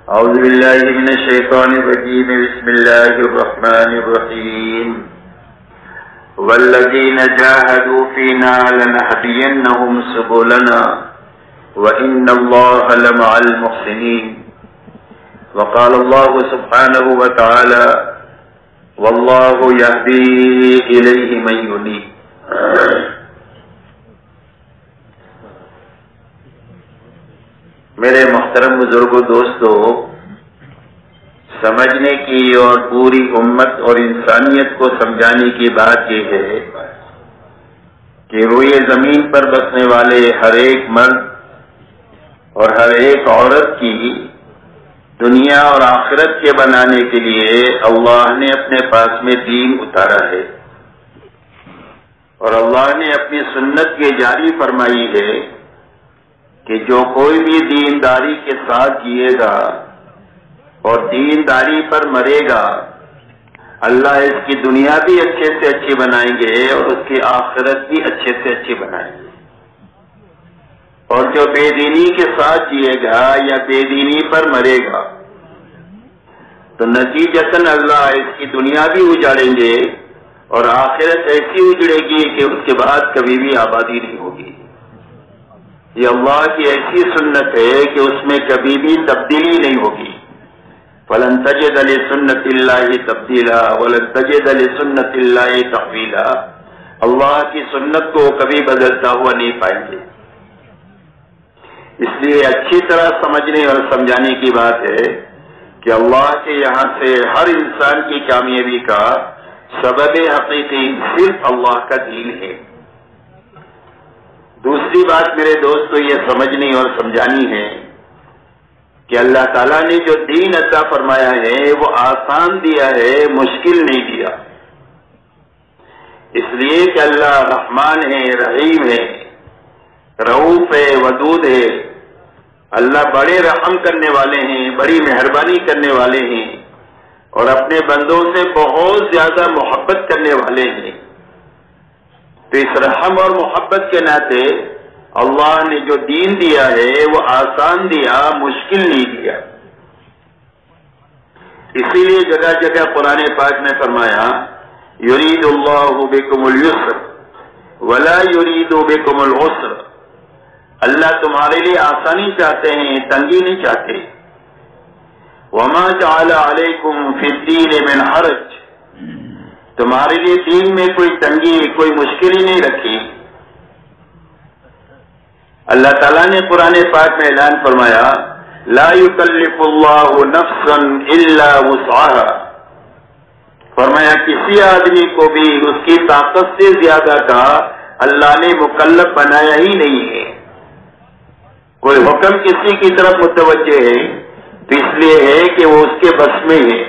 أعوذ بالله من الشيطان الرجيم. بسم الله الرحمن الرحيم. والذين جاهدوا فينا لنهدينهم سبلنا وإن الله لمع المحسنين. وقال الله سبحانه وتعالى والله يهدي إليه من ينيب. میرے محترم بزرگوں، دوستو، سمجھنے کی اور پوری امت اور انسانیت کو سمجھانے کی بات یہ ہے کہ روئے زمین پر بسنے والے ہر ایک مرد اور ہر ایک عورت کی دنیا اور آخرت کے بنانے کے لیے اللہ نے اپنے پاس میں دین اتارا ہے، اور اللہ نے اپنی سنت یہ جاری فرمائی ہے کہ جو کوئی بھی دینداری کے ساتھ جیے گا اور دینداری پر مرے گا، اللہ اس کی دنیا بھی اچھے سے اچھی بنائیں گے اور اس کی آخرت بھی اچھے سے اچھی بنائیں گے. اور جو بے دینی کے ساتھ جیے گا یا بے دینی پر مرے گا تو نتیجتاً اللہ اس کی دنیا بھی اجاڑیں گے اور آخرت ایسی اجڑے گی کہ اس کے بعد کبھی بھی آبادی نہیں ہوگی. یہ اللہ کی ایسی سنت ہے کہ اس میں کبھی بھی تبدیلی نہیں ہوگی. فَلَن تَجِدَ لِسُنَّتِ اللَّهِ تَبْدِيلًا وَلَن تَجِدَ لِسُنَّتِ اللَّهِ تَحْوِيلًا. اللہ کی سنت کو کبھی بدلتا ہوا نہیں پائیں گے. اس لیے اچھی طرح سمجھنے اور سمجھانے کی بات ہے کہ اللہ کے یہاں سے ہر انسان کی کامیابی کا سبب حقیقی صرف اللہ کا دین ہے. دوسری بات میرے دوستو یہ سمجھنی اور سمجھانی ہے کہ اللہ تعالیٰ نے جو دین عطا فرمایا ہے وہ آسان دیا ہے، مشکل نہیں دیا. اس لیے کہ اللہ رحمان ہے، رحیم ہے، رؤوف ہے، ودود ہے. اللہ بڑے رحم کرنے والے ہیں، بڑی مہربانی کرنے والے ہیں اور اپنے بندوں سے بہت زیادہ محبت کرنے والے ہیں. تو اس رحم اور محبت کے ناطے اللہ نے جو دین دیا ہے وہ آسان دیا، مشکل نہیں دیا. اسی لیے جگہ جگہ قرآن پاک میں فرمایا یرید اللہ بکم اليسر ولا یرید بکم العسر. اللہ تمہارے لیے آسانی چاہتے ہیں، تنگی نہیں چاہتے. وما جعل علیکم فی الدین من حرج. تمہارے لیے دین میں کوئی تنگی، کوئی مشکل ہی نہیں رکھی. اللہ تعالیٰ نے قرآن پاک میں اعلان فرمایا لا یکلف اللہ نفسا الا وسعها. فرمایا کسی آدمی کو بھی اس کی طاقت سے زیادہ کا اللہ نے مکلف بنایا ہی نہیں ہے. کوئی حکم کسی کی طرف متوجہ ہے تو اس لیے ہے کہ وہ اس کے بس میں ہے،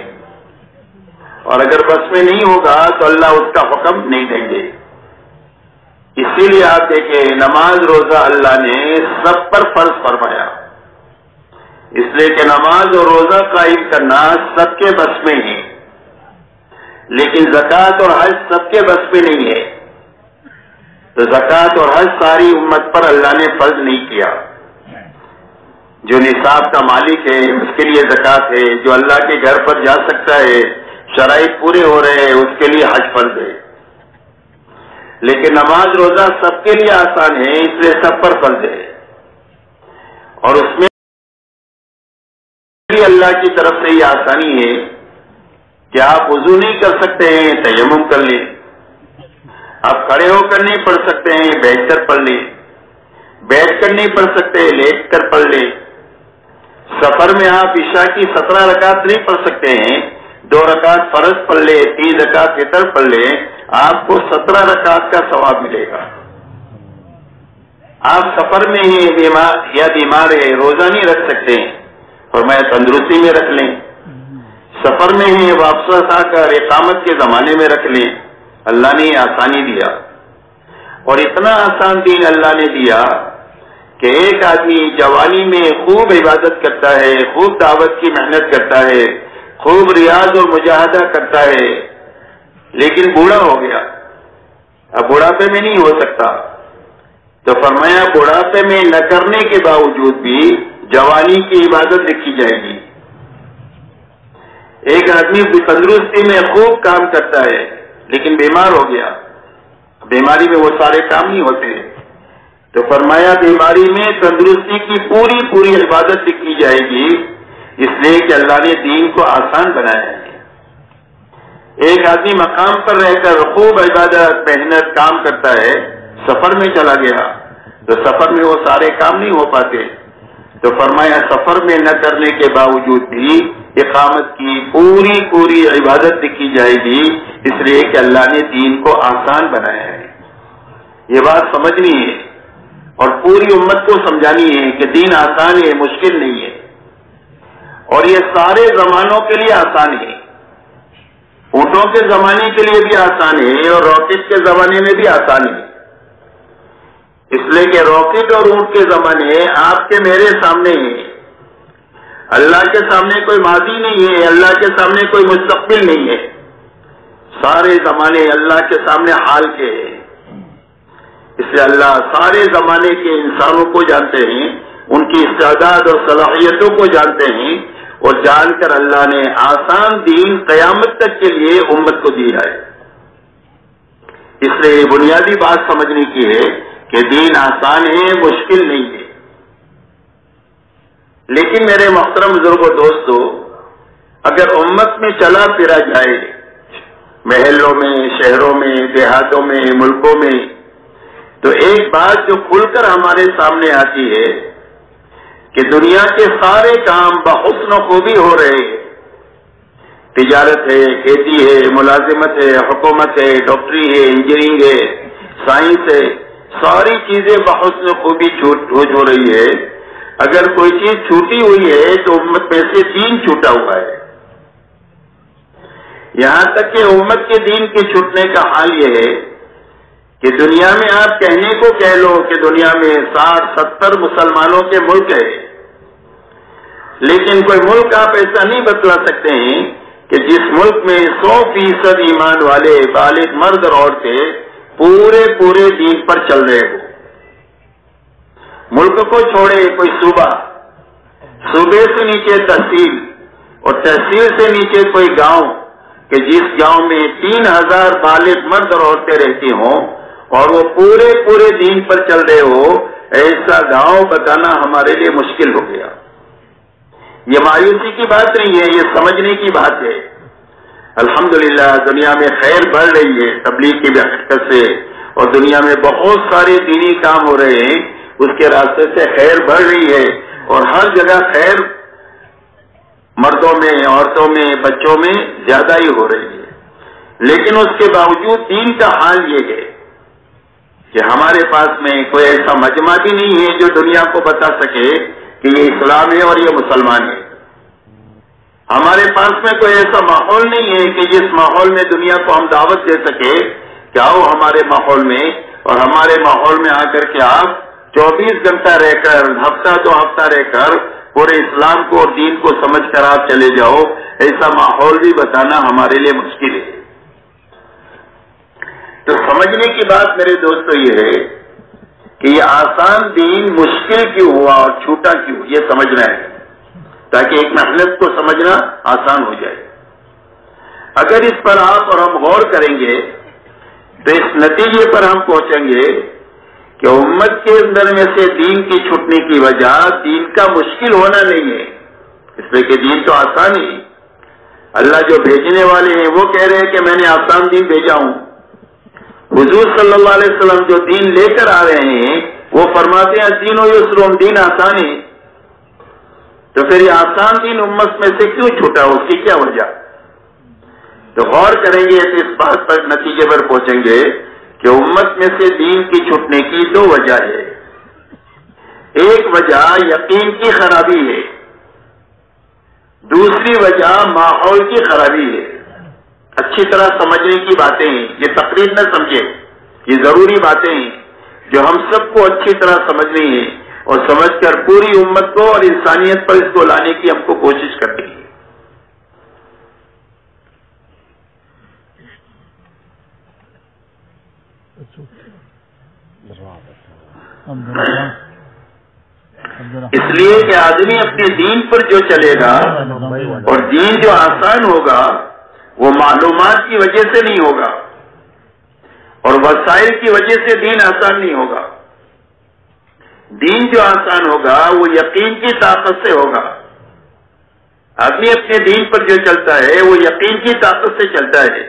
اور اگر بس میں نہیں ہوگا تو اللہ اس کا حکم نہیں دیں گے. اسی لیے آپ دیکھیں نماز روزہ اللہ نے سب پر فرض فرمایا، اس لیے کہ نماز اور روزہ قائم کرنا سب کے بس میں ہے. لیکن زکوٰۃ اور حج سب کے بس میں نہیں ہے، تو زکوٰۃ اور حج ساری امت پر اللہ نے فرض نہیں کیا. جو نصاب کا مالک ہے اس کے لیے زکوٰۃ ہے، جو اللہ کے گھر پر جا سکتا ہے، شرائط پورے ہو رہے ہیں، اس کے لیے حج فرض ہے. لیکن نماز روزہ سب کے لیے آسان ہے، اس لیے سب پر فرض ہے. اور اس میں اللہ کی طرف سے یہ آسانی ہے کہ آپ وضو نہیں کر سکتے ہیں، تیمم کر لیں. آپ کھڑے ہو کر نہیں پڑھ سکتے ہیں، بیٹھ کر پڑھ لیں. بیٹھ کر نہیں پڑھ سکتے، لیٹ کر پڑھ لیں. سفر میں آپ عشاء کی 17 رکعت نہیں پڑھ سکتے ہیں، 2 رکعت فرض پڑھ لیں، 3 رکعت وتر پڑھ لیں، آپ کو 17 رکعت کا ثواب ملے گا. آپ سفر میں ہیں یا بیمار ہیں، روزہ نہیں رکھ سکتے ہیں، فرمایا تندرستی میں رکھ لیں. سفر میں ہیں، واپس آ کر اقامت کے زمانے میں رکھ لیں. اللہ نے آسانی دیا، اور اتنا آسان دین اللہ نے دیا کہ ایک آدمی جوانی میں خوب عبادت کرتا ہے، خوب دعوت کی محنت کرتا ہے، خوب ریاض اور مجاہدہ کرتا ہے، لیکن بوڑھا ہو گیا، اب بڑھاپے میں نہیں ہو سکتا. تو فرمایا بڑھاپے میں نہ کرنے کے باوجود بھی جوانی کی عبادت لکھی جائے گی. ایک آدمی تندرستی میں خوب کام کرتا ہے لیکن بیمار ہو گیا، بیماری میں وہ سارے کام نہیں ہوتے، تو فرمایا بیماری میں تندرستی کی پوری پوری عبادت کی جائے گی، اس لیے کہ اللہ نے دین کو آسان بنایا ہے۔ ایک آدمی مقام پر رہ کر خوب عبادت محنت کام کرتا ہے، سفر میں چلا گیا تو سفر میں وہ سارے کام نہیں ہو پاتے، تو فرمایا سفر میں نہ کرنے کے باوجود بھی اقامت کی پوری پوری عبادت کی جائے گی، اس لیے کہ اللہ نے دین کو آسان بنایا ہے۔ یہ بات سمجھنی ہے اور پوری امت کو سمجھانی ہے کہ دین آسان ہے، مشکل نہیں ہے، اور یہ سارے زمانوں کے لیے آسان ہے۔ اونٹوں کے زمانے کے لیے بھی آسان ہے اور راکٹ کے زمانے میں بھی آسان ہے، اس لیے کہ راکٹ اور اونٹ کے زمانے آپ کے میرے سامنے ہیں، اللہ کے سامنے کوئی ماضی نہیں ہے، اللہ کے سامنے کوئی مستقبل نہیں ہے، سارے زمانے اللہ کے سامنے حال کے ہیں۔ اس لیے اللہ سارے زمانے کے انسانوں کو جانتے ہیں، ان کی استعداد اور صلاحیتوں کو جانتے ہیں، اور جان کر اللہ نے آسان دین قیامت تک کے لیے امت کو دیا ہے۔ اس لیے یہ بنیادی بات سمجھنے کی ہے کہ دین آسان ہے، مشکل نہیں ہے۔ لیکن میرے محترم بزرگوں دوستو، اگر امت میں چلا پھرا جائے، محلوں میں، شہروں میں، دیہاتوں میں، ملکوں میں، تو ایک بات جو کھل کر ہمارے سامنے آتی ہے کہ دنیا کے سارے کام بحسن و خوبی ہو رہے ہیں۔ تجارت ہے، کھیتی ہے، ملازمت ہے، حکومت ہے، ڈاکٹری ہے، انجینئرنگ ہے، سائنس ہے، ساری چیزیں بحسن خوبی ہو رہی ہے۔ اگر کوئی چیز چھوٹی ہوئی ہے تو امت میں سے دین چھوٹا ہوا ہے۔ یہاں تک کہ امت کے دین کے چھوٹنے کا حال یہ ہے کہ دنیا میں آپ کہنے کو کہہ لو کہ دنیا میں 60-70 مسلمانوں کے ملک ہے، لیکن کوئی ملک آپ ایسا نہیں بتلا سکتے ہیں کہ جس ملک میں 100% ایمان والے بالغ مرد اور عورتیں پورے دین پر چل رہے ہو۔ ملک کو چھوڑے کوئی صوبہ، صوبے سے نیچے تحصیل، اور تحصیل سے نیچے کوئی گاؤں کہ جس گاؤں میں 3000 بالغ مرد اور عورتیں رہتی ہوں اور وہ پورے دین پر چل رہے ہو، ایسا گاؤں بتانا ہمارے لیے مشکل ہو گیا۔ یہ مایوسی کی بات نہیں ہے، یہ سمجھنے کی بات ہے۔ الحمدللہ دنیا میں خیر بڑھ رہی ہے تبلیغ کی برکت سے، اور دنیا میں بہت سارے دینی کام ہو رہے ہیں، اس کے راستے سے خیر بڑھ رہی ہے، اور ہر جگہ خیر مردوں میں، عورتوں میں، بچوں میں زیادہ ہی ہو رہی ہے۔ لیکن اس کے باوجود دین کا حال یہ ہے کہ ہمارے پاس میں کوئی ایسا مجمع بھی نہیں ہے جو دنیا کو بتا سکے کہ یہ اسلام ہے اور یہ مسلمان ہے۔ ہمارے پاس میں کوئی ایسا ماحول نہیں ہے کہ جس ماحول میں دنیا کو ہم دعوت دے سکے کہ آؤ ہمارے ماحول میں، اور ہمارے ماحول میں آ کر کے آپ 24 گھنٹہ رہ کر، ہفتہ 2 ہفتہ رہ کر پورے اسلام کو اور دین کو سمجھ کر آپ چلے جاؤ، ایسا ماحول بھی بتانا ہمارے لیے مشکل ہے۔ تو سمجھنے کی بات میرے دوستو یہ ہے کہ یہ آسان دین مشکل کیوں ہوا اور چھوٹا کیوں، یہ سمجھنا ہے تاکہ ایک محنت کو سمجھنا آسان ہو جائے۔ اگر اس پر آپ اور ہم غور کریں گے تو اس نتیجے پر ہم پہنچیں گے کہ امت کے اندر میں سے دین کی چھٹنے کی وجہ دین کا مشکل ہونا نہیں ہے، اس لیے کہ دین تو آسان ہی، اللہ جو بھیجنے والے ہیں وہ کہہ رہے ہیں کہ میں نے آسان دین بھیجا ہوں۔ حضور صلی اللہ علیہ وسلم جو دین لے کر آ رہے ہیں وہ فرماتے ہیں دین و یسر، دین آسان ہے، تو پھر یہ آسان دین امت میں سے کیوں چھوٹا، اس کی کیا وجہ؟ تو غور کریں گے تو اس بات پر نتیجے پر پہنچیں گے کہ امت میں سے دین کی چھٹنے کی 2 وجہ ہے۔ ایک وجہ یقین کی خرابی ہے، دوسری وجہ ماحول کی خرابی ہے۔ اچھی طرح سمجھنے کی باتیں ہیں، یہ تقریر نہ سمجھے، یہ ضروری باتیں ہیں جو ہم سب کو اچھی طرح سمجھنی ہے، اور سمجھ کر پوری امت کو اور انسانیت پر اس کو لانے کی ہم کو کوشش کرنی ہے۔ اس لیے کہ آدمی اپنے دین پر جو چلے گا اور دین جو آسان ہوگا وہ معلومات کی وجہ سے نہیں ہوگا اور وسائل کی وجہ سے دین آسان نہیں ہوگا. دین جو آسان ہوگا وہ یقین کی طاقت سے ہوگا. آدمی اپنے دین پر جو چلتا ہے وہ یقین کی طاقت سے چلتا ہے.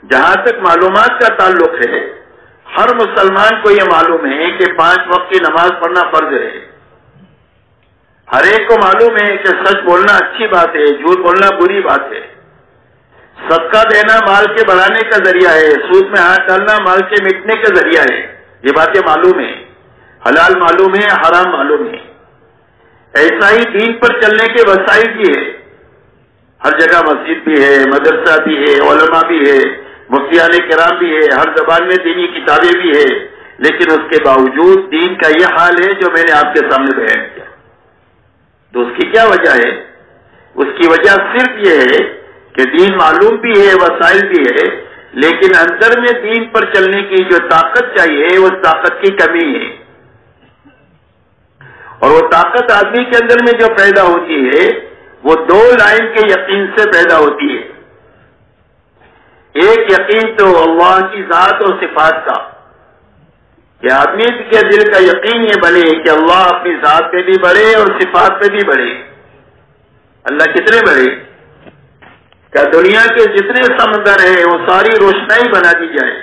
جہاں تک معلومات کا تعلق ہے، ہر مسلمان کو یہ معلوم ہے کہ 5 وقت کی نماز پڑھنا فرض ہے. ہر ایک کو معلوم ہے کہ سچ بولنا اچھی بات ہے، جھوٹ بولنا بری بات ہے. صدقہ دینا مال کے بڑھانے کا ذریعہ ہے، سود میں ہاتھ ڈالنا مال کے مٹنے کا ذریعہ ہے. یہ باتیں معلوم ہیں، حلال معلوم ہے، حرام معلوم ہے. ایسا ہی دین پر چلنے کے وسائل بھی ہے. ہر جگہ مسجد بھی ہے، مدرسہ بھی ہے، علماء بھی ہے، مفتیان کرام بھی ہے، ہر زبان میں دینی کتابیں بھی ہے. لیکن اس کے باوجود دین کا یہ حال ہے جو میں نے آپ کے سامنے بیان کیا. تو اس کی کیا وجہ ہے؟ اس کی وجہ صرف یہ ہے کہ دین معلوم بھی ہے، وسائل بھی ہے، لیکن اندر میں دین پر چلنے کی جو طاقت چاہیے اس طاقت کی کمی ہے. اور وہ طاقت آدمی کے اندر میں جو پیدا ہوتی ہے وہ 2 لائن کے یقین سے پیدا ہوتی ہے. ایک یقین تو اللہ کی ذات اور صفات کا، کہ آدمی کے دل کا یقین یہ بنے کہ اللہ اپنی ذات پہ بھی بڑھے اور صفات پہ بھی بڑھے. اللہ کتنے بڑے؟ کہ دنیا کے جتنے سمندر ہیں وہ ساری روشنائی بنا دی جائے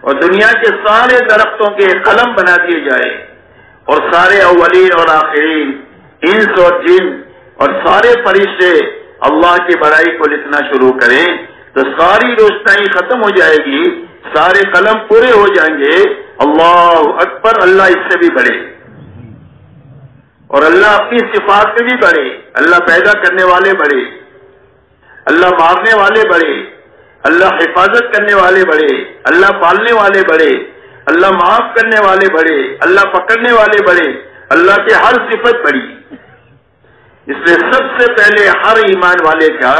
اور دنیا کے سارے درختوں کے قلم بنا دیے جائے اور سارے اولین اور آخرین، انس اور جن اور سارے فرشتے اللہ کی بڑائی کو لکھنا شروع کریں تو ساری روشنائی ختم ہو جائے گی، سارے قلم پورے ہو جائیں گے. اللہ اکبر، اللہ اس سے بھی بڑھے. اور اللہ اپنی صفات پہ بھی بڑھے. اللہ پیدا کرنے والے بڑھے، اللہ مارنے والے بڑھے، اللہ حفاظت کرنے والے بڑھے، اللہ پالنے والے بڑھے، اللہ معاف کرنے والے بڑھے، اللہ پکڑنے والے بڑھے. اللہ کی ہر صفت بڑی. اس لیے سب سے پہلے ہر ایمان والے کا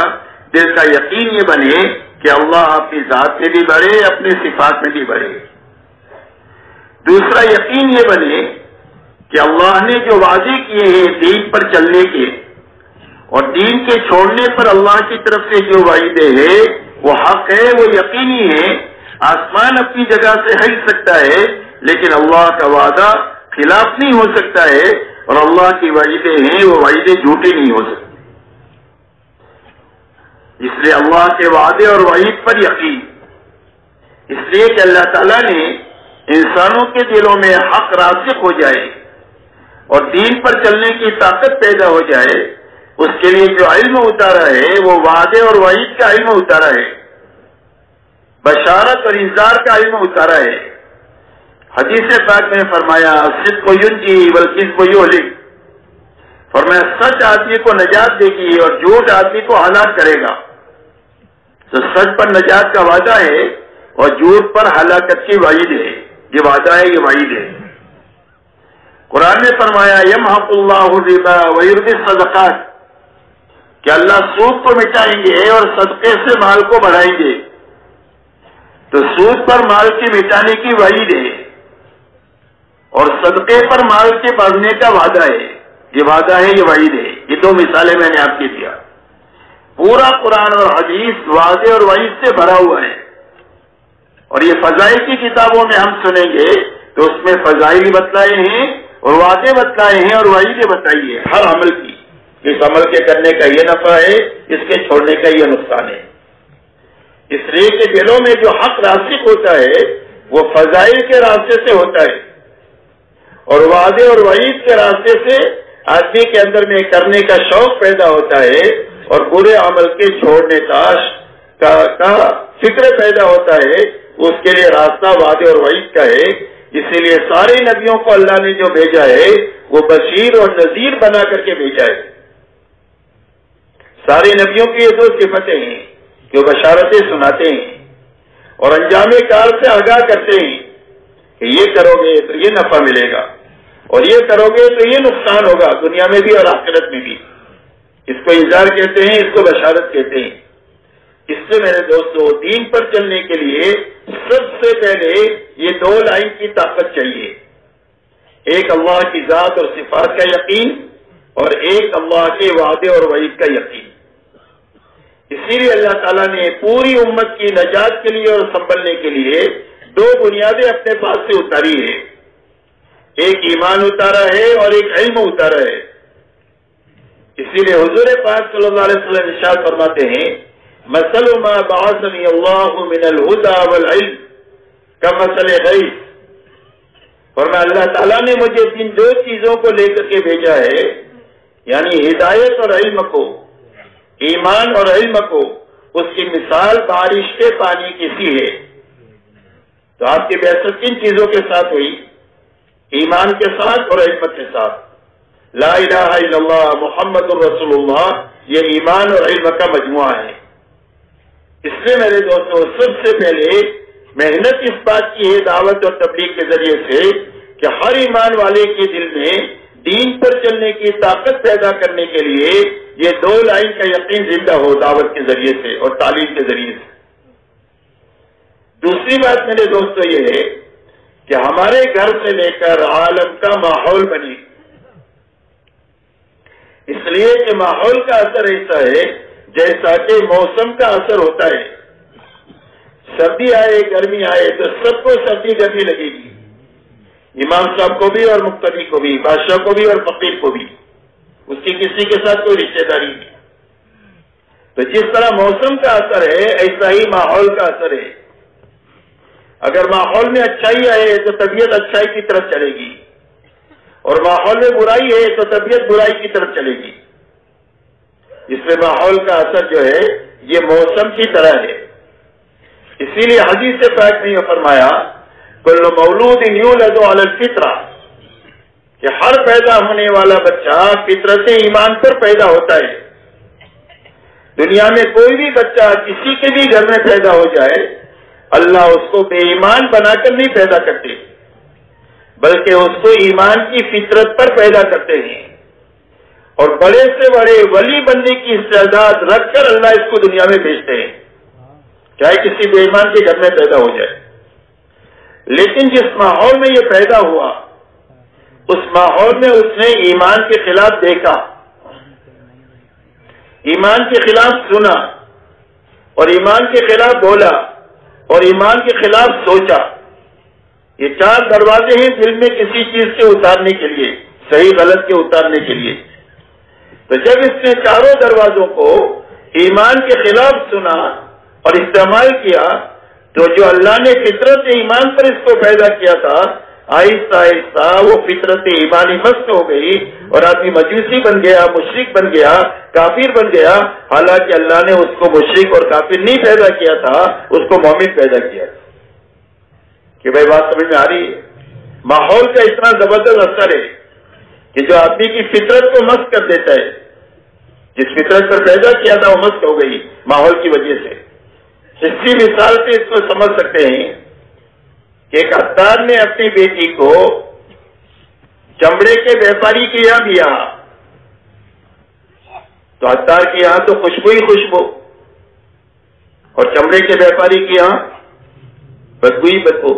دل کا یقین یہ بنے کہ اللہ اپنی ذات میں بھی بڑھے، اپنے صفات میں بھی بڑھے. دوسرا یقین یہ بنے کہ اللہ نے جو وعدے کیے ہیں دین پر چلنے کے اور دین کے چھوڑنے پر اللہ کی طرف سے جو وعدے ہیں وہ حق ہے، وہ یقینی ہے. آسمان اپنی جگہ سے ہل سکتا ہے لیکن اللہ کا وعدہ خلاف نہیں ہو سکتا ہے، اور اللہ کی وعدے ہیں وہ وعدے جھوٹے نہیں ہو سکتے. اس لیے اللہ کے وعدے اور وعید پر یقین، اس لیے کہ اللہ تعالیٰ نے انسانوں کے دلوں میں حق راسخ ہو جائے اور دین پر چلنے کی طاقت پیدا ہو جائے، اس کے لیے جو علم اتارا ہے وہ وعدے اور وعید کا علم اتارا ہے، بشارت اور انذار کا علم اتارا ہے. حدیث پاک میں فرمایا الصدق ینجی والکذب یہلک، فرمایا سچ آدمی کو نجات دے گی اور جھوٹ آدمی کو ہلاک کرے گا. تو سچ پر نجات کا وعدہ ہے اور جھوٹ پر ہلاکت کی وعید ہے. یہ وعدہ ہے، یہ وعید ہے. قرآن نے فرمایا یمحق اللہ الربا ویربی الصدقات، کہ اللہ سود کو مٹائیں گے اور صدقے سے مال کو بڑھائیں گے. تو سود پر مال کی مٹانے کی وعید ہے اور صدقے پر مال کے بڑھنے کا وعدہ ہے. یہ وعدہ ہے، یہ وعید ہے. یہ 2 مثالیں میں نے آپ کی دیا. پورا قرآن اور حدیث وعدے اور وعید سے بھرا ہوا ہے. اور یہ فضائل کی کتابوں میں ہم سنیں گے تو اس میں فضائل بتلائے ہیں اور وعدے بتلائے ہیں اور وعیدیں بتائی ہے ہر عمل کی. اس عمل کے کرنے کا یہ نفع ہے، اس کے چھوڑنے کا یہ نقصان ہے. اس لیے کہ دلوں میں جو حق راسخ ہوتا ہے وہ فضائل کے راستے سے ہوتا ہے اور وعدے اور وعید کے راستے سے آدمی کے اندر میں کرنے کا شوق پیدا ہوتا ہے اور برے عمل کے چھوڑنے کا فکر پیدا ہوتا ہے. اس کے لیے راستہ وعدے اور وعید کا ہے. اسی لیے سارے نبیوں کو اللہ نے جو بھیجا ہے وہ بشیر اور نذیر بنا کر کے بھیجا ہے. سارے نبیوں کی یہ 2 صفتیں ہیں کہ وہ بشارتیں سناتے ہیں اور انجام کار سے آگاہ کرتے ہیں کہ یہ کرو گے تو یہ نفع ملے گا اور یہ کرو گے تو یہ نقصان ہوگا دنیا میں بھی اور آخرت میں بھی. اس کو انذار کہتے ہیں، اس کو بشارت کہتے ہیں. اس سے میرے دوستو دین پر چلنے کے لیے سب سے پہلے یہ 2 لائن کی طاقت چاہیے. ایک اللہ کی ذات اور صفات کا یقین اور ایک اللہ کے وعدے اور وعید کا یقین۔ اسی لیے اللہ تعالیٰ نے پوری امت کی نجات کے لیے اور سنبھلنے کے لیے دو بنیادیں اپنے پاس سے اتاری ہے، ایک ایمان اتارا ہے اور ایک علم اتارا ہے۔ اسی لیے حضور پاک صلی اللہ علیہ وسلم ارشاد فرماتے ہیں مثل ما بعثنی اللہ من الہدی والعلم کمثل غیث، فرمایا اللہ تعالیٰ نے مجھے جن دو چیزوں کو لے کر کے بھیجا ہے، یعنی ہدایت اور علم کو، ایمان اور علم کو، اس کی مثال بارش کے پانی کی سی ہے۔ تو آپ کی بعثت کن چیزوں کے ساتھ ہوئی؟ ایمان کے ساتھ اور علم کے ساتھ۔ لا الہ الا اللہ محمد رسول اللہ، یہ ایمان اور علم کا مجموعہ ہے۔ اس لیے میرے دوستوں سب سے پہلے محنت اس بات کی ہے دعوت اور تبلیغ کے ذریعے سے کہ ہر ایمان والے کے دل میں دین پر چلنے کی طاقت پیدا کرنے کے لیے یہ دو لائن کا یقین زندہ ہو دعوت کے ذریعے سے اور تعلیم کے ذریعے سے۔ دوسری بات میرے دوستو یہ ہے کہ ہمارے گھر سے لے کر عالم کا ماحول بنے، اس لیے کہ ماحول کا اثر ایسا ہے جیسا کہ موسم کا اثر ہوتا ہے۔ سردی آئے گرمی آئے تو سب کو سردی گرمی لگے گی، امام صاحب کو بھی اور مقتدی کو بھی، بادشاہ کو بھی اور فقیر کو بھی، اس کی کسی کے ساتھ کوئی رشتہ داری نہیں۔ تو جس طرح موسم کا اثر ہے ایسا ہی ماحول کا اثر ہے۔ اگر ماحول میں اچھائی آئے تو طبیعت اچھائی کی طرف چلے گی، اور ماحول میں برائی ہے تو طبیعت برائی کی طرف چلے گی۔ اس میں ماحول کا اثر جو ہے یہ موسم کی طرح ہے۔ اسی لیے حدیث پاک میں یہ فرمایا کل مولود یولد علی الفطرہ، کہ ہر پیدا ہونے والا بچہ فطرت ایمان پر پیدا ہوتا ہے۔ دنیا میں کوئی بھی بچہ کسی کے بھی گھر میں پیدا ہو جائے، اللہ اس کو بے ایمان بنا کر نہیں پیدا کرتے، بلکہ اس کو ایمان کی فطرت پر پیدا کرتے ہیں، اور بڑے سے بڑے ولی بننے کی استعداد رکھ کر اللہ اس کو دنیا میں بھیجتے ہیں، چاہے کسی بے ایمان کے گھر میں پیدا ہو جائے۔ لیکن جس ماحول میں یہ پیدا ہوا اس ماحول میں اس نے ایمان کے خلاف دیکھا، ایمان کے خلاف سنا، اور ایمان کے خلاف بولا، اور ایمان کے خلاف سوچا۔ یہ چار دروازے ہیں دل میں کسی چیز کے اتارنے کے لیے، صحیح غلط کے اتارنے کے لیے۔ تو جب اس نے چاروں دروازوں کو ایمان کے خلاف سنا اور استعمال کیا تو جو اللہ نے فطرت ایمان پر اس کو پیدا کیا تھا، آہستہ آہستہ وہ فطرت ایمانی مست ہو گئی اور آدمی مجوسی بن گیا، مشرک بن گیا، کافر بن گیا، حالانکہ اللہ نے اس کو مشرک اور کافر نہیں پیدا کیا تھا، اس کو مومن پیدا کیا تھا۔ کہ بھائی بات سمجھ میں آ رہی ہے؟ ماحول کا اتنا زبردست اثر ہے کہ جو آدمی کی فطرت کو مست کر دیتا ہے، جس فطرت پر پیدا کیا تھا وہ مست ہو گئی ماحول کی وجہ سے۔ اسی مثال سے اس کو سمجھ سکتے ہیں کہ ایک عطار نے اپنی بیٹی کو چمڑے کے ویپاری کے یہاں دیا، تو عطار کے یہاں تو خوشبو ہی خوشبو، اور چمڑے کے ویپاری کے یہاں بدبو ہی بدبو۔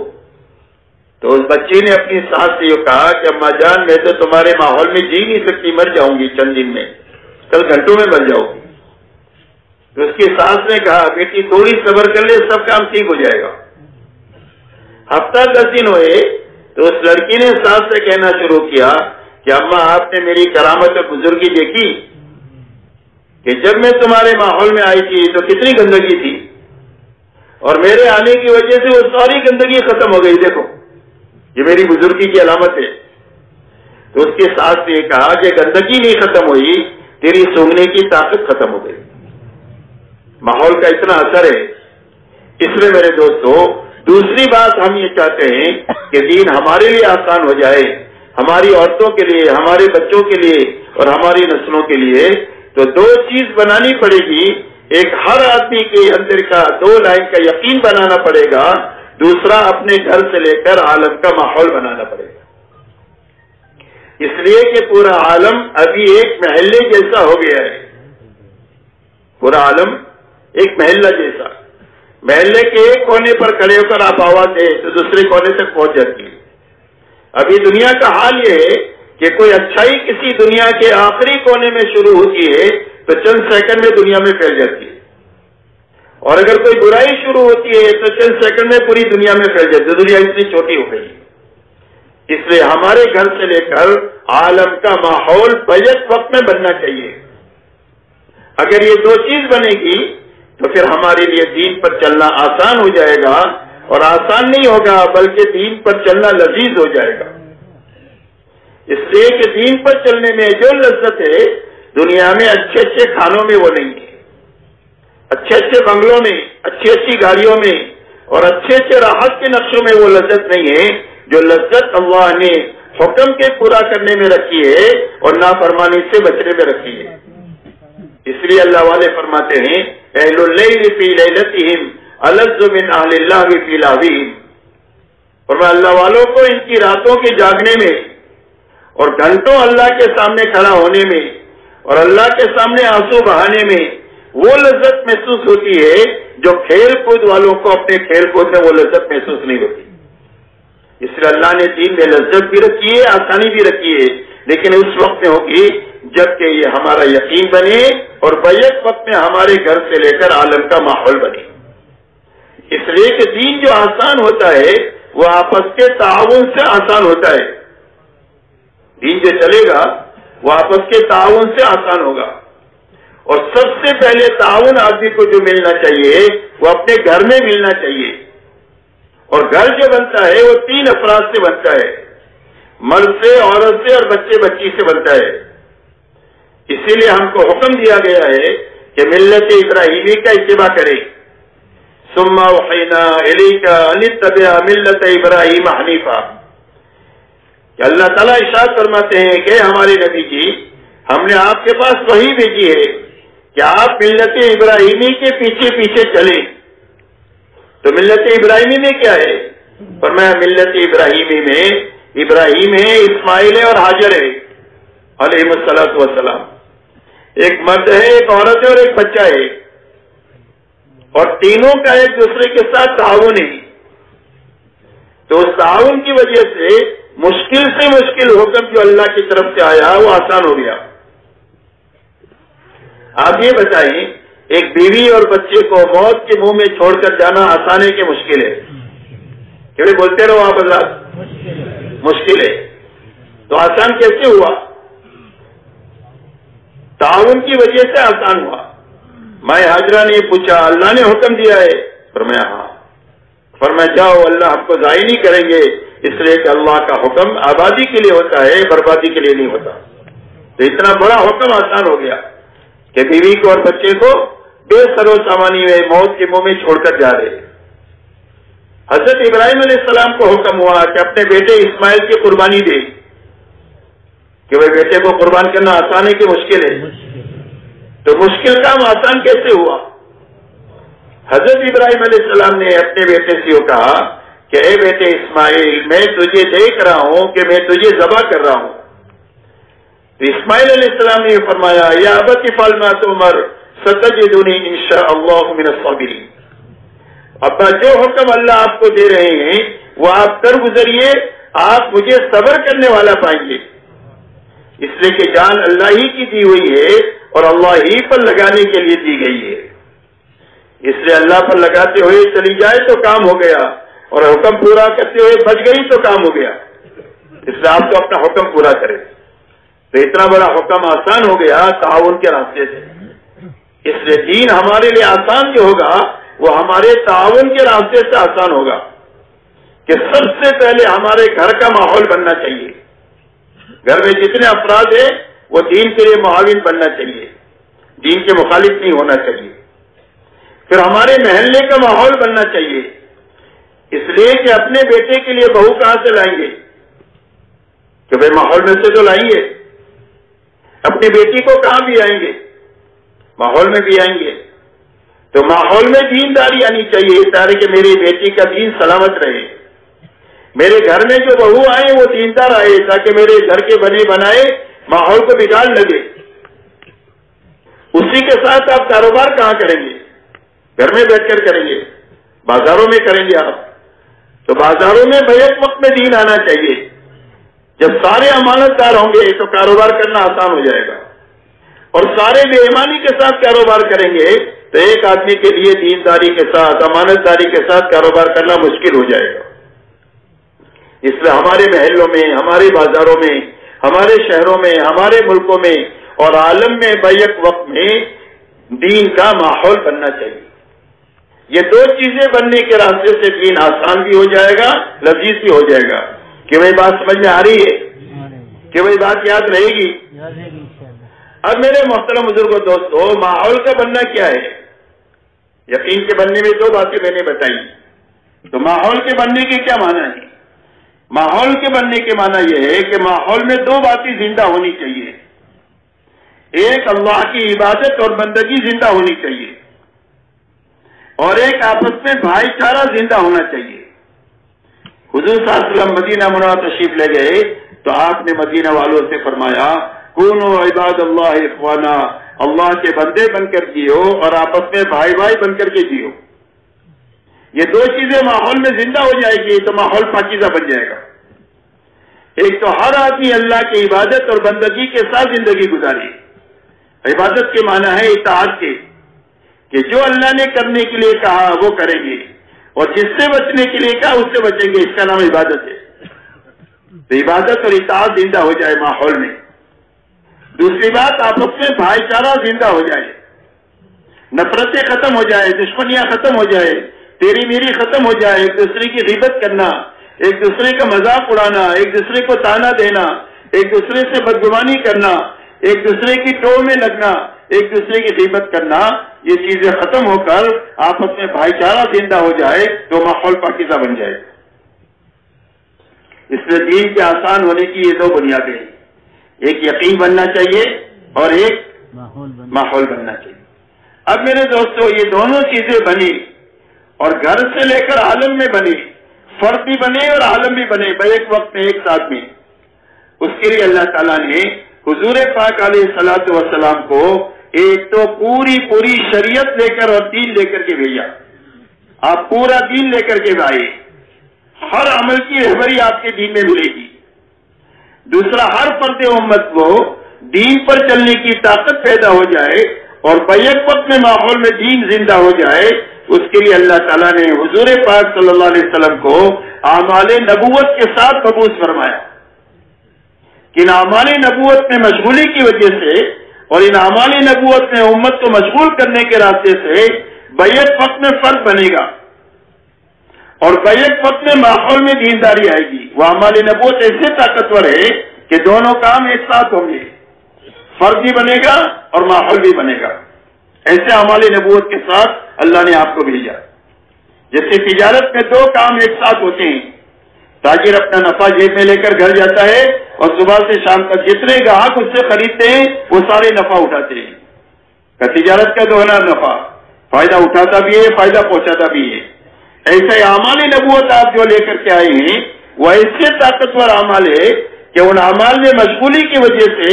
تو اس بچی نے اپنی ساس سے یہ کہا کہ اماں جان میں تو تمہارے ماحول میں جی نہیں سکتی، مر جاؤں گی چند دن میں، کل گھنٹوں میں مر جاؤ گی۔ تو اس کی ساس نے کہا بیٹی تھوڑی صبر کر لے، سب کام ٹھیک ہو جائے گا۔ ہفتہ 10 دن ہوئے تو اس لڑکی نے ساس سے کہنا شروع کیا کہ اماں آپ نے میری کرامت اور بزرگی دیکھی کہ جب میں تمہارے ماحول میں آئی تھی تو کتنی گندگی تھی، اور میرے آنے کی وجہ سے وہ ساری گندگی ختم ہو گئی، دیکھو یہ میری بزرگی کی علامت ہے۔ تو اس کی ساس نے کہا کہ گندگی نہیں ختم ہوئی، تیری سونگنے کی طاقت ختم ہو گئی۔ ماحول کا اتنا اثر ہے۔ اس میں میرے دوستو دوسری بات ہم یہ چاہتے ہیں کہ دین ہمارے لیے آسان ہو جائے، ہماری عورتوں کے لیے، ہمارے بچوں کے لیے اور ہماری نسلوں کے لیے، تو دو چیز بنانی پڑے گی۔ ایک ہر آدمی کے اندر کا 2 لائن کا یقین بنانا پڑے گا، دوسرا اپنے گھر سے لے کر عالم کا ماحول بنانا پڑے گا۔ اس لیے کہ پورا عالم ابھی ایک محلے جیسا ہو گیا ہے، پورا عالم ایک محلہ جیسا۔ محلے کے ایک کونے پر کھڑے ہو کر آپ آواز دیں تو دوسرے کونے تک پہنچ جاتی ہے، ابھی دنیا کا حال یہ ہے کہ کوئی اچھائی کسی دنیا کے آخری کونے میں شروع ہوتی ہے تو چند سیکنڈ میں دنیا میں پھیل جاتی ہے، اور اگر کوئی برائی شروع ہوتی ہے تو چند سیکنڈ میں پوری دنیا میں پھیل جاتی ہے. دنیا اتنی چھوٹی ہو گئی. اس لیے ہمارے گھر سے لے کر عالم کا ماحول بیک وقت میں بننا چاہیے. اگر یہ دو چیز بنے گی تو پھر ہمارے لیے دین پر چلنا آسان ہو جائے گا، اور آسان نہیں ہوگا بلکہ دین پر چلنا لذیذ ہو جائے گا. اس لیے کہ دین پر چلنے میں جو لذت ہے دنیا میں اچھے اچھے کھانوں میں وہ نہیں ہے، اچھے اچھے بنگلوں میں، اچھی اچھی گاڑیوں میں اور اچھے اچھے راحت کے نقشوں میں وہ لذت نہیں ہے جو لذت اللہ نے حکم کے پورا کرنے میں رکھی ہے اور نافرمانی سے بچنے میں رکھی ہے. اس لیے اللہ والے فرماتے ہیں اہل اللیل فی لیلتہم الذ من اہل اللہ فی لاہوہم. فرمایا اللہ والوں کو ان کی راتوں کے جاگنے میں اور گھنٹوں اللہ کے سامنے کھڑا ہونے میں اور اللہ کے سامنے آنسو بہانے میں وہ لذت محسوس ہوتی ہے جو کھیل کود والوں کو اپنے کھیل کود میں وہ لذت محسوس نہیں ہوتی. اس لیے اللہ نے دین میں لذت بھی رکھی ہے، آسانی بھی رکھی ہے، لیکن اس وقت میں ہوگی جب کہ یہ ہمارا یقین بنے اور بیک وقت میں ہمارے گھر سے لے کر عالم کا ماحول بنے. اس لیے کہ دین جو آسان ہوتا ہے وہ آپس کے تعاون سے آسان ہوتا ہے. دین جو چلے گا وہ آپس کے تعاون سے آسان ہوگا. اور سب سے پہلے تعاون آدمی کو جو ملنا چاہیے وہ اپنے گھر میں ملنا چاہیے. اور گھر جو بنتا ہے وہ 3 افراد سے بنتا ہے، مرد سے، عورت سے اور بچے بچی سے بنتا ہے. اسی لیے ہم کو حکم دیا گیا ہے کہ ملت ابراہیمی کا اتباع کرے. ثم اوحینا الیک ان اتبع ملت ابراہیم حنیفا. کہ اللہ تعالیٰ ارشاد فرماتے ہیں کہ ہمارے نبی جی ہم نے آپ کے پاس وحی بھیجی ہے کہ آپ ملت ابراہیمی کے پیچھے پیچھے چلیں. تو ملت ابراہیمی میں کیا ہے؟ فرمایا ملت ابراہیمی میں ابراہیم ہے، اسماعیل ہے اور حاجر ہے علیہ الصلوۃ والسلام. ایک مرد ہے، ایک عورت ہے اور ایک بچہ ہے، اور تینوں کا ایک دوسرے کے ساتھ تعاون ہے. تو اس تعاون کی وجہ سے مشکل حکم جو اللہ کی طرف سے آیا وہ آسان ہو گیا. آپ یہ بتائیں ایک بیوی اور بچے کو موت کے منہ میں چھوڑ کر جانا آسان ہے کہ مشکل ہے؟ کہ بولتے رہو آپ حضرات، مشکل ہے. تو آسان کیسے ہوا؟ تعاون کی وجہ سے آسان ہوا. ماں حاجرہ نے پوچھا اللہ نے حکم دیا ہے؟ فرمایا ہاں. فرمایا جاؤ، اللہ ہم کو ضائع نہیں کریں گے، اس لیے کہ اللہ کا حکم آبادی کے لیے ہوتا ہے، بربادی کے لیے نہیں ہوتا. تو اتنا بڑا حکم آسان ہو گیا کہ بیوی کو اور بچے کو بے سر و سامانی میں موت کے منہ میں چھوڑ کر جا رہے. حضرت ابراہیم علیہ السلام کو حکم ہوا کہ اپنے بیٹے اسماعیل کی قربانی دے. کہ وہ بیٹے کو قربان کرنا آسان ہے کہ مشکل ہے؟ تو مشکل کام آسان کیسے ہوا؟ حضرت ابراہیم علیہ السلام نے اپنے بیٹے سے یہ کہا کہ اے بیٹے اسماعیل، میں تجھے دیکھ رہا ہوں کہ میں تجھے ذبح کر رہا ہوں. تو اسماعیل علیہ السلام نے فرمایا یا ابت افعل ما تؤمر ستجدنی انشاء اللہ من الصابرین. ابا جو حکم اللہ آپ کو دے رہے ہیں وہ آپ کر گزریے، آپ مجھے صبر کرنے والا پائیں گے. اس لیے کہ جان اللہ ہی کی دی ہوئی ہے اور اللہ ہی پر لگانے کے لیے دی گئی ہے. اس لیے اللہ پر لگاتے ہوئے چلی جائے تو کام ہو گیا، اور حکم پورا کرتے ہوئے بچ گئی تو کام ہو گیا. اس لیے آپ تو اپنا حکم پورا کریں. تو اتنا بڑا حکم آسان ہو گیا تعاون کے راستے سے. اس لیے دین ہمارے لیے آسان جو ہوگا وہ ہمارے تعاون کے راستے سے آسان ہوگا. کہ سب سے پہلے ہمارے گھر کا ماحول بننا چاہیے. گھر میں جتنے افراد ہیں وہ دین کے لیے معاون بننا چاہیے، دین کے مخالف نہیں ہونا چاہیے. پھر ہمارے محلے کا ماحول بننا چاہیے. اس لیے کہ اپنے بیٹے کے لیے بہو کہاں سے لائیں گے؟ کہ بھائی ماحول میں سے تو لائیے. اپنی بیٹی کو کہاں بھی آئیں گے؟ ماحول میں بھی آئیں گے. تو ماحول میں دینداری آنی چاہیے تاکہ کہ میری بیٹی کا دین سلامت رہے. میرے گھر میں جو بہو آئے وہ دیندار آئے تاکہ میرے گھر کے بنے بنائے ماحول کو بگاڑ لگے. اسی کے ساتھ آپ کاروبار کہاں کریں گے؟ گھر میں بیٹھ کر کریں گے؟ بازاروں میں کریں گے آپ؟ تو بازاروں میں بیک وقت میں دین آنا چاہیے. جب سارے امانت دار ہوں گے تو کاروبار کرنا آسان ہو جائے گا، اور سارے بے ایمانی کے ساتھ کاروبار کریں گے تو ایک آدمی کے لیے دینداری کے ساتھ امانت داری کے ساتھ کاروبار کرنا مشکل ہو جائے گا۔ اس لیے ہمارے محلوں میں، ہمارے بازاروں میں، ہمارے شہروں میں، ہمارے ملکوں میں اور عالم میں بیک وقت میں دین کا ماحول بننا چاہیے۔ یہ دو چیزیں بننے کے راستے سے دین آسان بھی ہو جائے گا، لذیذ بھی ہو جائے گا۔ کہ بھائی بات سمجھ میں آ رہی ہے؟ کہ بھائی بات یاد رہے گی؟ اب میرے محترم بزرگوں دوستو، ماحول کا بننا کیا ہے؟ یقین کے بننے میں دو باتیں میں نے بتائی، تو ماحول کے بننے کے کیا معنی ہے؟ ماحول کے بننے کے معنی یہ ہے کہ ماحول میں دو باتیں زندہ ہونی چاہیے، ایک اللہ کی عبادت اور بندگی زندہ ہونی چاہیے، اور ایک آپس میں بھائی چارہ زندہ ہونا چاہیے۔ حضور صلی اللہ علیہ وسلم مدینہ منورہ تشریف لے گئے تو آپ نے مدینہ والوں سے فرمایا کونوا عباد اللہ اخوانا، اللہ کے بندے بن کر جیو اور آپس میں بھائی بھائی بن کر کے جیو۔ یہ دو چیزیں ماحول میں زندہ ہو جائے گی تو ماحول پاکیزہ بن جائے گا۔ ایک تو ہر آدمی اللہ کی عبادت اور بندگی کے ساتھ زندگی گزاری۔ عبادت کے معنی ہے اطاعت کے، کہ جو اللہ نے کرنے کے لیے کہا وہ کریں گے، اور جس سے بچنے کے لیے کہا اس سے بچیں گے، اس کا نام عبادت ہے۔ تو عبادت اور اطاعت زندہ ہو جائے ماحول میں۔ دوسری بات، آپس میں بھائی چارہ زندہ ہو جائے، نفرتیں ختم ہو جائے، دشمنیاں ختم ہو جائے، تیری میری ختم ہو جائے، ایک دوسرے کی غیبت کرنا، ایک دوسرے کا مذاق اڑانا، ایک دوسرے کو تانا دینا، ایک دوسرے سے بدگمانی کرنا، ایک دوسرے کی ٹوہ میں لگنا، ایک دوسرے کی غیبت کرنا، یہ چیزیں ختم ہو کر آپس میں بھائی چارہ زندہ ہو جائے تو ماحول پاکیزہ بن جائے۔ اس لیے دین کے آسان ہونے کی یہ دو بنیادیں ہیں، ایک یقین بننا چاہیے اور ایک ماحول بننا چاہیے۔ اب میرے دوستو، یہ دونوں چیزیں بنی اور گھر سے لے کر عالم میں بنی، فرد بھی بنے اور عالم بھی بنے ایک وقت میں، ایک ساتھ میں۔ اس کے لیے اللہ تعالیٰ نے حضور پاک علیہ الصلوۃ والسلام کو ایک تو پوری شریعت لے کر اور دین لے کر کے بھیجا۔ آپ پورا دین لے کر کے آئے، ہر عمل کی رہبری آپ کے دین میں ملے گی۔ دوسرا، ہر فرد امت کو دین پر چلنے کی طاقت پیدا ہو جائے اور بیک وقت میں ماحول میں دین زندہ ہو جائے، اس کے لیے اللہ تعالیٰ نے حضور پاک صلی اللہ علیہ وسلم کو اعمال نبوت کے ساتھ مبعوث فرمایا کہ ان اعمال نبوت میں مشغولی کی وجہ سے اور ان اعمال نبوت میں امت کو مشغول کرنے کے راستے سے بیک وقت میں فرق بنے گا اور بیک وقت میں ماحول میں دینداری آئے گی۔ وہ اعمال نبوت ایسے طاقتور ہے کہ دونوں کام ایک ساتھ ہوں گے، فرق بھی بنے گا اور ماحول بھی بنے گا۔ ایسے اعمال نبوت کے ساتھ اللہ نے آپ کو بھیجا۔ جیسے تجارت میں دو کام ایک ساتھ ہوتے ہیں، تاجر اپنا نفع جیب میں لے کر گھر جاتا ہے اور صبح سے شام تک جتنے گاہک اس سے خریدتے ہیں وہ سارے نفع اٹھاتے ہیں۔ تجارت کا دوہرا نفع، فائدہ اٹھاتا بھی ہے، فائدہ پہنچاتا بھی ہے۔ ایسے اعمال نبوت آپ جو لے کر کے آئے ہیں وہ ایسے طاقتور اعمال ہے کہ ان اعمال میں مشغولی کی وجہ سے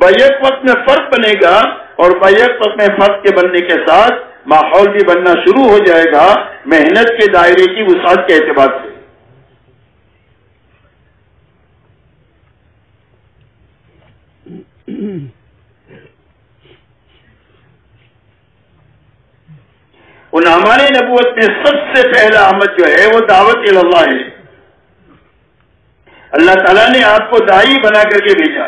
بیک وقت میں فرق بنے گا اور بیک وقت میں فرق کے بننے کے ساتھ ماحول بھی بننا شروع ہو جائے گا محنت کے دائرے کی وسعت کے اعتبار سے۔ ان اعمال نبوت میں سب سے پہلا عمل جو ہے وہ دعوت اللہ ہے۔ اللہ تعالیٰ نے آپ کو داعی بنا کر کے بھیجا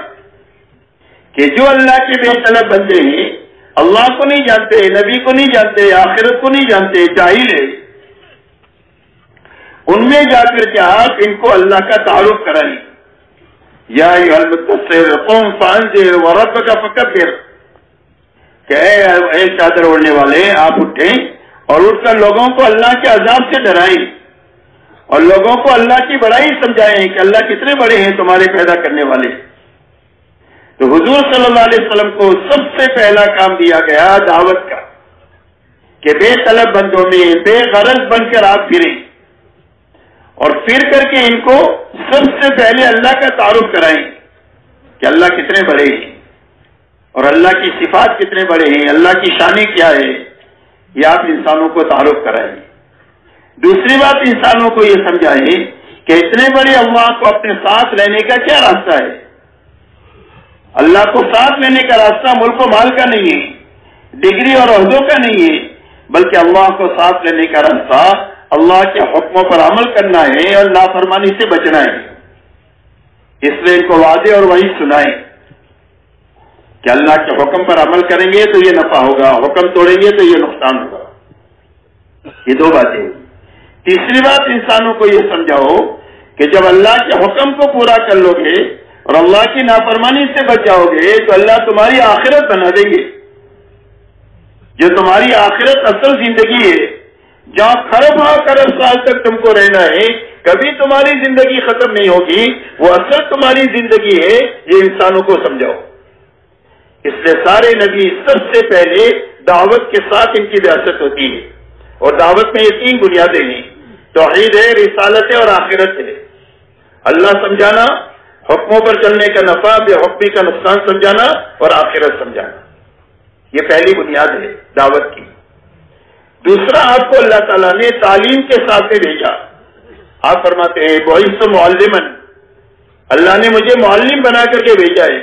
کہ جو اللہ کے بے طلب بندے ہیں، اللہ کو نہیں جانتے، نبی کو نہیں جانتے، آخرت کو نہیں جانتے، جاہل ہے، ان میں جا کر کے آپ ان کو اللہ کا تعارف کرائیں۔ یا ایھا المدثر قم فانذر وربک فکبر، کہ اے چادر اوڑھنے والے آپ اٹھیں اور اٹھ کر لوگوں کو اللہ کے عذاب سے ڈرائیں اور لوگوں کو اللہ کی بڑائی سمجھائیں کہ اللہ کتنے بڑے ہیں تمہارے پیدا کرنے والے۔ تو حضور صلی اللہ علیہ وسلم کو سب سے پہلا کام دیا گیا دعوت کا کہ بے طلب بندوں میں بے غرض بن کر آپ پھریں اور پھر کر کے ان کو سب سے پہلے اللہ کا تعارف کرائیں کہ اللہ کتنے بڑے ہیں اور اللہ کی صفات کتنے بڑے ہیں، اللہ کی شانیں کیا ہے، یہ آپ انسانوں کو تعارف کرائیں۔ دوسری بات، انسانوں کو یہ سمجھائیں کہ اتنے بڑے اللہ کو اپنے ساتھ لینے کا کیا راستہ ہے؟ اللہ کو ساتھ لینے کا راستہ ملک و مال کا نہیں ہے، ڈگری اور عہدوں کا نہیں ہے، بلکہ اللہ کو ساتھ لینے کا راستہ اللہ کے حکموں پر عمل کرنا ہے اور نافرمانی سے بچنا ہے۔ اس لیے ان کو واضح اور وہی سنائیں کہ اللہ کے حکم پر عمل کریں گے تو یہ نفع ہوگا، حکم توڑیں گے تو یہ نقصان ہوگا۔ یہ دو باتیں۔ تیسری بات، انسانوں کو یہ سمجھاؤ کہ جب اللہ کے حکم کو پورا کر لو گے اور اللہ کی نافرمانی سے بچ جاؤ گے تو اللہ تمہاری آخرت بنا دیں گے۔ جو تمہاری آخرت اصل زندگی ہے، جہاں کھرب سال تک تم کو رہنا ہے، کبھی تمہاری زندگی ختم نہیں ہوگی، وہ اصل تمہاری زندگی ہے، یہ انسانوں کو سمجھاؤ۔ اس لیے سارے نبی سب سے پہلے دعوت کے ساتھ ان کی بعثت ہوتی ہے، اور دعوت میں یہ تین بنیادیں ہیں، توحید ہے، رسالت ہے اور آخرت ہے۔ اللہ سمجھانا، حکموں پر چلنے کا نفع، بے حکمی کا نقصان سمجھانا، اور آخرت سمجھانا، یہ پہلی بنیاد ہے دعوت کی۔ دوسرا، آپ کو اللہ تعالیٰ نے تعلیم کے ساتھ بھیجا۔ آپ فرماتے ہیں بعثت معلما، اللہ نے مجھے معلم بنا کر کے بھیجا ہے۔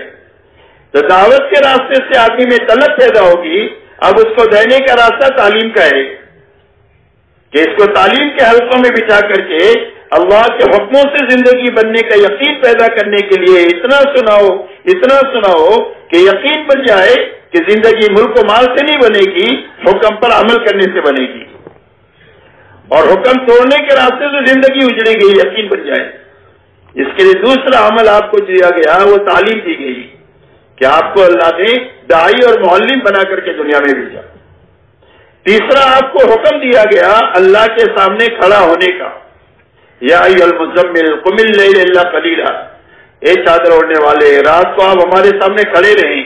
تو دعوت کے راستے سے آدمی میں طلب پیدا ہوگی، اب اس کو دینے کا راستہ تعلیم کا ہے کہ اس کو تعلیم کے حلقوں میں بٹھا کر کے اللہ کے حکموں سے زندگی بننے کا یقین پیدا کرنے کے لیے اتنا سناؤ کہ یقین بن جائے کہ زندگی ملک و مال سے نہیں بنے گی، حکم پر عمل کرنے سے بنے گی، اور حکم توڑنے کے راستے سے زندگی اجڑے گی، یقین بن جائے۔ اس کے لیے دوسرا عمل آپ کو دیا گیا، وہ تعلیم دی گئی کہ آپ کو اللہ نے داعی اور معلم بنا کر کے دنیا میں بھیجا۔ تیسرا، آپ کو حکم دیا گیا اللہ کے سامنے کھڑا ہونے کا، یا ایھا المزمل قم اللیل الا قلیلا، اے چادر اوڑھنے والے، رات کو آپ ہمارے سامنے کھڑے رہیں،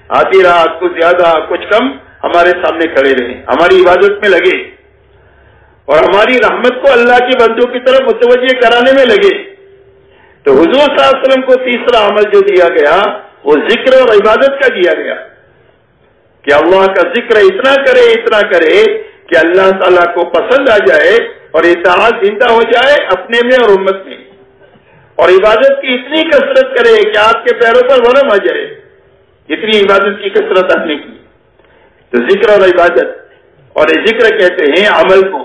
آدھی رات کچھ زیادہ کچھ کم ہمارے سامنے کھڑے رہیں، ہماری عبادت میں لگے اور ہماری رحمت کو اللہ کی بندوں کی طرف متوجہ کرانے میں لگے۔ تو حضور صلی اللہ علیہ وسلم کو تیسرا عمل جو دیا گیا وہ ذکر اور عبادت کا دیا گیا کہ اللہ کا ذکر اتنا کرے کہ اللہ تعالیٰ کو پسند آ جائے اور اطاعت زندہ ہو جائے اپنے میں اور امت میں، اور عبادت کی اتنی کثرت کرے کہ آپ کے پیروں پر ورم آ جائے، اتنی عبادت کی کثرت آپ نے کی۔ تو ذکر اور عبادت، اور ذکر کہتے ہیں عمل کو،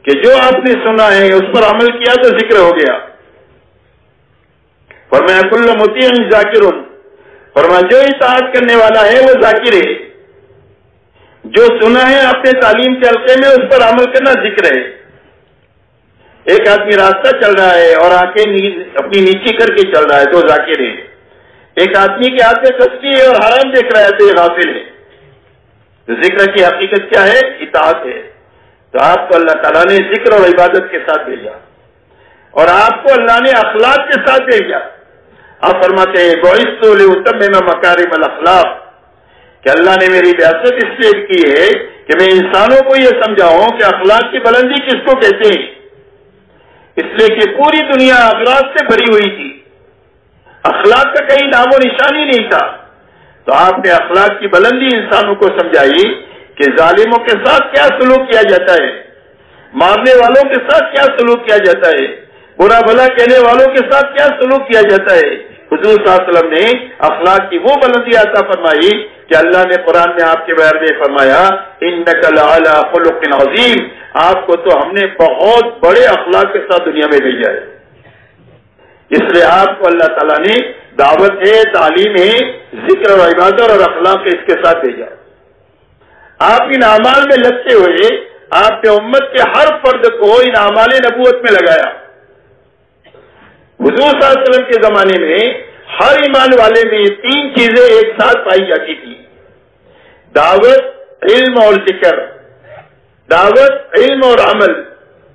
کہ جو آپ نے سنا ہے اس پر عمل کیا تو ذکر ہو گیا۔ فرمایا کل مطیع ذاکر، فرمایا جو اطاعت کرنے والا ہے وہ ذاکر ہے، جو سنا ہے اپنے تعلیم کے حلقے میں اس پر عمل کرنا ذکر ہے۔ ایک آدمی راستہ چل رہا ہے اور آنکھیں اپنی نیچی کر کے چل رہا ہے تو ذاکر ہے، ایک آدمی کے ہاتھ میں تسبیح ہے اور حرام دیکھ رہا ہے تو یہ غافل ہے۔ تو ذکر کی حقیقت کیا ہے؟ اطاعت ہے۔ تو آپ کو اللہ تعالیٰ نے ذکر اور عبادت کے ساتھ بھیجا، اور آپ کو اللہ نے اخلاق کے ساتھ بھیجا۔ آپ فرماتے ہیں بعثت لأتمم مکارم الاخلاق، کہ اللہ نے میری بعثت اس لیے کی ہے کہ میں انسانوں کو یہ سمجھاؤں کہ اخلاق کی بلندی کس کو کہتے ہیں، اس لیے کہ پوری دنیا اغراض سے بھری ہوئی تھی، اخلاق کا کہیں نام و نشان ہی نہیں تھا۔ تو آپ نے اخلاق کی بلندی انسانوں کو سمجھائی کہ ظالموں کے ساتھ کیا سلوک کیا جاتا ہے، مارنے والوں کے ساتھ کیا سلوک کیا جاتا ہے، برا بھلا کہنے والوں کے ساتھ کیا سلوک کیا جاتا ہے۔ حضور صلی اللہ علیہ وسلم نے اخلاق کی وہ بلندی عطا فرمائی کہ اللہ نے قرآن میں آپ کے بارے میں فرمایا انک لعلی خلق عظیم، آپ کو تو ہم نے بہت بڑے اخلاق کے ساتھ دنیا میں بھیجا ہے۔ اس لیے آپ کو اللہ تعالیٰ نے دعوت ہے، تعلیم ہے، ذکر اور عبادت اور اخلاق اس کے ساتھ بھیجا۔ آپ ان اعمال میں لگتے ہوئے آپ نے امت کے ہر فرد کو ان اعمال نبوت میں لگایا۔ حضور صلی اللہ علیہ وسلم کے زمانے میں ہر ایمان والے میں تین چیزیں ایک ساتھ پائی جاتی تھی: دعوت، علم اور ذکر۔ دعوت، علم اور عمل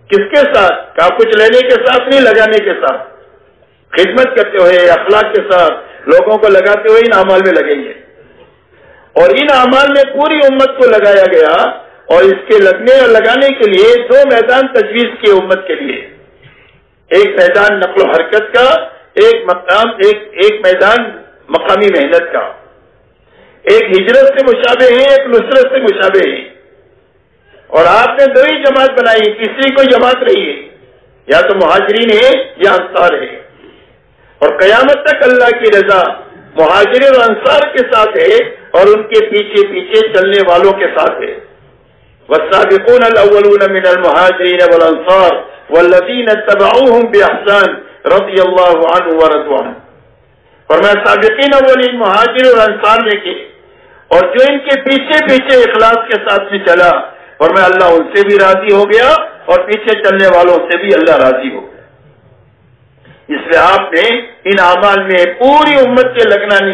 کس کے ساتھ؟ کہا کچھ لینے کے ساتھ نہیں، لگانے کے ساتھ، خدمت کرتے ہوئے اخلاق کے ساتھ لوگوں کو لگاتے ہوئے ان اعمال میں لگیں گے۔ اور ان اعمال میں پوری امت کو لگایا گیا، اور اس کے لگنے اور لگانے کے لیے دو میدان تجویز کیے امت کے لیے، ایک میدان نقل و حرکت کا، ایک میدان مقامی محنت کا، ایک ہجرت سے مشابہ ہے، ایک نصرت سے مشابہ ہے۔ اور آپ نے دو ہی جماعت بنائی، تیسری کوئی جماعت نہیں ہے، یا تو مہاجرین ہے یا انصار ہے، اور قیامت تک اللہ کی رضا مہاجرین اور انصار کے ساتھ ہے اور ان کے پیچھے پیچھے چلنے والوں کے ساتھ ہے۔ والسابقون الاولون من المہاجرین والانصار والذین اتبعوهم باحسان رضی اللہ عنہ ورضوا عنہ۔ فرمایا سابقین اولین مہاجر اور انصار نے کے، اور جو ان کے پیچھے پیچھے اخلاص کے ساتھ میں چلا، فرمایا اللہ ان سے بھی راضی ہو گیا اور پیچھے چلنے والوں سے بھی اللہ راضی ہو گیا۔ اس لیے آپ نے ان اعمال میں پوری امت کے لگانے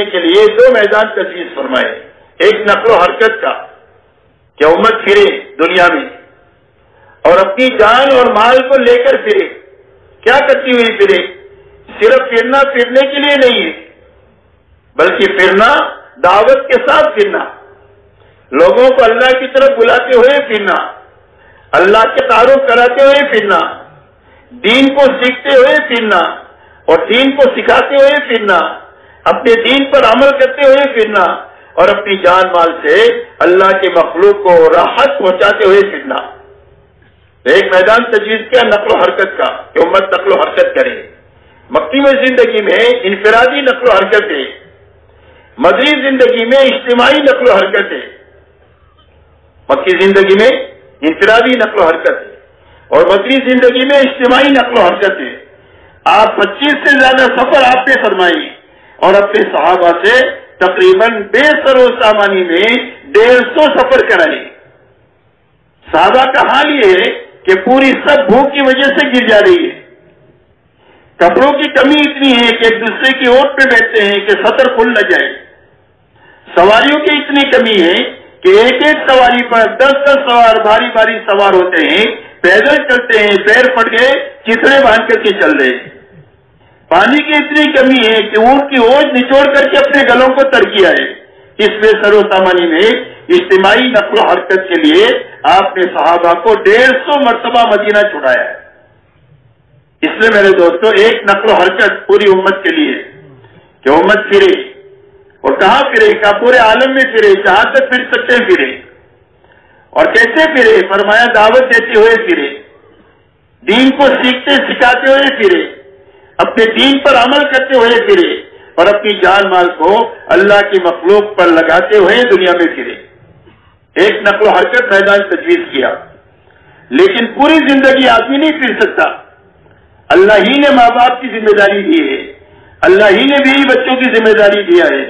کے لیے دو میدان تجویز فرمائے۔ ایک نقل و حرکت کا کہ امت پھرے دنیا میں اور اپنی جان اور مال کو لے کر پھرے۔ کیا کرتی ہوئی پھرے؟ صرف پھرنے کے لیے نہیں ہے، بلکہ پھرنا دعوت کے ساتھ پھرنا، لوگوں کو اللہ کی طرف بلاتے ہوئے پھرنا، اللہ کے تعارف کراتے ہوئے پھرنا، دین کو سیکھتے ہوئے پھرنا اور دین کو سکھاتے ہوئے پھرنا، اپنے دین پر عمل کرتے ہوئے پھرنا اور اپنی جان مال سے اللہ کے مخلوق کو راحت پہنچاتے ہوئے پھرنا۔ ایک میدان تجویز کیا نقل و حرکت کا کہ امت نقل و حرکت کرے۔ مکی میں زندگی میں انفرادی نقل و حرکت ہے، مدنی زندگی میں اجتماعی نقل و حرکت ہے۔ مکی زندگی میں انفرادی نقل و حرکت ہے اور مدنی زندگی میں اجتماعی نقل و حرکت ہے۔ آپ 25 سے زیادہ سفر آپ نے فرمائی اور اپنے صحابہ سے تقریباً بے سر و سامانی میں 150 سفر کرائے۔ صحابہ کا حال یہ ہے کہ پوری سب بھوک کی وجہ سے گر جا رہی ہے، کپڑوں کی کمی اتنی ہے کہ ایک دوسرے کی اوٹ پہ بیٹھتے ہیں کہ سطر کھل نہ جائے، سواریوں کی اتنی کمی ہے کہ ایک ایک سواری پر 10 سوار بھاری بھاری سوار ہوتے ہیں، پیدل چلتے ہیں، پیر پھٹ گئے چترے باندھ کر کے چل رہے۔ پانی کی اتنی کمی ہے کہ اونٹ کی اوج نچوڑ کر کے اپنے گلوں کو تر کیا ہے۔ اس میں سر و سامانی میں اجتماعی نقل و حرکت کے لیے آپ نے صحابہ کو 150 مرتبہ مدینہ چھڑایا ہے۔ اس لیے میرے دوستو ایک نقل و حرکت پوری امت کے لیے کہ امت پھرے، اور کہاں پھرے؟ کہا پورے عالم میں پھرے، جہاں تک پھر سکتے ہیں پھرے۔ اور کیسے پھرے؟ فرمایا دعوت دیتے ہوئے پھرے، دین کو سیکھتے سکھاتے ہوئے پھرے، اپنے دین پر عمل کرتے ہوئے پھرے اور اپنی جان مال کو اللہ کی مخلوق پر لگاتے ہوئے دنیا میں پھرے۔ ایک نقل و حرکت میدان تجویز کیا، لیکن پوری زندگی آدمی نہیں پھر سکتا۔ اللہ ہی نے ماں باپ کی ذمہ داری دی ہے، اللہ ہی نے بیوی بچوں کی ذمہ داری دیا ہے،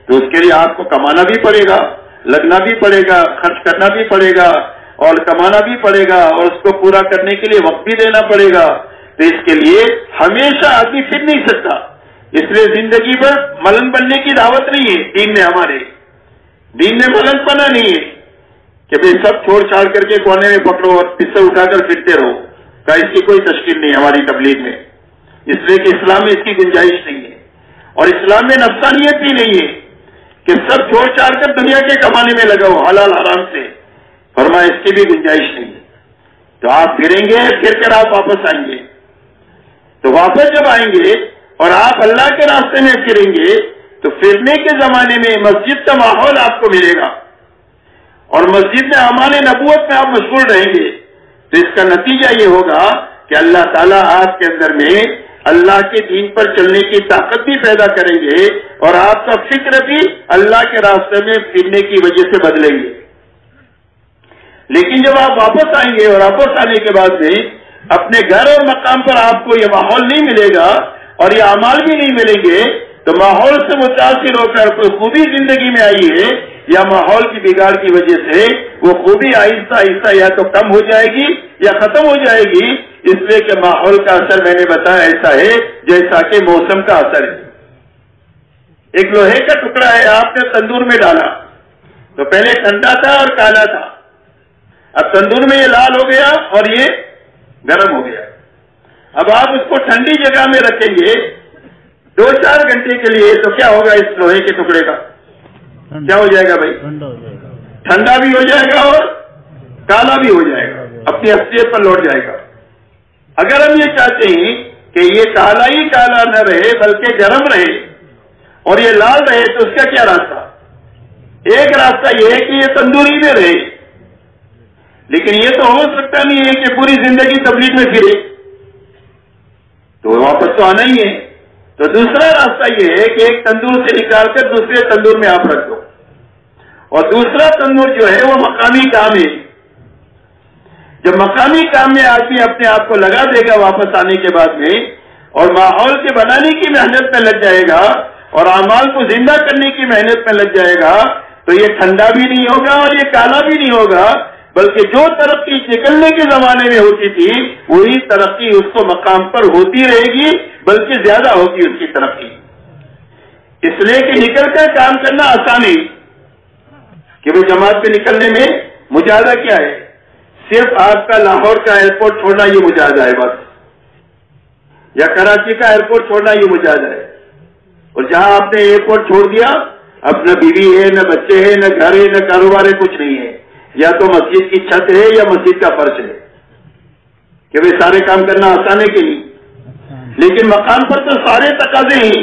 تو اس کے لیے آپ کو کمانا بھی پڑے گا، لگنا بھی پڑے گا، خرچ کرنا بھی پڑے گا اور کمانا بھی پڑے گا اور اس کو پورا کرنے کے لیے وقت بھی دینا پڑے گا۔ تو اس کے لیے ہمیشہ آدمی پھر نہیں سکتا۔ اس لیے زندگی پر ملنگ بننے کی دعوت نہیں ہے دین میں، ہمارے دین میں ملنگ بنا نہیں ہے کہ بھئی سب چھوڑ چھاڑ کر کے کونے میں پکڑو اور پسے اٹھا کر پھرتے رہو، کا اس کی کوئی تشکیل نہیں ہماری تبلیغ میں، اس لیے کہ اسلام میں اس کی گنجائش نہیں ہے، اور اسلام میں نفسانیت بھی نہیں ہے کہ سب چھوڑ چھاڑ کر دنیا کے کمانے میں لگاؤ حلال حرام سے، فرمایا اس کی بھی گنجائش نہیں ہے۔ تو آپ پھریں گے، پھر کر آپ واپس آئیں گے، تو واپس جب آئیں گے اور آپ اللہ کے راستے میں پھریں گے تو پھرنے کے زمانے میں مسجد کا ماحول آپ کو ملے گا اور مسجد میں اعمال نبوت میں آپ مشغول رہیں گے، تو اس کا نتیجہ یہ ہوگا کہ اللہ تعالیٰ آپ کے اندر میں اللہ کے دین پر چلنے کی طاقت بھی پیدا کریں گے اور آپ کا فکر بھی اللہ کے راستے میں پھرنے کی وجہ سے بدلیں گے۔ لیکن جب آپ واپس آئیں گے اور واپس آنے کے بعد میں اپنے گھر اور مقام پر آپ کو یہ ماحول نہیں ملے گا اور یہ اعمال بھی نہیں ملیں گے، تو ماحول سے متاثر ہو کر کوئی خوبی زندگی میں آئی ہے یا ماحول کی بگاڑ کی وجہ سے وہ خوبی آہستہ آہستہ یا تو کم ہو جائے گی یا ختم ہو جائے گی، اس لیے کہ ماحول کا اثر میں نے بتایا ایسا ہے جیسا کہ موسم کا اثر ہے۔ ایک لوہے کا ٹکڑا ہے، آپ نے تندور میں ڈالا تو پہلے ٹھنڈا تھا اور کالا تھا، اب تندور میں یہ لال ہو گیا اور یہ گرم ہو گیا۔ اب آپ اس کو ٹھنڈی جگہ میں رکھیں گے 2-4 گھنٹے کے لیے تو کیا ہوگا اس لوہے کے ٹکڑے کا؟ کیا ہو جائے گا بھائی؟ ٹھنڈا بھی ہو جائے گا اور کالا بھی ہو جائے گا، اپنی اصلیت پر لوٹ جائے گا۔ اگر ہم یہ چاہتے ہیں کہ یہ کالا ہی کالا نہ رہے بلکہ گرم رہے اور یہ لال رہے تو اس کا کیا راستہ؟ ایک راستہ یہ ہے کہ یہ تندوری میں رہے، لیکن یہ تو ہو سکتا نہیں ہے کہ پوری زندگی تبلیغ میں پھرے، تو واپس تو آنا ہی ہے. تو دوسرا راستہ یہ ہے کہ ایک تندور سے نکال کر دوسرے تندور میں آپ رکھ دو، اور دوسرا تندور جو ہے وہ مقامی کام ہے. جب مقامی کام میں آدمی اپنے آپ کو لگا دے گا واپس آنے کے بعد میں، اور ماحول کے بنانے کی محنت میں لگ جائے گا اور اعمال کو زندہ کرنے کی محنت میں لگ جائے گا، تو یہ ٹھنڈا بھی نہیں ہوگا اور یہ کالا بھی نہیں ہوگا، بلکہ جو ترقی نکلنے کے زمانے میں ہوتی تھی وہی ترقی اس کو مقام پر ہوتی رہے گی، بلکہ زیادہ ہوگی اس کی ترقی. اس لیے کہ نکل کر کام کرنا آسان ہے کہ وہ جماعت میں نکلنے میں مجاہدہ کیا ہے؟ صرف آپ کا لاہور کا ایئرپورٹ چھوڑنا یہ مجاہدہ ہے بس، یا کراچی کا ایئرپورٹ چھوڑنا یہ مجاہدہ ہے. اور جہاں آپ نے ایئرپورٹ چھوڑ دیا، اب نہ بیوی ہے، نہ بچے ہیں، نہ گھر ہے، نہ کاروبار ہے، کچھ نہیں ہے. یا تو مسجد کی چھت ہے یا مسجد کا فرش ہے کہ وہ سارے کام کرنا آسان ہے کہ نہیں. لیکن مقام پر تو سارے تقاضے ہیں،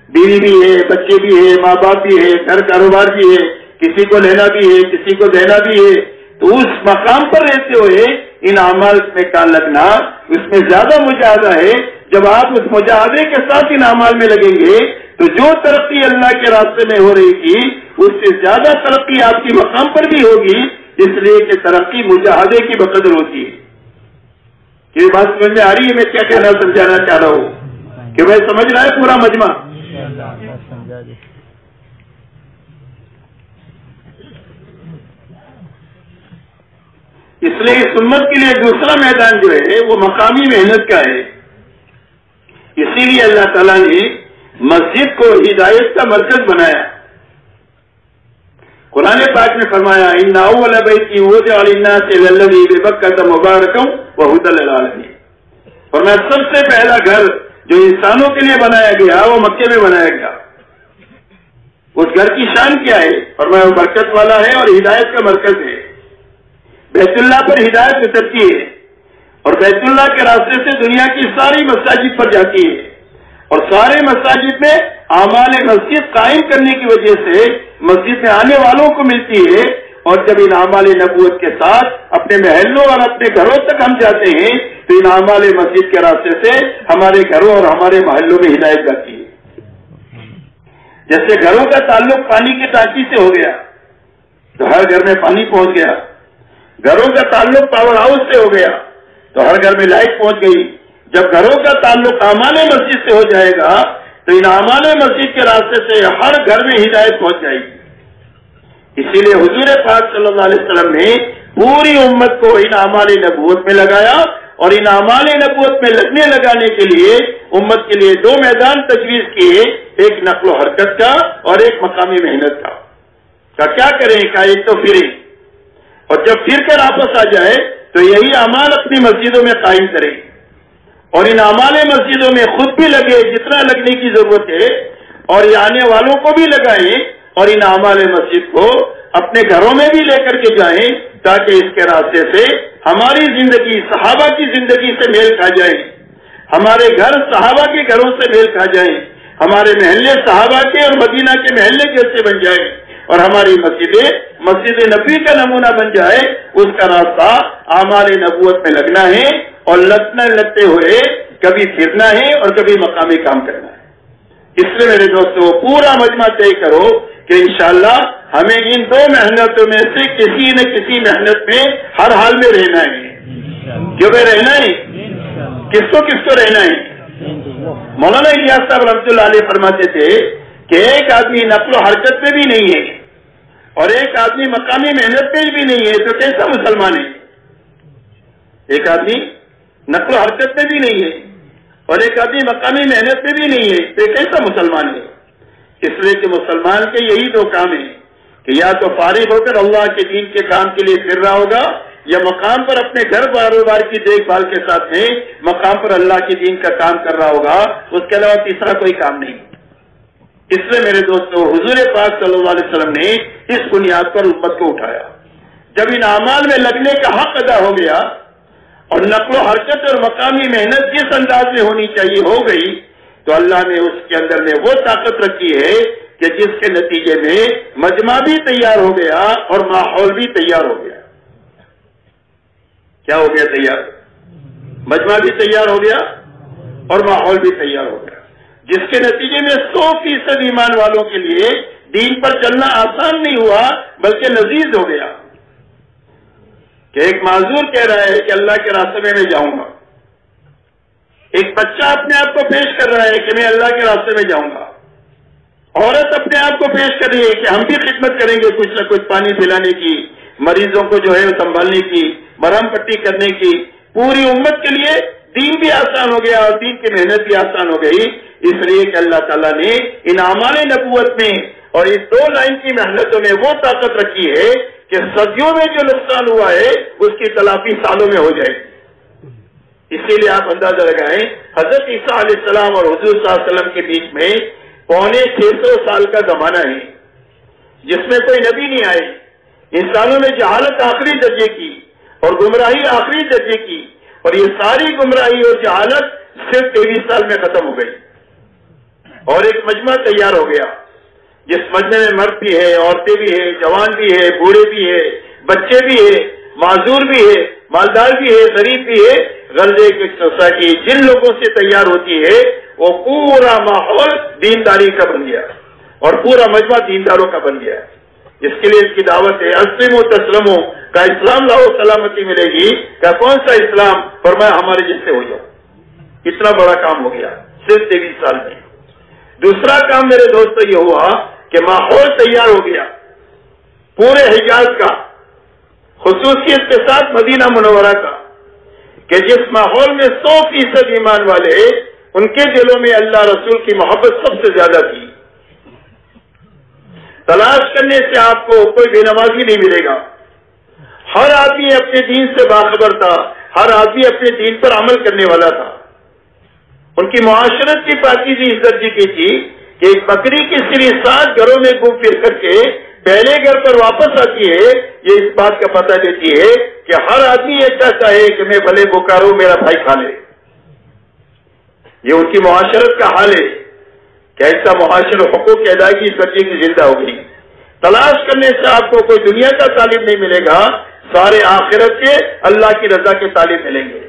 بیوی بھی ہے، بچے بھی ہے، ماں باپ بھی ہے، گھر کاروبار بھی ہے، کسی کو لینا بھی ہے، کسی کو دینا بھی ہے. تو اس مقام پر رہتے ہوئے ان اعمال میں کام لگنا، اس میں زیادہ مجاہدہ ہے. جب آپ اس مجاہدے کے ساتھ ان اعمال میں لگیں گے تو جو ترقی اللہ کے راستے میں ہو رہی تھی اس سے زیادہ ترقی آپ کی مقام پر بھی ہوگی، اس لیے کہ ترقی مجاہدے کی بقدر ہوتی ہے. یہ بات سمجھ میں آ رہی ہے میں کیا کہنا سمجھانا چاہ رہا ہوں کہ بھائی سمجھ رہا ہے پورا مجمع؟ اس لیے اس امت کے لیے دوسرا میدان جو ہے وہ مقامی محنت کا ہے. اسی لیے اللہ تعالیٰ نے مسجد کو ہدایت کا مرکز بنایا. قرآن پاک میں فرمایا ان اول بیت وضع للناس الذی ببکۃ مبارکا وہدی للعالمین. فرمایا سب سے پہلا گھر جو انسانوں کے لیے بنایا گیا وہ مکے میں بنایا گیا. اس گھر کی شان کیا ہے؟ فرمایا وہ برکت والا ہے اور ہدایت کا مرکز ہے. بیت اللہ پر ہدایت اترتی ہے اور بیت اللہ کے راستے سے دنیا کی ساری مساجد پر جاتی ہے، اور سارے مساجد میں اعمال مسجد قائم کرنے کی وجہ سے مسجد میں آنے والوں کو ملتی ہے. اور جب ان اعمال نبوت کے ساتھ اپنے محلوں اور اپنے گھروں تک ہم جاتے ہیں تو ان اعمال مسجد کے راستے سے ہمارے گھروں اور ہمارے محلوں میں ہدایت جاتی ہے. جیسے گھروں کا تعلق پانی کی ٹانکی سے ہو گیا تو ہر گھر میں پانی پہنچ گیا، گھروں کا تعلق پاور ہاؤس سے ہو گیا تو ہر گھر میں لائٹ پہنچ گئی. جب گھروں کا تعلق اعمال مسجد سے ہو جائے گا تو ان اعمال مسجد کے راستے سے ہر گھر میں ہدایت پہنچ جائے گی. اسی لیے حضور پاک صلی اللہ علیہ وسلم نے پوری امت کو ان اعمال نبوت میں لگایا، اور ان اعمال نبوت میں لگانے کے لیے امت کے لیے دو میدان تجویز کیے، ایک نقل و حرکت کا اور ایک مقامی محنت کا. کیا کریں؟ ایک تو پھریں، اور جب پھر کر واپس آ جائے تو یہی اعمال اپنی مسجدوں میں قائم کریں، اور ان اعمال مسجدوں میں خود بھی لگے جتنا لگنے کی ضرورت ہے، اور یہ آنے والوں کو بھی لگائیں، اور ان اعمال مسجد کو اپنے گھروں میں بھی لے کر کے جائیں تاکہ اس کے راستے سے ہماری زندگی صحابہ کی زندگی سے میل کھا جائے، ہمارے گھر صحابہ کے گھروں سے میل کھا جائیں، ہمارے محلے صحابہ کے اور مدینہ کے محلے جیسے بن جائیں، اور ہماری مسجد نبوی کا نمونہ بن جائے. اس کا راستہ اعمال نبوت میں لگنا ہے، اور لگتے ہوئے کبھی پھرنا ہے اور کبھی مقامی کام کرنا ہے. اس لیے میرے دوستوں پورا مجمع طے کرو کہ انشاءاللہ ہمیں ان دو محنتوں میں سے کسی نہ کسی محنت میں ہر حال میں رہنا ہے. جو میں رہنا ہے کس کو رہنا ہے؟ مولانا الیاس صاحب رحمۃ اللہ علیہ فرماتے تھے کہ ایک آدمی نقل و حرکت میں بھی نہیں ہے اور ایک آدمی مقامی محنت میں بھی نہیں ہے تو کیسا مسلمان ہے؟ ایک آدمی نقل و حرکت میں بھی نہیں ہے اور ایک آدمی مقامی محنت میں بھی نہیں ہے تو کیسا مسلمان ہے؟ اس لیے کہ مسلمان کے یہی دو کام ہیں کہ یا تو فارغ ہو کر اللہ کے دین کے کام کے لیے پھر رہا ہوگا، یا مقام پر اپنے گھر کاروبار کی دیکھ بھال کے ساتھ میں مقام پر اللہ کے دین کا کام کر رہا ہوگا. اس کے علاوہ تیسرا کوئی کام نہیں. اس لیے میرے دوستو حضور پاک صلی اللہ علیہ وسلم نے اس بنیاد پر امت کو اٹھایا. جب ان اعمال میں لگنے کا حق ادا ہو گیا اور نقل و حرکت اور مقامی محنت جس انداز میں ہونی چاہیے ہو گئی تو اللہ نے اس کے اندر میں وہ طاقت رکھی ہے کہ جس کے نتیجے میں مجمع بھی تیار ہو گیا اور ماحول بھی تیار ہو گیا. کیا ہو گیا تیار؟ مجمع بھی تیار ہو گیا اور ماحول بھی تیار ہو گیا، جس کے نتیجے میں 100% ایمان والوں کے لیے دین پر چلنا آسان نہیں ہوا بلکہ لذیذ ہو گیا. کہ ایک معذور کہہ رہا ہے کہ اللہ کے راستے میں جاؤں گا، ایک بچہ اپنے آپ کو پیش کر رہا ہے کہ میں اللہ کے راستے میں جاؤں گا، عورت اپنے آپ کو پیش کر رہی ہے کہ ہم بھی خدمت کریں گے، کچھ نہ کچھ پانی پلانے کی، مریضوں کو جو ہے سنبھالنے کی، مرہم پٹی کرنے کی. پوری امت کے لیے دین بھی آسان ہو گیا اور دین کی محنت بھی آسان ہو گئی، اس لیے کہ اللہ تعالیٰ نے ان اعمال نبوت میں اور اس 2 لائن کی محنتوں میں وہ طاقت رکھی ہے کہ صدیوں میں جو نقصان ہوا ہے اس کی تلافی سالوں میں ہو جائے. اسی لیے آپ اندازہ لگائیں، حضرت عیسیٰ علیہ السلام اور حضور صلی اللہ علیہ وسلم کے بیچ میں 650 سال کا زمانہ ہے جس میں کوئی نبی نہیں آئے. انسانوں میں جہالت آخری درجے کی اور گمراہی آخری درجے کی، اور یہ ساری گمراہی اور جہالت صرف 23 سال میں ختم ہو گئی اور ایک مجمع تیار ہو گیا جس مجمع میں مرد بھی ہے، عورتیں بھی ہیں، جوان بھی ہے، بوڑھے بھی ہے، بچے بھی ہے، معذور بھی ہے، مالدار بھی ہے، غریب بھی ہے. غرض ایک سوسائٹی جن لوگوں سے تیار ہوتی ہے وہ پورا ماحول دینداری کا بن گیا اور پورا مجمع دینداروں کا بن گیا. اس کے لیے اس کی دعوت ہے اسلموا تسلموا، کا اسلام لاؤ سلامتی ملے گی. کا کون سا اسلام؟ فرمایا ہمارے جیسے ہو جاؤ. اتنا بڑا کام ہو گیا صرف 23 سال میں. دوسرا کام میرے دوستو یہ ہوا کہ ماحول تیار ہو گیا پورے حجاز کا، خصوصیت کے ساتھ مدینہ منورہ کا، کہ جس ماحول میں 100% ایمان والے ان کے دلوں میں اللہ رسول کی محبت سب سے زیادہ تھی. تلاش کرنے سے آپ کو کوئی بے نمازی نہیں ملے گا. ہر آدمی اپنے دین سے باخبر تھا، ہر آدمی اپنے دین پر عمل کرنے والا تھا. ان کی معاشرت کی پاکیزی اس درجے کی تھی کہ ایک بکری کی سری 7 گھروں میں گھوم پھر کر کے پہلے گھر پر واپس آتی ہے. یہ اس بات کا پتہ دیتی ہے کہ ہر آدمی یہ چاہتا ہے کہ میں بھلے بھوکا رہوں، میرا بھائی کھا لے. یہ ان کی معاشرت کا حال ہے کہ ایسا معاشر حقوق کی ادائیگی اس درجے کی زندہ ہو گئی. تلاش کرنے سے آپ کو کوئی دنیا کا طالب نہیں ملے گا، سارے آخرت کے اللہ کی رضا کے طالب ملیں گے.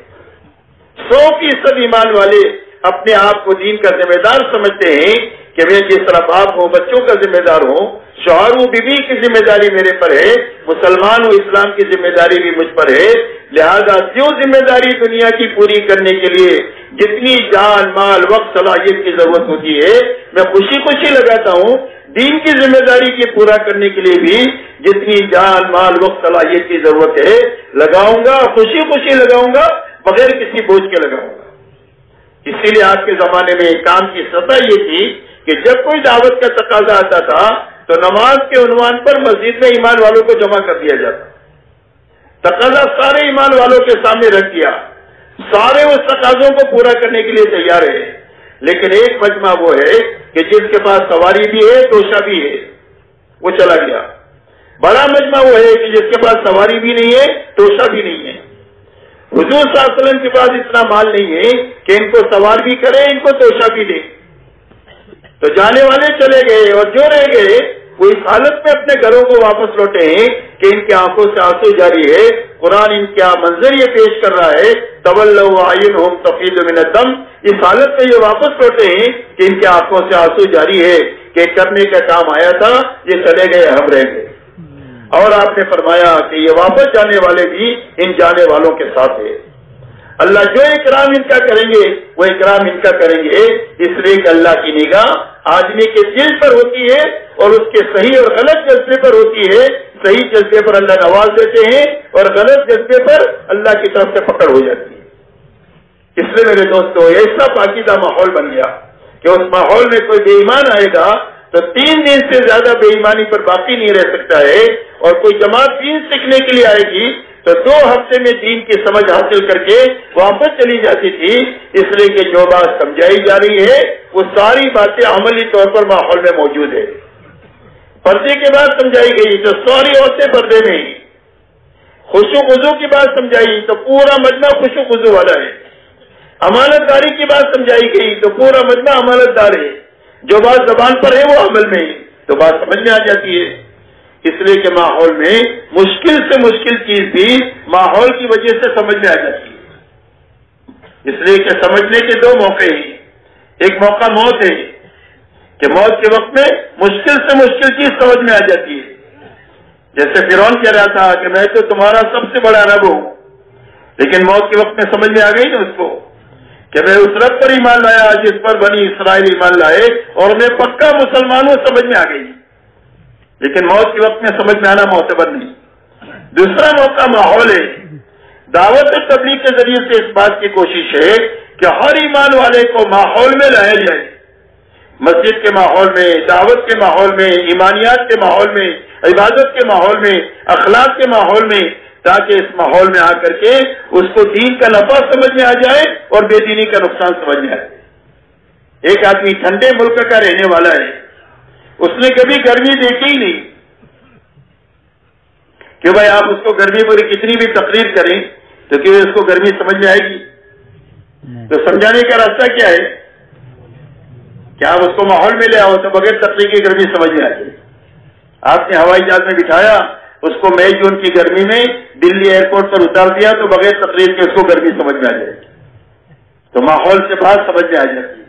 100% ایمان والے اپنے آپ کو دین کا ذمہ دار سمجھتے ہیں کہ میں جس طرح باپ ہوں، بچوں کا ذمہ دار ہوں، شوہر ہوں، بیوی کی ذمہ داری میرے پر ہے، مسلمان ہوں، اسلام کی ذمہ داری بھی مجھ پر ہے. لہذا جو ذمہ داری دنیا کی پوری کرنے کے لیے جتنی جان مال وقت صلاحیت کی ضرورت ہوتی ہے میں خوشی خوشی لگاتا ہوں، دین کی ذمہ داری کی پورا کرنے کے لیے بھی جتنی جان مال وقت صلاحیت کی ضرورت ہے لگاؤں گا، خوشی خوشی لگاؤں گا، بغیر کسی بوجھ کے لگاؤں گا. اسی لیے آج کے زمانے میں کام کی سطح یہ تھی کہ جب کوئی دعوت کا تقاضا آتا تھا تو نماز کے عنوان پر مسجد میں ایمان والوں کو جمع کر دیا جاتا. تقاضا سارے ایمان والوں کے سامنے رکھ دیا، سارے اس تقاضوں کو پورا کرنے کے لیے تیار ہے. لیکن ایک مجمع وہ ہے کہ جس کے پاس سواری بھی ہے، توشہ بھی ہے، وہ چلا گیا. بڑا مجمع وہ ہے کہ جس کے پاس سواری بھی نہیں ہے، توشہ بھی نہیں ہے. حضور صلی اللہ علیہ وسلم کے پاس اتنا مال نہیں ہے کہ ان کو سوار بھی کرے، ان کو توشہ بھی دے. تو جانے والے چلے گئے اور جو رہ گئے وہ اس حالت میں اپنے گھروں کو واپس لوٹے ہیں کہ ان کی آنکھوں سے آنسو جاری ہے. قرآن ان کا منظر یہ پیش کر رہا ہے، تولوا اعینہم تفیض من الدم. اس حالت میں یہ واپس لوٹے ہیں کہ ان کی آنکھوں سے آنسو جاری ہے کہ کرنے کا کام آیا تھا، یہ چلے گئے، ہم رہ گئے. اور آپ نے فرمایا کہ یہ واپس جانے والے بھی ان جانے والوں کے ساتھ ہے. اللہ جو اکرام ان کا کریں گے وہ اکرام ان کا کریں گے. اس لیے کہ اللہ کی نگاہ آدمی کے دل پر ہوتی ہے اور اس کے صحیح اور غلط جذبے پر ہوتی ہے. صحیح جذبے پر اللہ نواز دیتے ہیں اور غلط جذبے پر اللہ کی طرف سے پکڑ ہو جاتی ہے. اس لیے میرے دوستو ایسا پاکیزہ ماحول بن گیا کہ اس ماحول میں کوئی بے ایمان آئے گا تو 3 دن سے زیادہ بے ایمانی پر باقی نہیں رہ سکتا ہے. اور کوئی جماعت دین سیکھنے کے لیے آئے گی تو 2 ہفتے میں دین کی سمجھ حاصل کر کے واپس چلی جاتی تھی. اس لیے کہ جو بات سمجھائی جا رہی ہے وہ ساری باتیں عملی طور پر ماحول میں موجود ہے. پردے کی بات سمجھائی گئی تو ساری عورتیں پردے میں ہی. خوشو خضو کی بات سمجھائی تو پورا مجمع خوشو خضو والا ہے. امانت داری کی بات سمجھائی گئی تو پورا مجمع امانت دار ہے. جو بات زبان پر ہے وہ عمل میں ہے تو بات سمجھ میں آ جاتی ہے. اس لیے کہ ماحول میں مشکل سے مشکل چیز بھی ماحول کی وجہ سے سمجھ میں آ جاتی ہے، اس لیے کہ سمجھنے کے دو موقع ہیں، ایک موقع موت ہے کہ موت کے وقت میں مشکل سے مشکل چیز سمجھ میں آ جاتی ہے، جیسے فرعون کہہ رہا تھا کہ میں تو تمہارا سب سے بڑا رب ہوں، لیکن موت کے وقت میں سمجھ میں آ گئی نا اس کو کہ میں اس رب پر ایمان لایا جس پر بنی اسرائیل ایمان لائے، اور میں پکا مسلمان ہوں، سمجھ میں آ گئی، لیکن موت کے وقت میں سمجھ میں آنا معتبر نہیں۔ دوسرا موقع ماحول ہے، دعوت اور تبلیغ کے ذریعے سے اس بات کی کوشش ہے کہ ہر ایمان والے کو ماحول میں لایا جائے، مسجد کے ماحول میں، دعوت کے ماحول میں، ایمانیات کے ماحول میں، عبادت کے ماحول میں، اخلاق کے ماحول میں، تاکہ اس ماحول میں آ کر کے اس کو دین کا نفع سمجھ میں آ جائے اور بے دینی کا نقصان سمجھ میں آ جائے۔ ایک آدمی ٹھنڈے ملک کا رہنے والا ہے، اس نے کبھی گرمی دیکھی ہی نہیں کہ بھائی آپ اس کو گرمی پر کتنی بھی تقریر کریں تو کہ اس کو گرمی سمجھ میں آئے گی؟ تو سمجھانے کا راستہ کیا ہے کہ آپ اس کو ماحول میں لے آؤ تو بغیر تقریر کی گرمی سمجھ میں آ جائے۔ آپ نے ہوائی جہاز میں بٹھایا، اس کو مئی جون کی گرمی میں دلی ایئرپورٹ پر اتار دیا تو بغیر تقریر کے اس کو گرمی سمجھ میں آ جائے گی، تو ماحول سے بات سمجھ میں آ جاتی ہے۔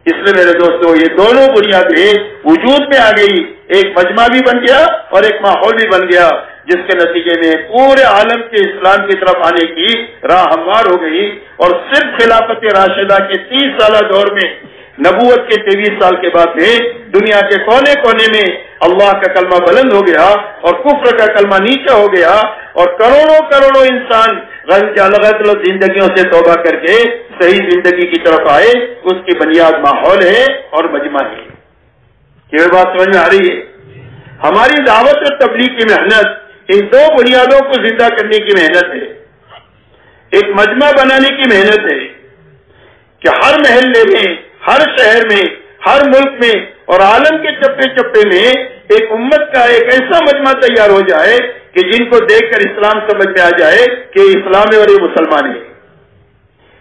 اس لیے میرے دوستو یہ دونوں بنیادیں وجود میں آ گئی، ایک مجمع بھی بن گیا اور ایک ماحول بھی بن گیا، جس کے نتیجے میں پورے عالم کے اسلام کی طرف آنے کی راہ ہموار ہو گئی، اور صرف خلافت راشدہ کے 30 سالہ دور میں، نبوت کے 23 سال کے بعد میں دنیا کے کونے کونے میں اللہ کا کلمہ بلند ہو گیا اور کفر کا کلمہ نیچا ہو گیا، اور کروڑوں کروڑوں انسان رنگ الگ زندگیوں سے توبہ کر کے صحیح زندگی کی طرف آئے۔ اس کی بنیاد ماحول ہے اور مجمع ہے۔ یہ بات سمجھ میں آ رہی ہے؟ ہماری دعوت اور تبلیغ کی محنت ان دو بنیادوں کو زندہ کرنے کی محنت ہے، ایک مجمع بنانے کی محنت ہے کہ ہر محلے میں، ہر شہر میں، ہر ملک میں اور عالم کے چپے چپے میں ایک امت کا ایک ایسا مجمع تیار ہو جائے کہ جن کو دیکھ کر اسلام سمجھ میں آ جائے کہ اسلام ہے اور یہ مسلمان ہے،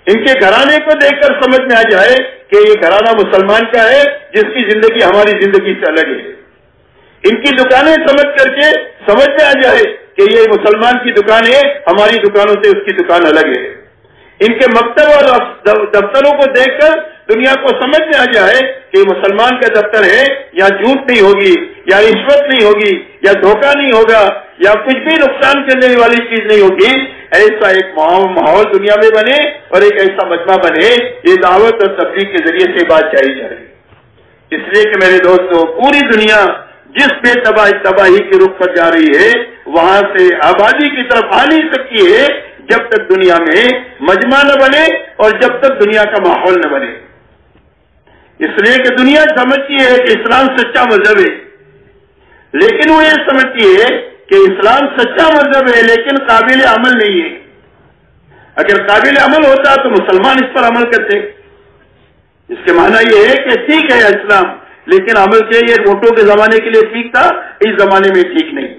ان کے گھرانے کو دیکھ کر سمجھ میں آ جائے کہ یہ گھرانہ مسلمان کا ہے جس کی زندگی ہماری زندگی سے الگ ہے، ان کی دکانیں سمجھ کر کے سمجھ میں آ جائے کہ یہ مسلمان کی دکان ہے، ہماری دکانوں سے اس کی دکان الگ ہے، ان کے مکتب اور دفتروں کو دیکھ کر دنیا کو سمجھ میں آ جائے کہ مسلمان کا دفتر ہے، یا جھوٹ نہیں ہوگی، یا رشوت نہیں ہوگی، یا دھوکہ نہیں ہوگا، یا کچھ بھی نقصان کرنے والی چیز نہیں ہوگی۔ ایسا ایک ماحول دنیا میں بنے اور ایک ایسا مجمع بنے، یہ دعوت اور تبلیغ کے ذریعے سے بات چاہی جا رہی ہے۔ اس لیے کہ میرے دوستو، پوری دنیا جس بے تباہی کے رخ پر جا رہی ہے، وہاں سے آبادی کی طرف آ نہیں سکتی ہے جب تک دنیا میں مجمع نہ بنے اور جب تک دنیا کا ماحول نہ بنے۔ اس لیے کہ دنیا سمجھتی ہے کہ اسلام سچا مذہب ہے، لیکن وہ یہ سمجھتی ہے کہ اسلام سچا مذہب ہے لیکن قابل عمل نہیں ہے۔ اگر قابل عمل ہوتا تو مسلمان اس پر عمل کرتے۔ اس کے معنی یہ ہے کہ ٹھیک ہے اسلام، لیکن عمل کے یہ ووٹوں کے زمانے کے لیے ٹھیک تھا، اس زمانے میں ٹھیک نہیں۔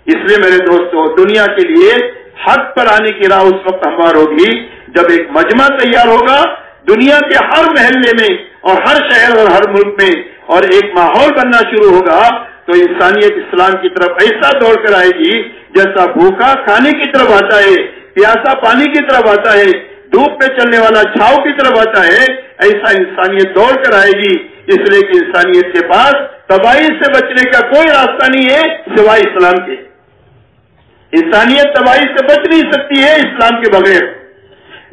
اس لیے میرے دوستو، دنیا کے لیے حق پر آنے کی راہ اس وقت ہموار ہوگی جب ایک مجمع تیار ہوگا دنیا کے ہر محلے میں اور ہر شہر اور ہر ملک میں، اور ایک ماحول بننا شروع ہوگا تو انسانیت اسلام کی طرف ایسا دوڑ کر آئے گی جیسا بھوکا کھانے کی طرف آتا ہے، پیاسا پانی کی طرف آتا ہے، دھوپ پہ چلنے والا چھاؤ کی طرف آتا ہے، ایسا انسانیت دوڑ کر آئے گی۔ اس لیے کہ انسانیت کے پاس تباہی سے بچنے کا کوئی راستہ نہیں ہے سوائے اسلام کے۔ انسانیت تباہی سے بچ نہیں سکتی ہے اسلام کے بغیر،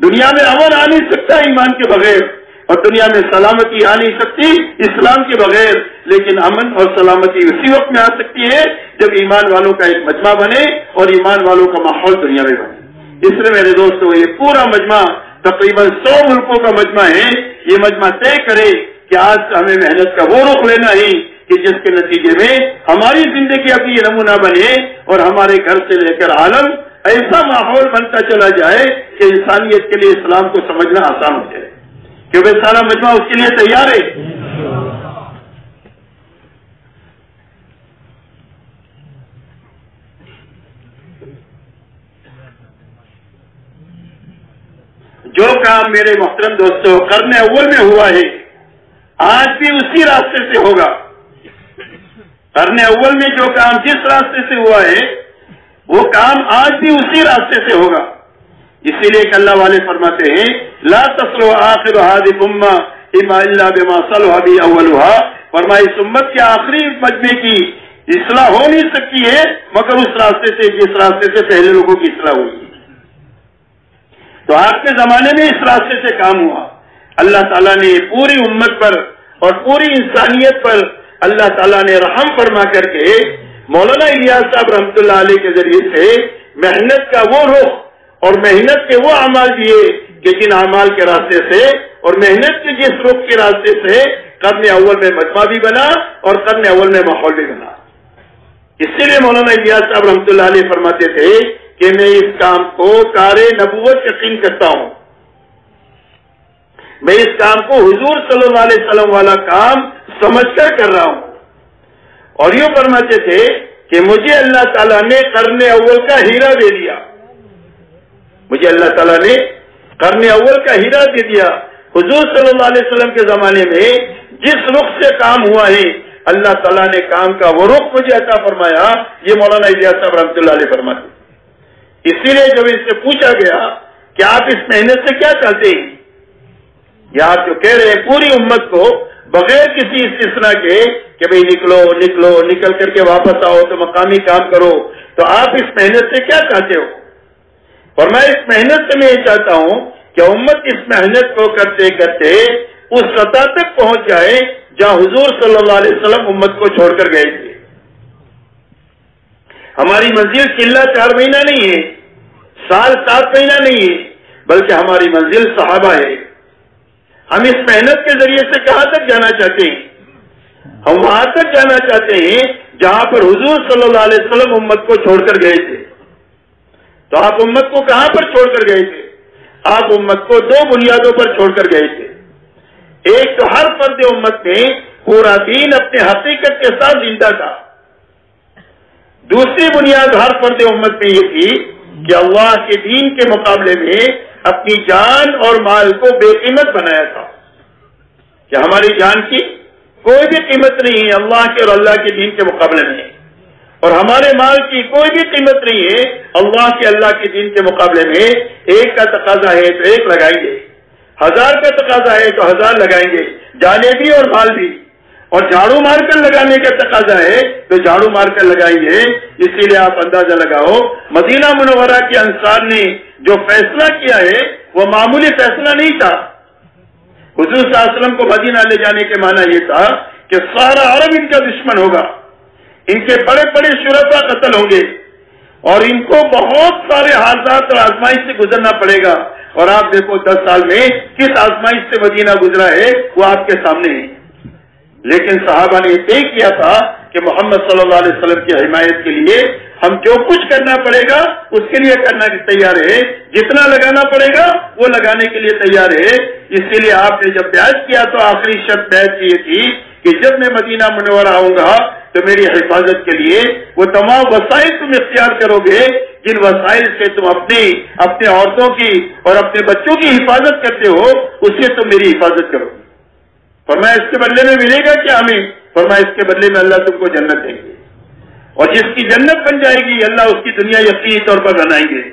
دنیا میں امن آ نہیں سکتا ایمان کے بغیر، اور دنیا میں سلامتی آ نہیں سکتی اسلام کے بغیر۔ لیکن امن اور سلامتی اسی وقت میں آ سکتی ہے جب ایمان والوں کا ایک مجمع بنے اور ایمان والوں کا ماحول دنیا میں بنے۔ اس لیے میرے دوستو، یہ پورا مجمع تقریباً 100 ملکوں کا مجمع ہے، یہ مجمع طے کرے کہ آج ہمیں محنت کا وہ رخ لینا ہے کہ جس کے نتیجے میں ہماری زندگی اب یہ نمونہ بنے اور ہمارے گھر سے لے کر عالم ایسا ماحول بنتا چلا جائے کہ انسانیت کے لیے اسلام کو سمجھنا آسان ہو جائے، کیونکہ سارا مجمع اس کے لیے تیار ہے۔ جو کام میرے محترم دوستو قرن اول میں ہوا ہے، آج بھی اسی راستے سے ہوگا۔ قرن اول میں جو کام جس راستے سے ہوا ہے وہ کام آج بھی اسی راستے سے ہوگا. اسی لیے کہ اللہ والے فرماتے ہیں لا تصلح آخر هذه الامه اما الا بما صلح به اولها. فرمایا اس امت کے آخری مجمع کی اصلاح ہو نہیں سکتی ہے مگر اس راستے سے جس راستے سے پہلے لوگوں کی اصلاح ہوئی. تو آپ کے زمانے میں اس راستے سے کام ہوا. اللہ تعالیٰ نے پوری امت پر اور پوری انسانیت پر اللہ تعالیٰ نے رحم فرما کر کے مولانا الیاس صاحب رحمۃ اللہ علیہ کے ذریعے سے محنت کا وہ رخ اور محنت کے وہ اعمال دیے کہ جن اعمال کے راستے سے اور محنت کے جس رخ کے راستے سے قرن اول میں مجمع بھی بنا اور قرن اول میں ماحول بھی بنا. اسی لیے مولانا الیاس صاحب رحمۃ اللہ علیہ فرماتے تھے کہ میں اس کام کو کار نبوت یقین کرتا ہوں. میں اس کام کو حضور صلی اللہ علیہ وسلم والا کام سمجھ کر کر رہا ہوں. اور یوں فرماتے تھے کہ مجھے اللہ تعالیٰ نے قرن اول کا ہیرا دے دیا. مجھے اللہ تعالیٰ نے قرن اول کا ہیرا دے دیا. حضور صلی اللہ علیہ وسلم کے زمانے میں جس رخ سے کام ہوا ہے اللہ تعالیٰ نے کام کا وہ رخ مجھے عطا فرمایا. یہ مولانا الیاس صاحب رحمۃ اللہ علیہ فرماتے. اسی لیے جب اس سے پوچھا گیا کہ آپ اس محنت سے کیا چاہتے ہیں، یا آپ جو کہہ رہے ہیں پوری امت کو بغیر کسی استثناء کے کہ بھئی نکلو نکلو نکل کر کے واپس آؤ تو مقامی کام کرو، تو آپ اس محنت سے کیا چاہتے ہو؟ اور میں اس محنت سے میں یہ چاہتا ہوں کہ امت اس محنت کو کرتے کرتے اس سطح تک پہنچ جائے جہاں حضور صلی اللہ علیہ وسلم امت کو چھوڑ کر گئے تھے. ہماری منزل چلہ 4 مہینہ نہیں ہے، سال 7 مہینہ نہیں ہے، بلکہ ہماری منزل صحابہ ہے. ہم اس محنت کے ذریعے سے کہاں تک جانا چاہتے ہیں؟ ہم وہاں تک جانا چاہتے ہیں جہاں پر حضور صلی اللہ علیہ وسلم امت کو چھوڑ کر گئے تھے. تو آپ امت کو کہاں پر چھوڑ کر گئے تھے؟ آپ امت کو 2 بنیادوں پر چھوڑ کر گئے تھے. ایک تو ہر فرد امت میں پورا دین اپنے حقیقت کے ساتھ زندہ تھا. دوسری بنیاد ہر فرد امت میں یہ تھی کہ اللہ کے دین کے مقابلے میں اپنی جان اور مال کو بے قیمت بنایا تھا کہ ہماری جان کی کوئی بھی قیمت نہیں ہے اللہ کے اور اللہ کے دین کے مقابلے میں، اور ہمارے مال کی کوئی بھی قیمت نہیں ہے اللہ کے دین کے مقابلے میں. ایک کا تقاضا ہے تو 1 لگائیں گے، 1000 کا تقاضا ہے تو 1000 لگائیں گے، جانے بھی اور مال بھی. اور جھاڑو مار کر لگانے کا تقاضا ہے تو جھاڑو مار کر لگائیں گے. اسی لیے آپ اندازہ لگاؤ مدینہ منورہ کے انصار نے جو فیصلہ کیا ہے وہ معمولی فیصلہ نہیں تھا. حضور صلی اللہ علیہ وسلم کو مدینہ لے جانے کے معنی یہ تھا کہ سارا عرب ان کا دشمن ہوگا، ان کے بڑے بڑے شرفا قتل ہوں گے اور ان کو بہت سارے حالات اور آزمائش سے گزرنا پڑے گا. اور آپ دیکھو 10 سال میں کس آزمائش سے مدینہ گزرا ہے وہ آپ کے سامنے ہے. لیکن صحابہ نے طے کیا تھا کہ محمد صلی اللہ علیہ وسلم کی حمایت کے لیے ہم جو کچھ کرنا پڑے گا اس کے لیے کرنا تیار ہے، جتنا لگانا پڑے گا وہ لگانے کے لیے تیار ہے. اسی لیے آپ نے جب بیعت کیا تو آخری شرط بیعت کی یہ تھی کہ جب میں مدینہ منورہ آؤں گا تو میری حفاظت کے لیے وہ تمام وسائل تم اختیار کرو گے جن وسائل سے تم اپنے عورتوں کی اور اپنے بچوں کی حفاظت کرتے ہو اس سے تم میری حفاظت کرو. فرمایا اس کے بدلے میں ملے گا کیا ہمیں؟ فرمایا اس کے بدلے میں اللہ تم کو جنت دیں گے، اور جس کی جنت بن جائے گی اللہ اس کی دنیا یقینی طور پر بنائیں گے.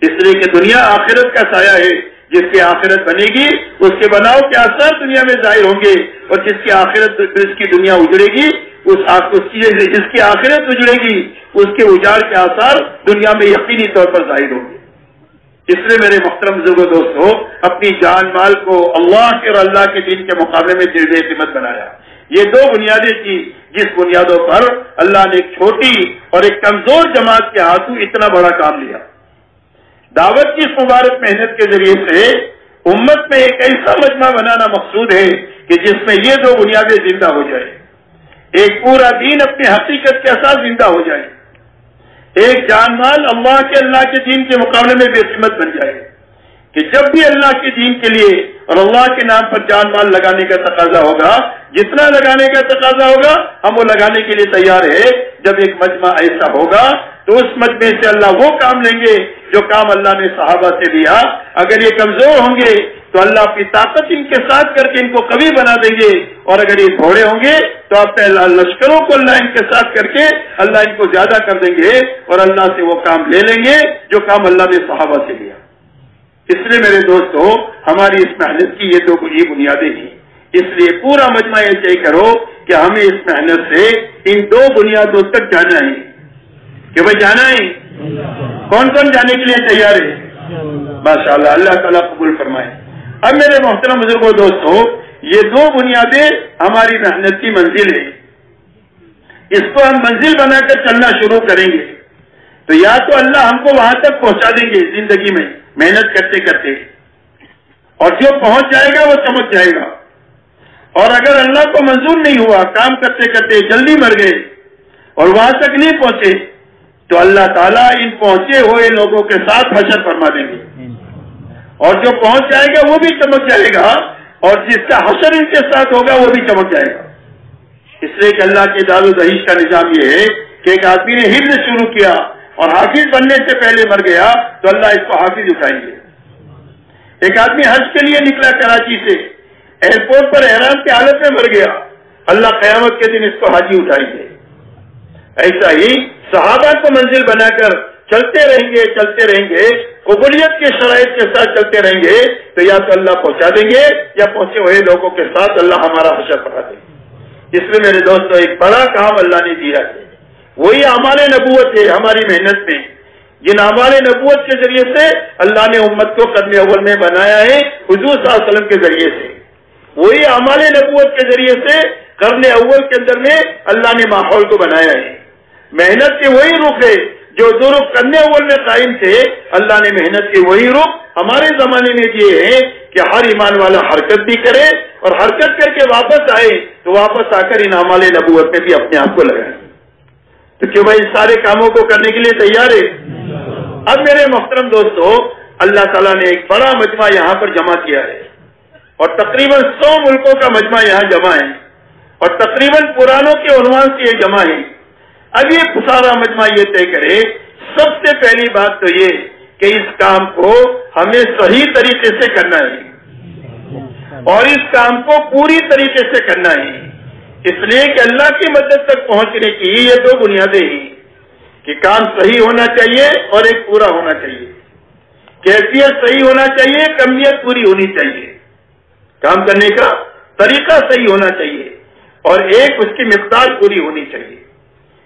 اس لیے کہ دنیا آخرت کا سایہ ہے، جس کی آخرت بنے گی اس کے بناؤ کے آثار دنیا میں ظاہر ہوں گے، اور جس کی دنیا اجڑے گی جس کی آخرت اجڑے گی اس کے اجاڑ کے آثار دنیا میں یقینی طور پر ظاہر ہوں گے. اس لیے میرے محترم بزرگوں دوستو، اپنی جان مال کو اللہ کے اور اللہ کے دین کے مقابلے میں بے قیمت بنایا. یہ 2 بنیادیں تھی جس بنیادوں پر اللہ نے ایک چھوٹی اور ایک کمزور جماعت کے ہاتھوں اتنا بڑا کام لیا. دعوت کی اس مبارک محنت کے ذریعے سے امت میں ایک ایسا مجمع بنانا مقصود ہے کہ جس میں یہ 2 بنیادیں زندہ ہو جائے. ایک پورا دین اپنی حقیقت کے ساتھ زندہ ہو جائے، ایک جان مال اللہ کے دین کے مقابلے میں بے قیمت بن جائے کہ جب بھی اللہ کے دین کے لیے اور اللہ کے نام پر جان مال لگانے کا تقاضا ہوگا، جتنا لگانے کا تقاضا ہوگا ہم وہ لگانے کے لیے تیار ہے. جب ایک مجمع ایسا ہوگا تو اس مجمع سے اللہ وہ کام لیں گے جو کام اللہ نے صحابہ سے لیا. اگر یہ کمزور ہوں گے تو اللہ اپنی طاقت ان کے ساتھ کر کے ان کو قوی بنا دیں گے، اور اگر یہ تھوڑے ہوں گے تو اپنے لشکروں کو اللہ ان کے ساتھ کر کے اللہ ان کو زیادہ کر دیں گے، اور اللہ سے وہ کام لے لیں گے جو کام اللہ نے صحابہ سے لیا۔ اس لیے میرے دوستو، ہماری اس محنت کی یہ دو بنیادیں ہیں، اس لیے پورا مجمع یہ طے کرو کہ ہمیں اس محنت سے ان دو بنیادوں تک جانا ہے کہ بھائی جانا ہے۔ کون کون جانے کے لیے تیار ہے؟ ماشاءاللہ، اللہ تعالیٰ قبول فرمائے۔ اب میرے محترم بزرگوں دوستو، یہ دو بنیادیں ہماری محنت کی منزل ہے، اس کو ہم منزل بنا کر چلنا شروع کریں گے تو یا تو اللہ ہم کو وہاں تک پہنچا دیں گے زندگی میں محنت کرتے کرتے، اور جو پہنچ جائے گا وہ چمک جائے گا، اور اگر اللہ کو منظور نہیں ہوا، کام کرتے کرتے جلدی مر گئے اور وہاں تک نہیں پہنچے، تو اللہ تعالیٰ ان پہنچے ہوئے لوگوں کے ساتھ حشر فرما دیں گے، اور جو پہنچ جائے گا وہ بھی چمک جائے گا، اور جس کا حشر ان کے ساتھ ہوگا وہ بھی چمک جائے گا۔ اس لیے کہ اللہ کے دار و دہیش کا نظام یہ ہے کہ ایک آدمی نے حفظ شروع کیا اور حافظ بننے سے پہلے مر گیا تو اللہ اس کو حافظ اٹھائیں گے۔ ایک آدمی حج کے لیے نکلا کراچی سے، ایئرپورٹ پر احرام کی حالت میں مر گیا، اللہ قیامت کے دن اس کو حاجی اٹھائیں گے۔ ایسا ہی صحابہ کو منزل بنا کر چلتے رہیں گے، قبولیت کے شرائط کے ساتھ چلتے رہیں گے تو یا تو اللہ پہنچا دیں گے یا پہنچے ہوئے لوگوں کے ساتھ اللہ ہمارا حشر کرا دیں گے۔ اس میں میرے دوستو ایک بڑا کام اللہ نے دیا ہے، وہی اعمال نبوت ہے۔ ہماری محنت میں جن اعمال نبوت کے ذریعے سے اللہ نے امت کو قدم اول میں بنایا ہے، حضور صلی اللہ علیہ وسلم کے ذریعے سے، وہی اعمال نبوت کے ذریعے سے قرن اول کے اندر میں اللہ نے ماحول کو بنایا ہے۔ محنت کے وہی رخ ہے جو دو رخ قرن اول میں قائم تھے، اللہ نے محنت کے وہی رخ ہمارے زمانے میں دیے ہیں کہ ہر ایمان والا حرکت بھی کرے، اور حرکت کر کے واپس آئے تو واپس آ کر ان اعمال نبوت میں بھی اپنے آپ کو لگائیں۔ تو کیوں بھائی سارے کاموں کو کرنے کے لیے تیار ہے؟ اب میرے محترم دوستو، اللہ تعالیٰ نے ایک بڑا مجمع یہاں پر جمع کیا ہے، اور تقریباً 100 ملکوں کا مجمع یہاں جمع ہے، اور تقریباً قرآنوں کے عنوان سے یہ جمع ہے۔ اب یہ سارا مجمع یہ طے کرے، سب سے پہلی بات تو یہ کہ اس کام کو ہمیں صحیح طریقے سے کرنا ہے، اور اس کام کو پوری طریقے سے کرنا ہے، اس لیے کہ اللہ کی مدد تک پہنچنے کی یہ دو بنیادیں ہیں کہ کام صحیح ہونا چاہیے اور ایک پورا ہونا چاہیے، کیفیت صحیح ہونا چاہیے، کمیت پوری ہونی چاہیے، کام کرنے کا طریقہ صحیح ہونا چاہیے، اور ایک اس کی مقدار پوری ہونی چاہیے۔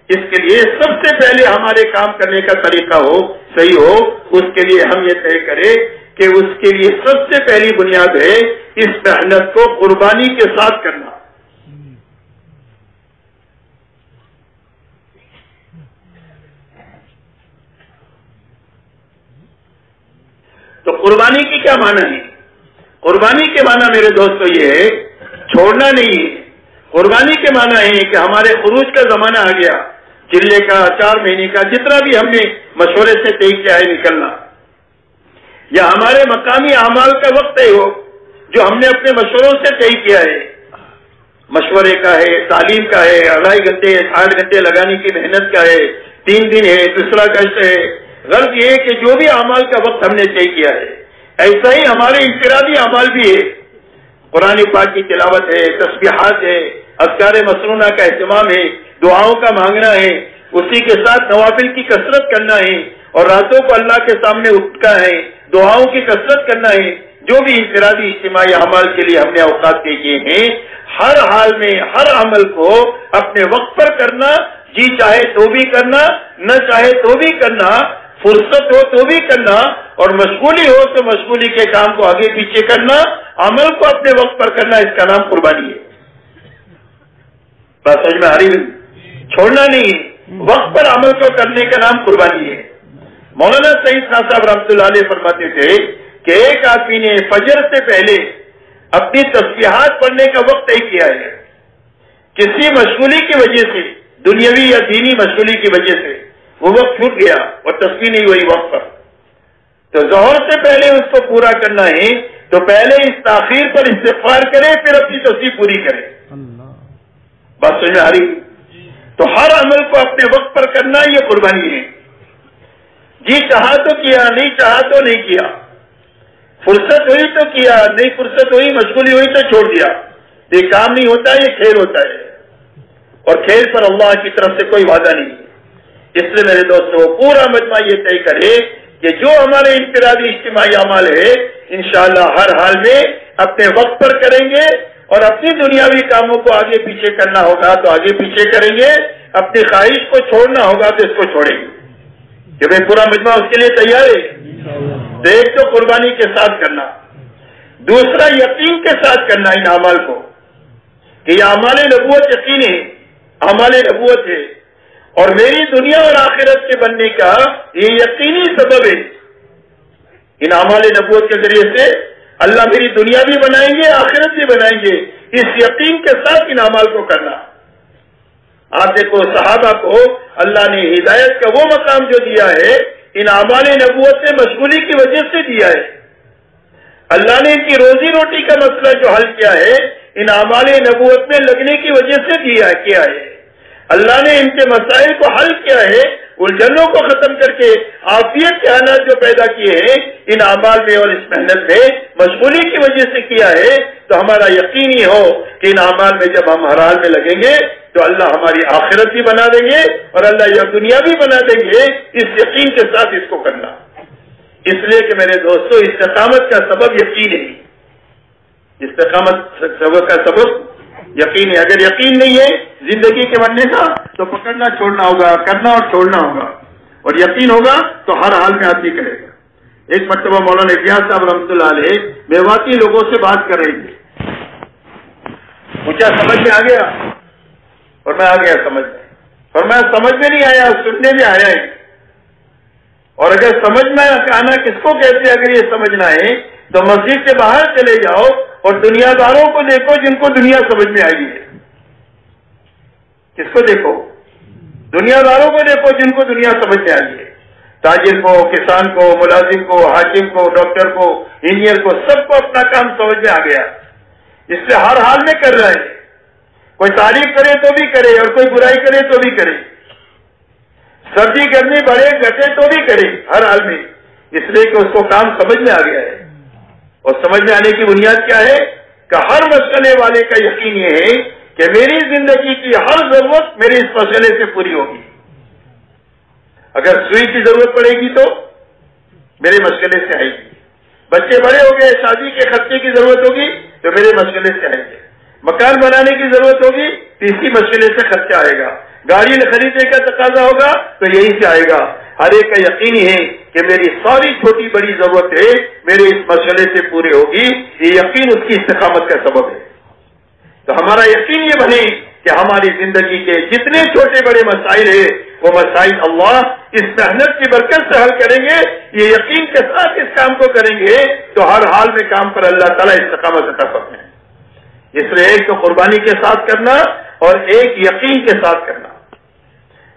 اس کے لیے سب سے پہلے ہمارے کام کرنے کا طریقہ ہو، صحیح ہو، اس کے لیے ہم یہ طے کریں کہ اس کے لیے سب سے پہلی بنیاد ہے اس محنت کو قربانی کے ساتھ کرنا۔ تو قربانی کی کیا معنی ہے؟ قربانی کے معنی میرے دوستو یہ ہے چھوڑنا نہیں ہے۔ قربانی کے معنی ہے کہ ہمارے خروج کا زمانہ آ گیا، چلے کا، 4 مہینے کا، جتنا بھی ہم نے مشورے سے طے کیا ہے نکلنا، یا ہمارے مقامی اعمال کا وقت طے ہو جو ہم نے اپنے مشوروں سے طے کیا ہے، مشورے کا ہے، تعلیم کا ہے، 2.5 گھنٹے 60 گھنٹے لگانے کی محنت کا ہے، 3 دن ہے، دوسرا گشت ہے۔ غرض یہ ہے کہ جو بھی اعمال کا وقت ہم نے طے کیا ہے، ایسا ہی ہمارے انفرادی اعمال بھی ہے، قرآن پاک کی تلاوت ہے، تسبیحات ہے، اذکار مسنونہ کا اہتمام ہے، دعاؤں کا مانگنا ہے، اسی کے ساتھ نوافل کی کثرت کرنا ہے، اور راتوں کو اللہ کے سامنے اٹھنا ہے، دعاؤں کی کثرت کرنا ہے۔ جو بھی انفرادی اجتماعی اعمال کے لیے ہم نے اوقات طے کیے ہیں، ہر حال میں ہر عمل کو اپنے وقت پر کرنا، جی چاہے تو بھی کرنا، نہ چاہے تو بھی کرنا، فرصت ہو تو بھی کرنا، اور مشغولی ہو تو مشغولی کے کام کو آگے پیچھے کرنا، عمل کو اپنے وقت پر کرنا، اس کا نام قربانی ہے۔ بات سمجھ میں آ رہی ہے؟ چھوڑنا نہیں، وقت پر عمل کو کرنے کا نام قربانی ہے۔ مولانا سعید خان صاحب رحمۃ اللہ علیہ فرماتے تھے کہ ایک آدمی نے فجر سے پہلے اپنی تسبیحات پڑھنے کا وقت طے کیا ہے، کسی مشغولی کی وجہ سے، دنیاوی یا دینی مشغولی کی وجہ سے وہ وقت چھوٹ گیا اور تسبیح نہیں ہوئی وقت پر، تو ظہر سے پہلے اس کو پورا کرنا ہے، تو پہلے اس تاخیر پر استغفار کرے، پھر اپنی تسبیح پوری کرے۔ بات سمجھ میں آ رہی؟ تو ہر عمل کو اپنے وقت پر کرنا یہ قربانی ہے۔ جی چاہا تو کیا، نہیں چاہا تو نہیں کیا۔ فرصت ہوئی تو کیا، نہیں فرصت ہوئی مشغولی ہوئی تو چھوڑ دیا. یہ کام نہیں ہوتا ہے، یہ کھیل ہوتا ہے، اور کھیل پر اللہ کی طرف سے کوئی وعدہ نہیں. اس لیے میرے دوستوں پورا مجمع یہ طے کرے کہ جو ہمارے انفرادی اجتماعی اعمال ہے انشاءاللہ ہر حال میں اپنے وقت پر کریں گے، اور اپنی دنیاوی کاموں کو آگے پیچھے کرنا ہوگا تو آگے پیچھے کریں گے، اپنی خواہش کو چھوڑنا ہوگا تو اس کو چھوڑیں گے. کہ بھائی پورا مجمع اس کے لیے تیار ہے. تو ایک تو قربانی کے ساتھ کرنا، دوسرا یقین کے ساتھ کرنا ان اعمال کو کہ یہ اعمال نبوت یقین ہے، اعمال نبوت ہے، اور میری دنیا اور آخرت کے بننے کا یہ یقینی سبب ہے. ان اعمال نبوت کے ذریعے سے اللہ میری دنیا بھی بنائیں گے، آخرت بھی بنائیں گے. اس یقین کے ساتھ ان اعمال کو کرنا. آپ دیکھو صحابہ کو اللہ نے ہدایت کا وہ مقام جو دیا ہے ان اعمال نبوت سے مشغولی کی وجہ سے دیا ہے. اللہ نے ان کی روزی روٹی کا مسئلہ جو حل کیا ہے ان اعمال نبوت میں لگنے کی وجہ سے کیا ہے. اللہ نے ان کے مسائل کو حل کیا ہے، الجھنوں کو ختم کر کے عافیت کے حالات جو پیدا کیے ہیں ان اعمال میں اور اس محنت میں مشغولی کی وجہ سے کیا ہے. تو ہمارا یقین ہی ہو کہ ان اعمال میں جب ہم ہر حال میں لگیں گے تو اللہ ہماری آخرت بھی بنا دیں گے اور اللہ یہ دنیا بھی بنا دیں گے. اس یقین کے ساتھ اس کو کرنا، اس لیے کہ میرے دوستو استقامت کا سبب یقین ہے. استقامت کا سبب یقین ہے. اگر یقین نہیں ہے زندگی کے بننے کا تو پکڑنا چھوڑنا ہوگا، کرنا اور چھوڑنا ہوگا، اور یقین ہوگا تو ہر حال میں آدمی کرے گا. ایک مرتبہ مولانا الیاس صاحب رحمۃ اللہ علیہ میواتی لوگوں سے بات کر رہے تھے. مجھے سمجھ میں آ گیا اور میں آ گیا سمجھ میں، اور میں سمجھ میں نہیں آیا، سننے میں آیا ہے. اور اگر سمجھ میں آنا کس کو کہتے ہیں، اگر یہ سمجھنا ہے تو مسجد سے باہر چلے جاؤ اور دنیا داروں کو دیکھو جن کو دنیا سمجھ میں آئی ہے. کس کو دیکھو؟ دنیا داروں کو دیکھو جن کو دنیا سمجھ میں آئی ہے. تاجر کو، کسان کو، ملازم کو، حاکم کو، ڈاکٹر کو، انجینئر کو، سب کو اپنا کام سمجھ میں آ گیا، اس سے ہر حال میں کر رہا ہے. کوئی تعریف کرے تو بھی کرے اور کوئی برائی کرے تو بھی کرے، سردی گرمی بڑھے گھٹے تو بھی کرے، ہر حال میں، اس لیے کہ اس کو کام سمجھ میں آ گیا ہے. اور سمجھ میں آنے کی بنیاد کیا ہے کہ ہر مسئلے والے کا یقین یہ ہے کہ میری زندگی کی ہر ضرورت میرے اس مسئلے سے پوری ہوگی. اگر سوئی کی ضرورت پڑے گی تو میرے مسئلے سے آئے گی. بچے بڑے ہو گئے، شادی کے خرچے کی ضرورت ہوگی تو میرے مسئلے سے آئیں گے. مکان بنانے کی ضرورت ہوگی تو اسی مسئلے سے خرچہ آئے گا. گاڑی خریدنے کا تقاضا ہوگا تو یہی سے آئے گا. ہر ایک کا یقین ہے کہ میری ساری چھوٹی بڑی ضرورت ہے میرے اس مسئلے سے پورے ہوگی. یہ یقین اس کی استقامت کا سبب ہے. تو ہمارا یقین یہ بنے کہ ہماری زندگی کے جتنے چھوٹے بڑے مسائل ہیں وہ مسائل اللہ اس محنت کی برکت سے حل کریں گے. یہ یقین کے ساتھ اس کام کو کریں گے تو ہر حال میں کام پر اللہ تعالیٰ استقامت عطا فرمائے. اس لیے ایک تو قربانی کے ساتھ کرنا اور ایک یقین کے ساتھ کرنا.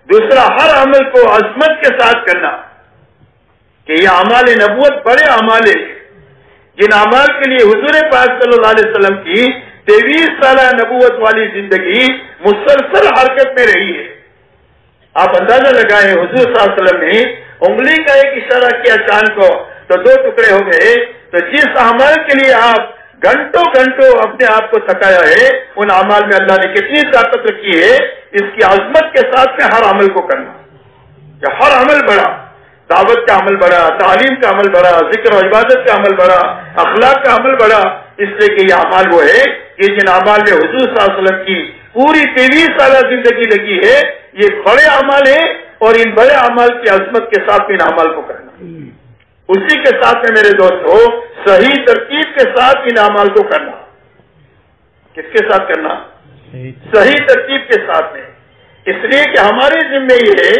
دوسرا ہر عمل کو عظمت کے ساتھ کرنا کہ یہ اعمال نبوت بڑے اعمال ہیں جن اعمال کے لیے حضور پاک صلی اللہ علیہ وسلم کی 23 سالہ نبوت والی زندگی مسلسل حرکت میں رہی ہے. آپ اندازہ لگائیں حضور صلی اللہ علیہ وسلم نے انگلی کا ایک اشارہ کیا چاند کو تو 2 ٹکڑے ہو گئے. تو جس اعمال کے لیے آپ گھنٹوں گھنٹوں اپنے آپ کو تھکایا ہے ان اعمال میں اللہ نے کتنی طاقت رکھی ہے. اس کی عظمت کے ساتھ میں ہر عمل کو کرنا کہ ہر عمل بڑا، دعوت کا عمل بڑا، تعلیم کا عمل بڑا، ذکر و عبادت کا عمل بڑا، اخلاق کا عمل بڑا. اس لیے کہ یہ اعمال وہ ہے کہ جن اعمال میں حضور صلی اللہ علیہ وسلم کی پوری 23 سالہ زندگی لگی ہے یہ بڑے اعمال ہیں اور ان بڑے اعمال کی عظمت کے ساتھ ان اعمال کو کرنا. اسی کے ساتھ میں میرے دوستو صحیح ترتیب کے ساتھ ان اعمال کو کرنا. کس کے ساتھ کرنا؟ صحیح ترتیب کے ساتھ میں. اس لیے کہ ہمارے ذمے یہ ہے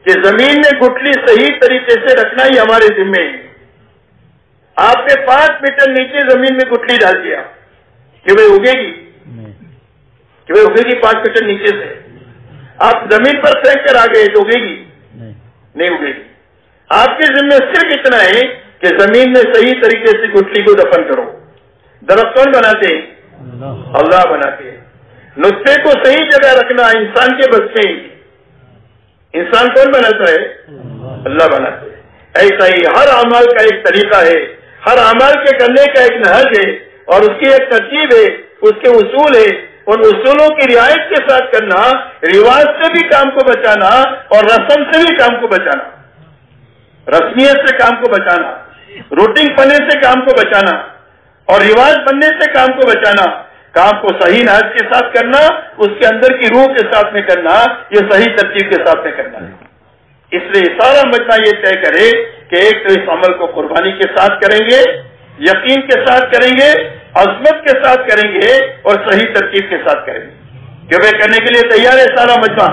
کہ زمین میں گٹلی صحیح طریقے سے رکھنا ہی ہمارے ذمے ہے. آپ نے 5 میٹر نیچے زمین میں گٹلی ڈال دیا کہ وہ اگے گی، کہ وہ اگے گی 5 میٹر نیچے سے. آپ زمین پر پھینک کر آ گئے تو اگے گی؟ نہیں اگے گی. آپ کے ذمے صرف اتنا ہے کہ زمین میں صحیح طریقے سے گٹلی کو دفن کرو. درخت کون بناتے ہیں؟ اللہ بناتے ہیں. نطفے کو صحیح جگہ رکھنا انسان کے بس میں ہی. انسان کون بناتا ہے؟ اللہ بناتے ہیں. ایسا ہی ہر عمل کا ایک طریقہ ہے، ہر عمل کے کرنے کا ایک نہج ہے اور اس کی ایک ترتیب ہے، اس کے اصول ہے. ان اصولوں کی رعایت کے ساتھ کرنا، رواج سے بھی کام کو بچانا اور رسم سے بھی کام کو بچانا، رسمیت سے کام کو بچانا، روٹین پنے سے کام کو بچانا اور رواج بننے سے کام کو بچانا. کام کو صحیح نہج کے ساتھ کرنا، اس کے اندر کی روح کے ساتھ میں کرنا، یہ صحیح ترتیب کے ساتھ میں کرنا ہے. اس لیے سارا مجمع یہ طے کرے کہ ایک تو اس عمل کو قربانی کے ساتھ کریں گے، یقین کے ساتھ کریں گے، عظمت کے ساتھ کریں گے اور صحیح ترتیب کے ساتھ کریں گے. کہ وہ کرنے کے لیے تیار ہے سارا مجمع.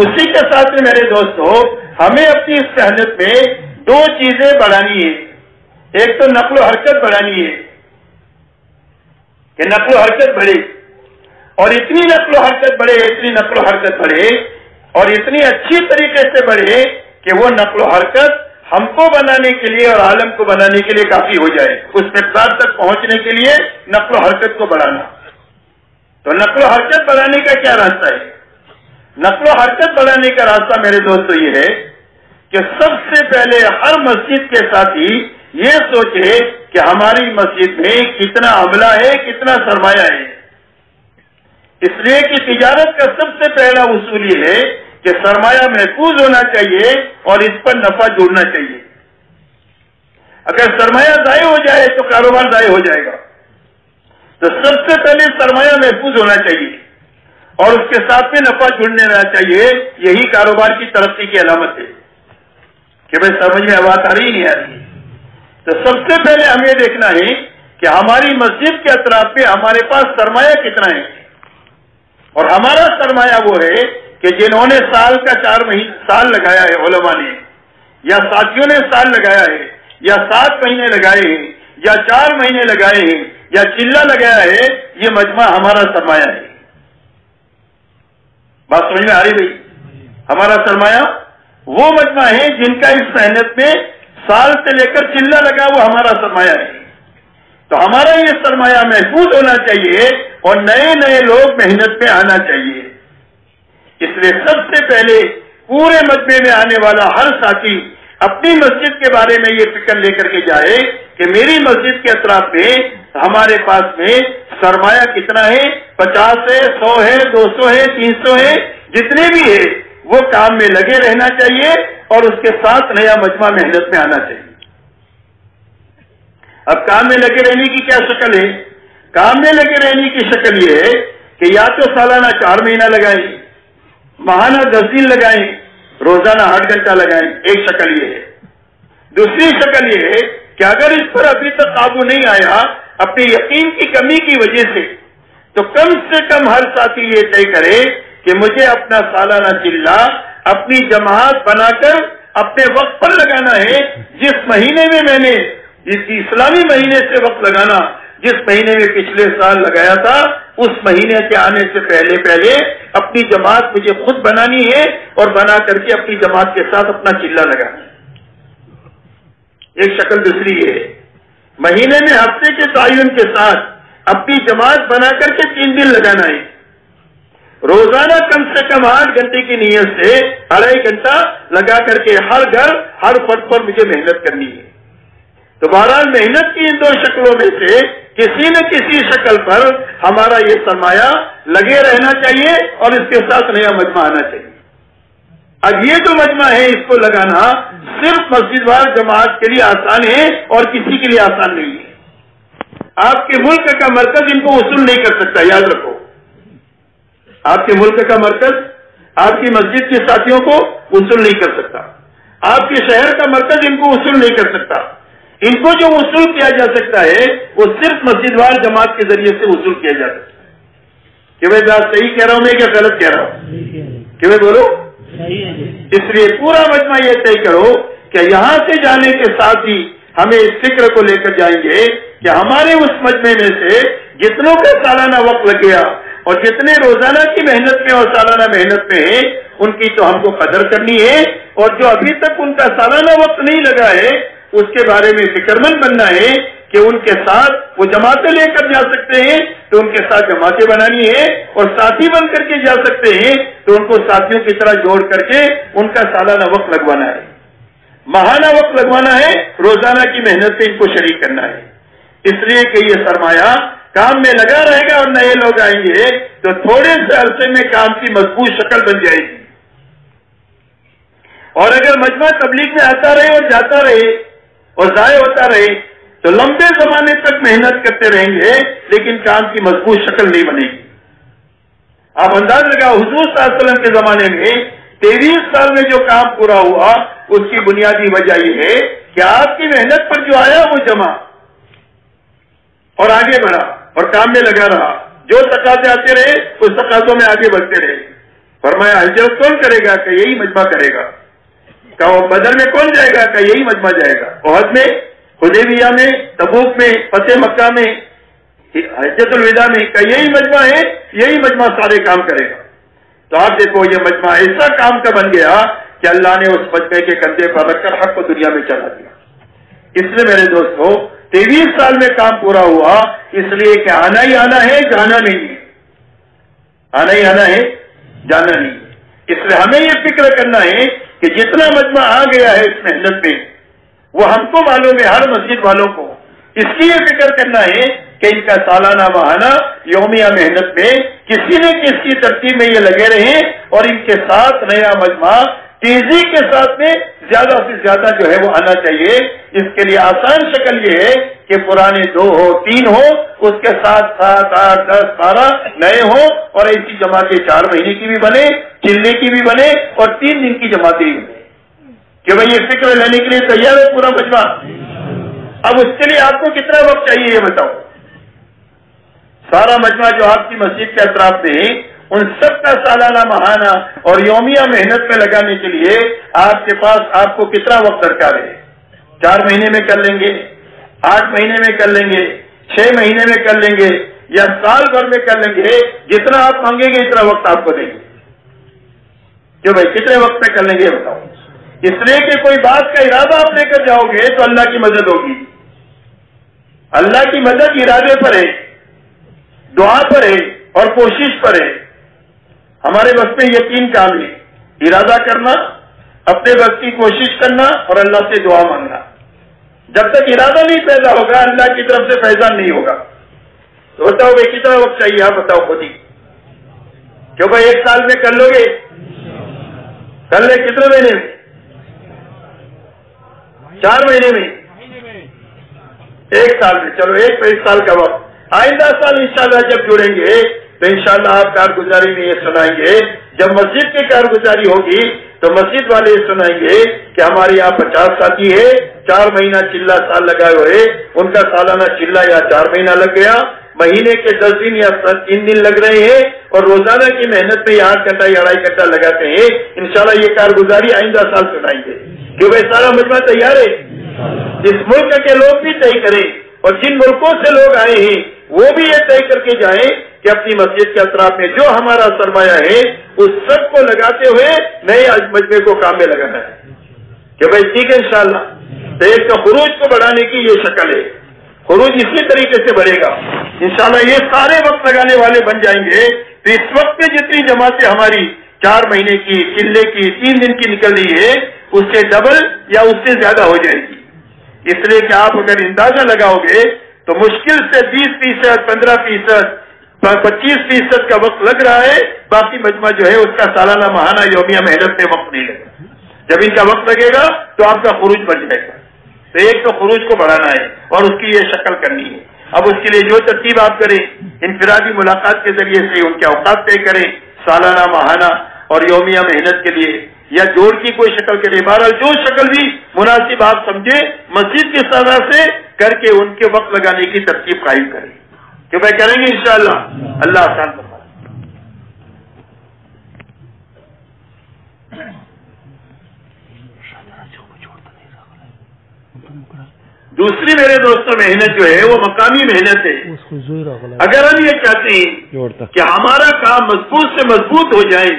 اسی کے ساتھ میں میرے دوستو، ہمیں اپنی اس محنت میں دو چیزیں بڑھانی ہے. ایک تو نقل و حرکت بڑھانی ہے کہ نقل و حرکت بڑھے، اور اتنی نقل و حرکت بڑھے، اتنی نقل و حرکت بڑھے اور اتنی اچھی طریقے سے بڑھے کہ وہ نقل و حرکت ہم کو بنانے کے لیے اور عالم کو بنانے کے لیے کافی ہو جائے. اس مقدار تک پہنچنے کے لیے نقل و حرکت کو بڑھانا. تو نقل و حرکت بڑھانے کا کیا راستہ ہے؟ نقل و حرکت بڑھانے کا راستہ میرے دوستو یہ ہے کہ سب سے پہلے ہر مسجد کے ساتھی یہ سوچے کہ ہماری مسجد میں کتنا عملہ ہے، کتنا سرمایہ ہے. اس لیے کہ تجارت کا سب سے پہلا اصول یہ ہے کہ سرمایہ محفوظ ہونا چاہیے اور اس پر نفع جوڑنا چاہیے. اگر سرمایہ ضائع ہو جائے تو کاروبار ضائع ہو جائے گا. تو سب سے پہلے سرمایہ محفوظ ہونا چاہیے اور اس کے ساتھ میں نفع جڑنے رہنا چاہیے. یہی کاروبار کی ترقی کی علامت ہے. کہ بھائی سمجھ میں بات آ رہی نہیں آ رہی؟ تو سب سے پہلے ہمیں یہ دیکھنا ہے کہ ہماری مسجد کے اطراف میں ہمارے پاس سرمایہ کتنا ہے. اور ہمارا سرمایہ وہ ہے کہ جنہوں نے سال کا 4 مہینے سال لگایا ہے، علماء نے یا ساتھیوں نے سال لگایا ہے یا 7 مہینے لگائے ہیں یا 4 مہینے لگائے ہیں یا چلہ لگایا ہے، یہ مجمع ہمارا سرمایہ ہے. بات سمجھ میں آ رہی بھائی؟ ہمارا سرمایہ وہ مجمع ہے جن کا اس محنت میں سال سے لے کر چلہ لگا، وہ ہمارا سرمایہ ہے. تو ہمارا یہ سرمایہ محفوظ ہونا چاہیے اور نئے نئے لوگ محنت میں آنا چاہیے. اس لیے سب سے پہلے پورے مجمع میں آنے والا ہر ساتھی اپنی مسجد کے بارے میں یہ فکر لے کر کے جائے کہ میری مسجد کے اطراف میں ہمارے پاس میں سرمایہ کتنا ہے، 50 ہے، 100 ہے، 200 ہے، 300 ہے، جتنے بھی ہے وہ کام میں لگے رہنا چاہیے اور اس کے ساتھ نیا مجمع محنت میں آنا چاہیے. اب کام میں لگے رہنے کی کیا شکل ہے؟ کام میں لگے رہنے کی شکل یہ ہے کہ یا تو سالانہ 4 مہینہ لگائیں، ماہانہ 10 دن لگائیں، روزانہ 8 گھنٹہ لگائیں. ایک شکل یہ ہے. دوسری شکل یہ ہے کہ اگر اس پر ابھی تک قابو نہیں آیا اپنے یقین کی کمی کی وجہ سے، تو کم سے کم ہر ساتھی یہ طے کرے کہ مجھے اپنا سالانہ چلہ اپنی جماعت بنا کر اپنے وقت پر لگانا ہے. جس مہینے میں میں نے جس اسلامی مہینے سے وقت لگانا، جس مہینے میں پچھلے سال لگایا تھا، اس مہینے کے آنے سے پہلے اپنی جماعت مجھے خود بنانی ہے اور بنا کر کے اپنی جماعت کے ساتھ اپنا چلہ لگانا ہے. ایک شکل دوسری ہے مہینے میں ہفتے کے تعین کے ساتھ اپنی جماعت بنا کر کے 3 دن لگانا ہے. روزانہ کم سے کم 8 گھنٹے کی نیت سے 2.5 گھنٹہ لگا کر کے ہر گھر ہر فرد پر مجھے محنت کرنی ہے. تو بہرحال محنت کی ان 2 شکلوں میں سے کسی نہ کسی شکل پر ہمارا یہ سرمایہ لگے رہنا چاہیے اور اس کے ساتھ نیا مجمع آنا چاہیے. اب یہ جو مجمع ہے اس کو لگانا صرف مسجد وار جماعت کے لیے آسان ہے اور کسی کے لیے آسان نہیں ہے. آپ کے ملک کا مرکز ان کو وصول نہیں کر سکتا، یاد رکھو. آپ کے ملک کا مرکز آپ کی مسجد کے ساتھیوں کو وصول نہیں کر سکتا. آپ کے شہر کا مرکز ان کو وصول نہیں کر سکتا. ان کو جو وصول کیا جا سکتا ہے وہ صرف مسجد وار جماعت کے ذریعے سے وصول کیا جا سکتا ہے. کہ بھائی بات صحیح کہہ رہا ہوں میں کیا غلط کہہ رہا ہوں؟ کہ بھائی بولو. اس لیے پورا مجمع یہ طے کرو کہ یہاں سے جانے کے ساتھ ہی ہمیں اس فکر کو لے کر جائیں گے کہ ہمارے اس مجمع میں سے جتنوں کا سالانہ وقت لگ گیا اور جتنے روزانہ کی محنت میں اور سالانہ محنت میں ہیں ان کی تو ہم کو قدر کرنی ہے، اور جو ابھی تک ان کا سالانہ وقت نہیں لگا ہے اس کے بارے میں فکر مند بننا ہے کہ ان کے ساتھ وہ جماعتیں لے کر جا سکتے ہیں تو ان کے ساتھ جماعتیں بنانی ہے، اور ساتھی بن کر کے جا سکتے ہیں تو ان کو ساتھیوں کی طرح جوڑ کر کے ان کا سالانہ وقت لگوانا ہے. ماہانہ وقت لگوانا ہے، روزانہ کی محنت میں ان کو شریک کرنا ہے، اس لیے کہ یہ سرمایہ کام میں لگا رہے گا اور نئے لوگ آئیں گے تو تھوڑے سے عرصے میں کام کی مضبوط شکل بن جائے گی. اور اگر مجمع تبلیغ میں آتا رہے اور جاتا رہے اور ضائع ہوتا رہے تو لمبے زمانے تک محنت کرتے رہیں گے لیکن کام کی مضبوط شکل نہیں بنے گی. آپ انداز لگاؤ، حضور صلی اللہ علیہ وسلم کے زمانے میں 23 سال میں جو کام پورا ہوا اس کی بنیادی وجہ یہ ہے کہ آپ کی محنت پر جو آیا وہ جمع اور آگے بڑھا اور کام میں لگا رہا. جو تقاضے آتے رہے اس تقاضوں میں آگے بڑھتے رہے. فرمایا ہجرت کون کرے گا کہ یہی مجمع کرے گا. کہا بدر میں کون جائے گا کہ یہی مجمع جائے گا. احد میں، حدیبیہ میں، تبوک میں، فتح مکہ میں، حجۃ الوداع میں کہ یہی مجمع ہے، یہی مجمع سارے کام کرے گا. تو آپ دیکھو یہ مجمع ایسا کام کا بن گیا کہ اللہ نے اس مجمع کے کندھے پر رکھ کر حق کو دنیا میں چلا دیا. اس لیے میرے دوستو 23 سال میں کام پورا ہوا، اس لیے کہ آنا ہی آنا ہے، جانا نہیں ہے. آنا ہی آنا ہے، جانا نہیں ہے. اس لیے ہمیں یہ فکر کرنا ہے کہ جتنا مجمع آ گیا ہے اس محنت میں وہ ہم کو معلوم ہے، ہر مسجد والوں کو. اس کی یہ فکر کرنا ہے کہ ان کا سالانہ ماہانہ یومیہ محنت میں کسی نہ کسی ترتیب میں یہ لگے رہیں اور ان کے ساتھ نیا مجمع تیزی کے ساتھ میں زیادہ سے زیادہ جو ہے وہ آنا چاہیے. اس کے لیے آسان شکل یہ ہے کہ پرانے 2 ہو 3 ہو، اس کے ساتھ 7 8 10 12 نئے ہوں اور ایسی جماعتیں 4 مہینے کی بھی بنے، چلنے کی بھی بنے اور 3 دن کی جماعتیں بھی بنے کہ بھائی یہ فکر لینے کے لیے تیار ہے پورا مجمع. اب اس کے لیے آپ کو کتنا وقت چاہیے یہ بتاؤ. سارا مجمع جو آپ کی مسجد کے اطراف میں ان سب کا سالانہ ماہانہ اور یومیہ محنت میں لگانے کے لیے آپ کے پاس آپ کو کتنا وقت درکار ہے؟ 4 مہینے میں کر لیں گے، 8 مہینے میں کر لیں گے، 6 مہینے میں کر لیں گے یا سال بھر میں کر لیں گے؟ جتنا آپ مانگیں گے اتنا وقت آپ کو دیں گے. جو بھائی کتنے وقت میں کر لیں گے بتاؤ. اس لیے کہ کوئی بات کا ارادہ آپ لے کر جاؤ گے تو اللہ کی مدد ہوگی. اللہ کی مدد ارادے پر ہے، دعا پر ہے اور کوشش پر ہے. ہمارے بس میں یہ 3 کام ہے: ارادہ کرنا، اپنے بس کی کوشش کرنا اور اللہ سے دعا مانگنا. جب تک ارادہ نہیں پیدا ہوگا اللہ کی طرف سے فیضان نہیں ہوگا. تو بتاؤ بھائی کتنا وقت چاہیے؟ آپ بتاؤ خود ہی. کیوں بھائی 1 سال میں کر لو گے؟ کر لیں کتنے مہینے میں؟ 4 مہینے میں، 1 سال میں. چلو 1 سال کا وقت. آئندہ سال انشاءاللہ جب جڑیں گے تو انشاءاللہ آپ کارگزاری میں یہ سنائیں گے. جب مسجد کی کارگزاری ہوگی تو مسجد والے یہ سنائیں گے کہ ہمارے یہاں 50 ساتھی ہے، 4 مہینہ چلہ سال لگائے ہوئے، ان کا سالانہ چلہ یا 4 مہینہ لگ گیا، مہینے کے 10 دن یا 3 دن لگ رہے ہیں اور روزانہ کی محنت میں 8 گھنٹہ یا 2.5 گھنٹہ لگاتے ہیں. انشاءاللہ یہ کارگزاری آئندہ سال سنائیں گے کہ بھائی سارا مجمع تیار ہے. اس ملک کے لوگ بھی طے کریں اور جن ملکوں سے لوگ آئے ہیں وہ بھی یہ طے کر کے جائیں کہ اپنی مسجد کے اطراف میں جو ہمارا سرمایہ ہے اس سب کو لگاتے ہوئے نئے مجمع کو کام میں لگانا ہے کہ بھائی ٹھیک ہے انشاءاللہ. تو ایک تو خروج کو بڑھانے کی یہ شکل ہے. خروج اسی طریقے سے بڑھے گا انشاءاللہ. یہ سارے وقت لگانے والے بن جائیں گے تو اس وقت میں جتنی جماعتیں ہماری 4 مہینے کی، چلے کی، 3 دن کی نکل رہی ہے اس سے ڈبل یا اس سے زیادہ ہو جائے گی. اس لیے کہ آپ اگر اندازہ لگاؤ گے تو مشکل سے 20%، 15%، 25% کا وقت لگ رہا ہے. باقی مجمع جو ہے اس کا سالانہ ماہانہ یومیہ محنت میں وقت نہیں لگے گا. جب ان کا وقت لگے گا تو آپ کا خروج بڑھ جائے گا. تو ایک تو خروج کو بڑھانا ہے اور اس کی یہ شکل کرنی ہے. اب اس کے لیے جو ترتیب آپ کریں، انفرادی ملاقات کے ذریعے سے ان کے اوقات طے کریں سالانہ ماہانہ اور یومیہ محنت کے لیے، یا جوڑ کی کوئی شکل کے لیے. بہرحال جو شکل بھی مناسب آپ سمجھے مسجد کی سزا سے کر کے ان کے وقت لگانے کی ترتیب قائم کریں کہ بھائی کریں گے انشاءاللہ. اللہ آسان کرے. دوسری میرے دوستوں محنت جو ہے وہ مقامی محنت ہے. اگر ہم یہ چاہتے ہیں کہ ہمارا کام مضبوط سے مضبوط ہو جائے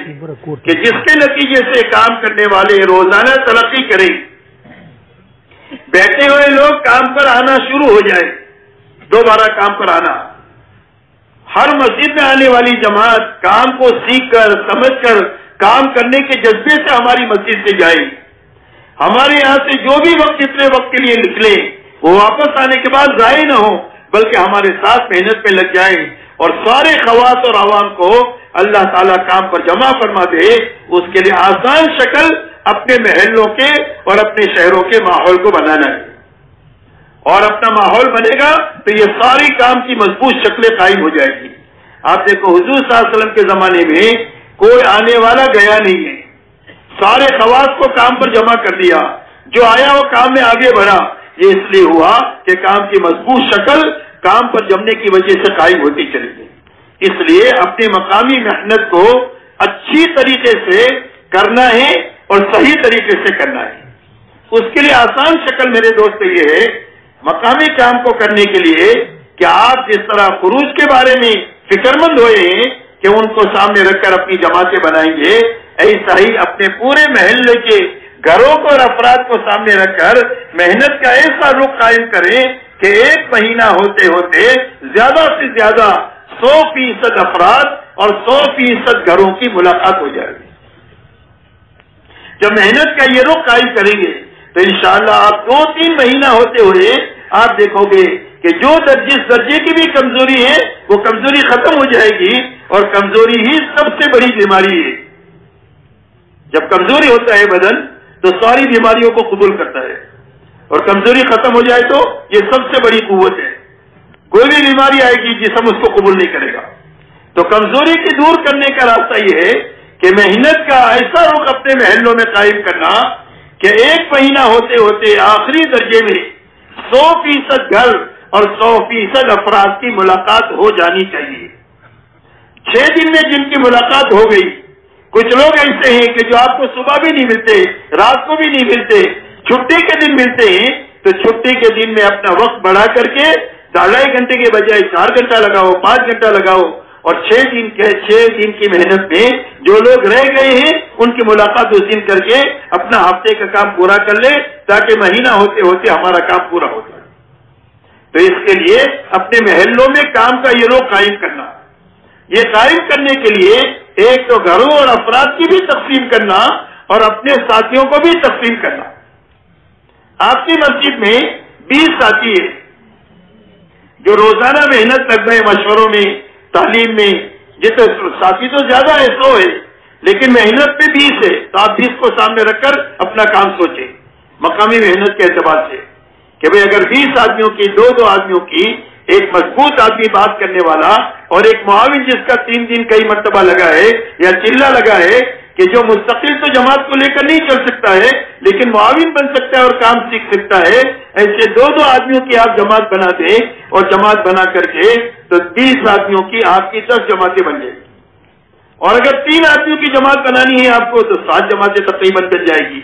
کہ جس کے نتیجے سے کام کرنے والے روزانہ ترقی کریں، بیٹھے ہوئے لوگ کام پر آنا شروع ہو جائے، دوبارہ کام پر آنا، ہر مسجد میں آنے والی جماعت کام کو سیکھ کر سمجھ کر کام کرنے کے جذبے سے ہماری مسجد سے جائے، ہمارے یہاں سے جو بھی وقت جتنے وقت کے لیے نکلے وہ واپس آنے کے بعد ضائع نہ ہو، بلکہ ہمارے ساتھ محنت میں لگ جائیں اور سارے خواص اور عوام کو اللہ تعالیٰ کام پر جمع فرما دے۔ اس کے لیے آسان شکل اپنے محلوں کے اور اپنے شہروں کے ماحول کو بنانا ہے، اور اپنا ماحول بنے گا تو یہ ساری کام کی مضبوط شکلیں قائم ہو جائے گی۔ آپ دیکھو حضور صلی اللہ علیہ وسلم کے زمانے میں کوئی آنے والا گیا نہیں ہے، سارے خواص کو کام پر جمع کر دیا، جو آیا وہ کام میں آگے بڑھا۔ یہ اس لیے ہوا کہ کام کی مضبوط شکل کام پر جمنے کی وجہ سے قائم ہوتی چلی گئی۔ اس لیے اپنی مقامی محنت کو اچھی طریقے سے کرنا ہے اور صحیح طریقے سے کرنا ہے۔ اس کے لیے آسان شکل میرے دوست یہ ہے، مقامی کام کو کرنے کے لیے کہ آپ جس طرح خروج کے بارے میں فکر مند ہوئے ہیں کہ ان کو سامنے رکھ کر اپنی جماعتیں بنائیں گے، ایسا ہی اپنے پورے محلے کے گھروں کو اور افراد کو سامنے رکھ کر محنت کا ایسا رخ قائم کریں کہ ایک مہینہ ہوتے ہوتے زیادہ سے زیادہ 100% افراد اور 100% گھروں کی ملاقات ہو جائے گی۔ جب محنت کا یہ رخ قائم کریں گے تو انشاءاللہ آپ 2-3 مہینہ ہوتے ہوئے آپ دیکھو گے کہ جو جس درجے کی بھی کمزوری ہے وہ کمزوری ختم ہو جائے گی، اور کمزوری ہی سب سے بڑی بیماری ہے۔ جب کمزوری ہوتا ہے بدن تو ساری بیماریوں کو قبول کرتا ہے، اور کمزوری ختم ہو جائے تو یہ سب سے بڑی قوت ہے۔ کوئی بھی بیماری آئے گی جسم اس کو قبول نہیں کرے گا۔ تو کمزوری کی دور کرنے کا راستہ یہ ہے کہ محنت کا ایسا رخ اپنے محلوں میں قائم کرنا کہ ایک مہینہ ہوتے ہوتے آخری درجے میں 100% گھر اور 100% افراد کی ملاقات ہو جانی چاہیے۔ 6 دن میں جن کی ملاقات ہو گئی، کچھ لوگ ایسے ہیں کہ جو آپ کو صبح بھی نہیں ملتے، رات کو بھی نہیں ملتے، چھٹی کے دن ملتے ہیں، تو چھٹی کے دن میں اپنا وقت بڑھا کر کے 2.5 گھنٹے کے بجائے 4 گھنٹہ لگاؤ، 5 گھنٹہ لگاؤ، اور 6 دن کی محنت میں جو لوگ رہ گئے ہیں ان کی ملاقات اس دن کر کے اپنا ہفتے کا کام پورا کر لے، تاکہ مہینہ ہوتے ہوتے ہمارا کام پورا ہو جائے۔ تو اس کے لیے اپنے محلوں میں کام کا یہ رخ قائم کرنا، یہ قائم کرنے کے لیے ایک تو گھروں اور افراد کی بھی تقسیم کرنا اور اپنے ساتھیوں کو بھی تقسیم کرنا۔ آپ کی مسجد میں 20 ساتھی ہیں جو روزانہ محنت لگ رہے مشوروں میں، تعلیم میں، جتنے ساتھی تو زیادہ ہے 100 ہے، لیکن محنت پہ 20 ہے، تو آپ 20 کو سامنے رکھ کر اپنا کام سوچیں مقامی محنت کے اعتبار سے کہ بھئی اگر 20 آدمیوں کی 2 آدمیوں کی، ایک مضبوط آدمی بات کرنے والا اور ایک معاون جس کا 3 دن کئی مرتبہ لگا ہے یا چلہ لگا ہے، کہ جو مستقل تو جماعت کو لے کر نہیں چل سکتا ہے لیکن معاون بن سکتا ہے اور کام سیکھ سکتا ہے، ایسے 2 آدمیوں کی آپ جماعت بنا دیں اور جماعت بنا کر کے تو 20 آدمیوں کی آپ کی 10 جماعتیں بن جائیں گی، اور اگر 3 آدمیوں کی جماعت بنانی ہے آپ کو تو 7 جماعتیں تقریباً بن جائے گی۔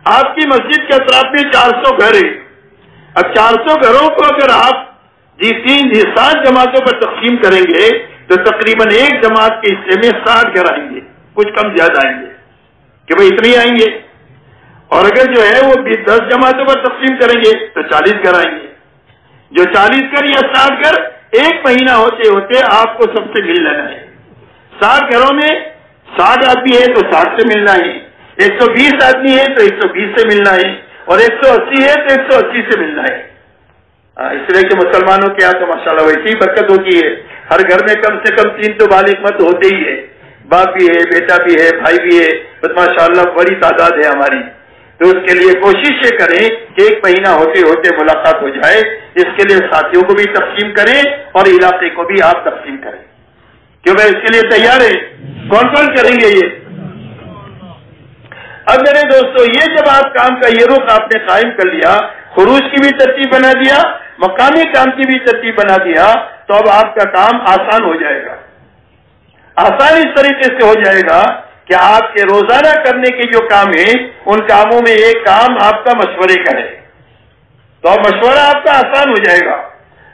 آپ کی مسجد کے اطراف میں 400 گھر ہیں، اب 400 گھروں کو اگر آپ 7 جماعتوں پر تقسیم کریں گے تو تقریباً ایک جماعت کے حصے میں 60 گھر آئیں گے، کچھ کم زیادہ آئیں گے کہ بھئی اتنے آئیں گے، اور اگر جو ہے وہ 10 جماعتوں پر تقسیم کریں گے تو 40 گھر آئیں گے، جو 40 گھر یا 60 گھر ایک مہینہ ہوتے ہوتے آپ کو سب سے مل لینا ہے۔ 60 گھروں میں 60 آدمی ہے تو 60 سے ملنا ہے، 120 آدمی ہے تو 120 سے ملنا ہے، اور 180 ہے تو 180 سے ملنا ہے۔ اس لیے کہ مسلمانوں کے یہاں تو ماشاءاللہ ویسی ہی برکت ہوتی ہے، ہر گھر میں کم سے کم 3 تو بالغ مرد ہوتے ہی ہے، باپ بھی ہے، بیٹا بھی ہے، بھائی بھی ہے، بس ماشاءاللہ بڑی تعداد ہے ہماری۔ تو اس کے لیے کوشش یہ کریں کہ ایک مہینہ ہوتے ہوتے ملاقات ہو جائے، اس کے لیے ساتھیوں کو بھی تقسیم کریں اور علاقے کو بھی آپ تقسیم کریں۔ کیوں میں اس کے لیے تیار ہے؟ کون کون کریں گے یہ؟ اب میرے دوستو، یہ جب آپ کام کا یہ رخ آپ نے قائم کر لیا، خروج کی بھی ترتیب بنا دیا، مقامی کام کی بھی ترتیب بنا دیا، تو اب آپ کا کام آسان ہو جائے گا۔ آسان اس طریقے سے ہو جائے گا کہ آپ کے روزانہ کرنے کے جو کام ہیں ان کاموں میں ایک کام آپ کا مشورے کا ہے، تو اب مشورہ آپ کا آسان ہو جائے گا۔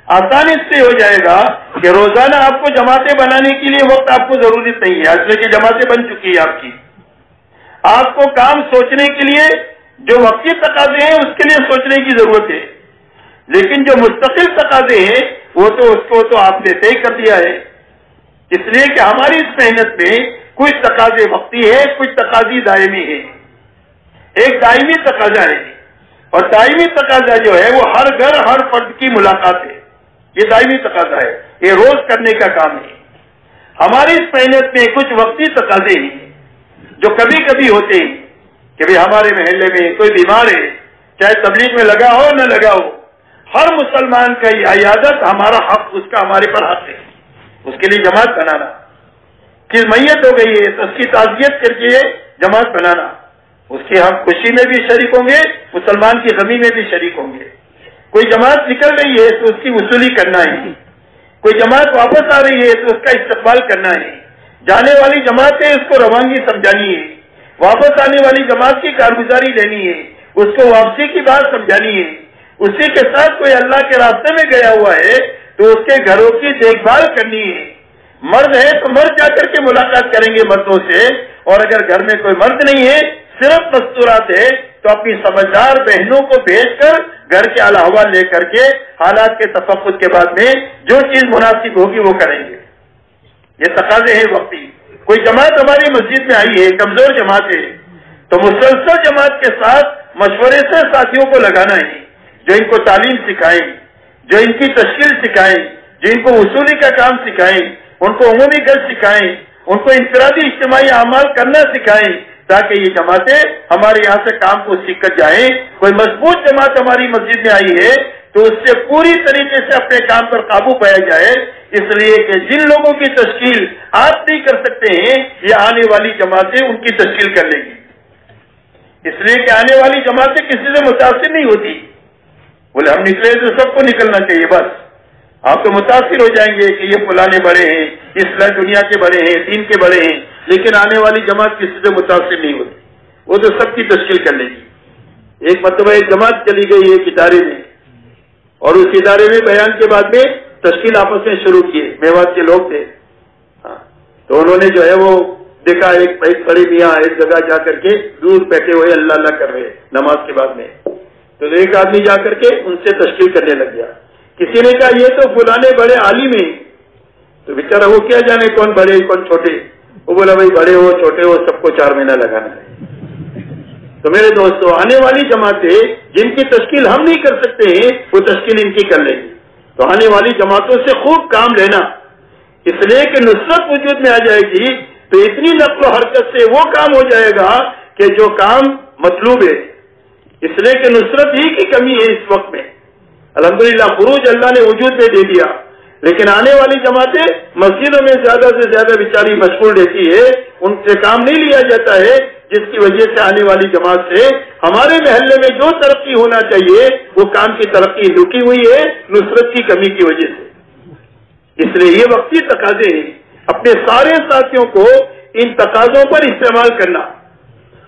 آسان اس سے ہو جائے گا کہ روزانہ آپ کو جماعتیں بنانے کے لیے وقت آپ کو ضرورت نہیں ہے، اس لیے کہ جماعتیں بن چکی ہے آپ کی۔ آپ کو کام سوچنے کے لیے جو وقتی تقاضے ہیں اس کے لیے سوچنے کی ضرورت ہے، لیکن جو مستقل تقاضے ہیں وہ تو اس کو تو آپ نے طے کر دیا ہے، اس لیے کہ ہماری اس محنت میں کچھ تقاضے وقتی ہے، کچھ تقاضے دائمی ہے۔ ایک دائمی تقاضا ہے، اور دائمی تقاضا جو ہے وہ ہر گھر ہر فرد کی ملاقات ہے، یہ دائمی تقاضا ہے، یہ روز کرنے کا کام ہے۔ ہماری اس محنت میں کچھ وقتی تقاضے ہیں جو کبھی کبھی ہوتے ہیں کہ بھی ہمارے محلے میں کوئی بیمار ہے، چاہے تبلیغ میں لگا ہو نہ لگا ہو، ہر مسلمان کا یہ عیادت ہمارا حق، اس کا ہمارے پر حق ہے، اس کے لیے جماعت بنانا، کہ میت ہو گئی ہے تو اس کی تعزیت کر کے جماعت بنانا، اس کی ہم خوشی میں بھی شریک ہوں گے، مسلمان کی غمی میں بھی شریک ہوں گے۔ کوئی جماعت نکل رہی ہے تو اس کی وصولی کرنا ہے، کوئی جماعت واپس آ رہی ہے تو اس کا استقبال کرنا ہے، جانے والی جماعت ہے اس کو روانگی سمجھانی ہے، واپس آنے والی جماعت کی کارگزاری لینی ہے، اس کو واپسی کی بات سمجھانی ہے، اسی کے ساتھ کوئی اللہ کے راستے میں گیا ہوا ہے تو اس کے گھروں کی دیکھ بھال کرنی ہے، مرد ہے تو مرد جا کر کے ملاقات کریں گے مردوں سے، اور اگر گھر میں کوئی مرد نہیں ہے صرف مستورات ہے تو اپنی سمجھدار بہنوں کو بھیج کر گھر کے حال احوال لے کر کے حالات کے تفقد کے بعد میں جو چیز مناسب ہوگی وہ کریں گے۔ یہ تقاضے ہیں وقتی۔ کوئی جماعت ہماری مسجد میں آئی ہے، کمزور جماعت ہے، تو مسلسل جماعت کے ساتھ مشورے سے ساتھیوں کو لگانا ہے جو ان کو تعلیم سکھائیں، جو ان کی تشکیل سکھائیں، جو ان کو وصولی کا کام سکھائیں، ان کو عمومی گھر سکھائیں، ان کو انفرادی اجتماعی اعمال کرنا سکھائیں، تاکہ یہ جماعتیں ہمارے یہاں سے کام کو سیکھ کر جائیں۔ کوئی مضبوط جماعت ہماری مسجد میں آئی ہے تو اس سے پوری طریقے سے اپنے کام پر قابو پایا جائے، اس لیے کہ جن لوگوں کی تشکیل آپ نہیں کر سکتے ہیں یہ آنے والی جماعتیں ان کی تشکیل کر لیں گی، اس لیے کہ آنے والی جماعتیں کسی سے متاثر نہیں ہوتی۔ بولے ہم نکلے تو سب کو نکلنا چاہیے، بس آپ تو متاثر ہو جائیں گے کہ یہ فلانے بڑے ہیں، اس دنیا کے بڑے ہیں، دین کے بڑے ہیں، لیکن آنے والی جماعت کسی سے متاثر نہیں ہوتی، وہ تو سب کی تشکیل کر لے گی۔ ایک مرتبہ ایک جماعت چلی گئی ایک ادارے میں، اور اس ادارے میں بیان کے بعد میں تشکیل آپس میں شروع کیے، میوات کے لوگ تھے، تو انہوں نے جو ہے وہ دیکھا ایک بڑے میاں ایک جگہ جا کر کے دور بیٹھے ہوئے اللہ اللہ کر رہے نماز کے بعد میں، تو ایک آدمی جا کر کے ان سے تشکیل کرنے لگ گیا۔ کسی نے کہا یہ تو فلانے بڑے عالم ہیں، تو بیچارہ وہ کیا جانے کون بڑے کون چھوٹے، وہ بولا بھائی بڑے ہو چھوٹے ہو سب کو 4 مہینہ لگانا ہے۔ تو میرے دوستو آنے والی جماعتیں جن کی تشکیل ہم نہیں کر سکتے ہیں وہ تشکیل ان کی کر لیں گی، تو آنے والی جماعتوں سے خوب کام لینا، اس لیے کہ نصرت وجود میں آ جائے گی تو اتنی نقل و حرکت سے وہ کام ہو جائے گا کہ جو کام مطلوب ہے، اس لیے کہ نصرت ہی کی کمی ہے اس وقت میں۔ الحمدللہ خروج اللہ نے وجود میں دے دیا، لیکن آنے والی جماعتیں مسجدوں میں زیادہ سے زیادہ بیچاری مشغول رہتی ہے، ان سے کام نہیں لیا جاتا ہے، جس کی وجہ سے آنے والی جماعت سے ہمارے محلے میں جو ترقی ہونا چاہیے وہ کام کی ترقی رکی ہوئی ہے نصرت کی کمی کی وجہ سے۔ اس لیے یہ وقتی تقاضے ہیں، اپنے سارے ساتھیوں کو ان تقاضوں پر استعمال کرنا۔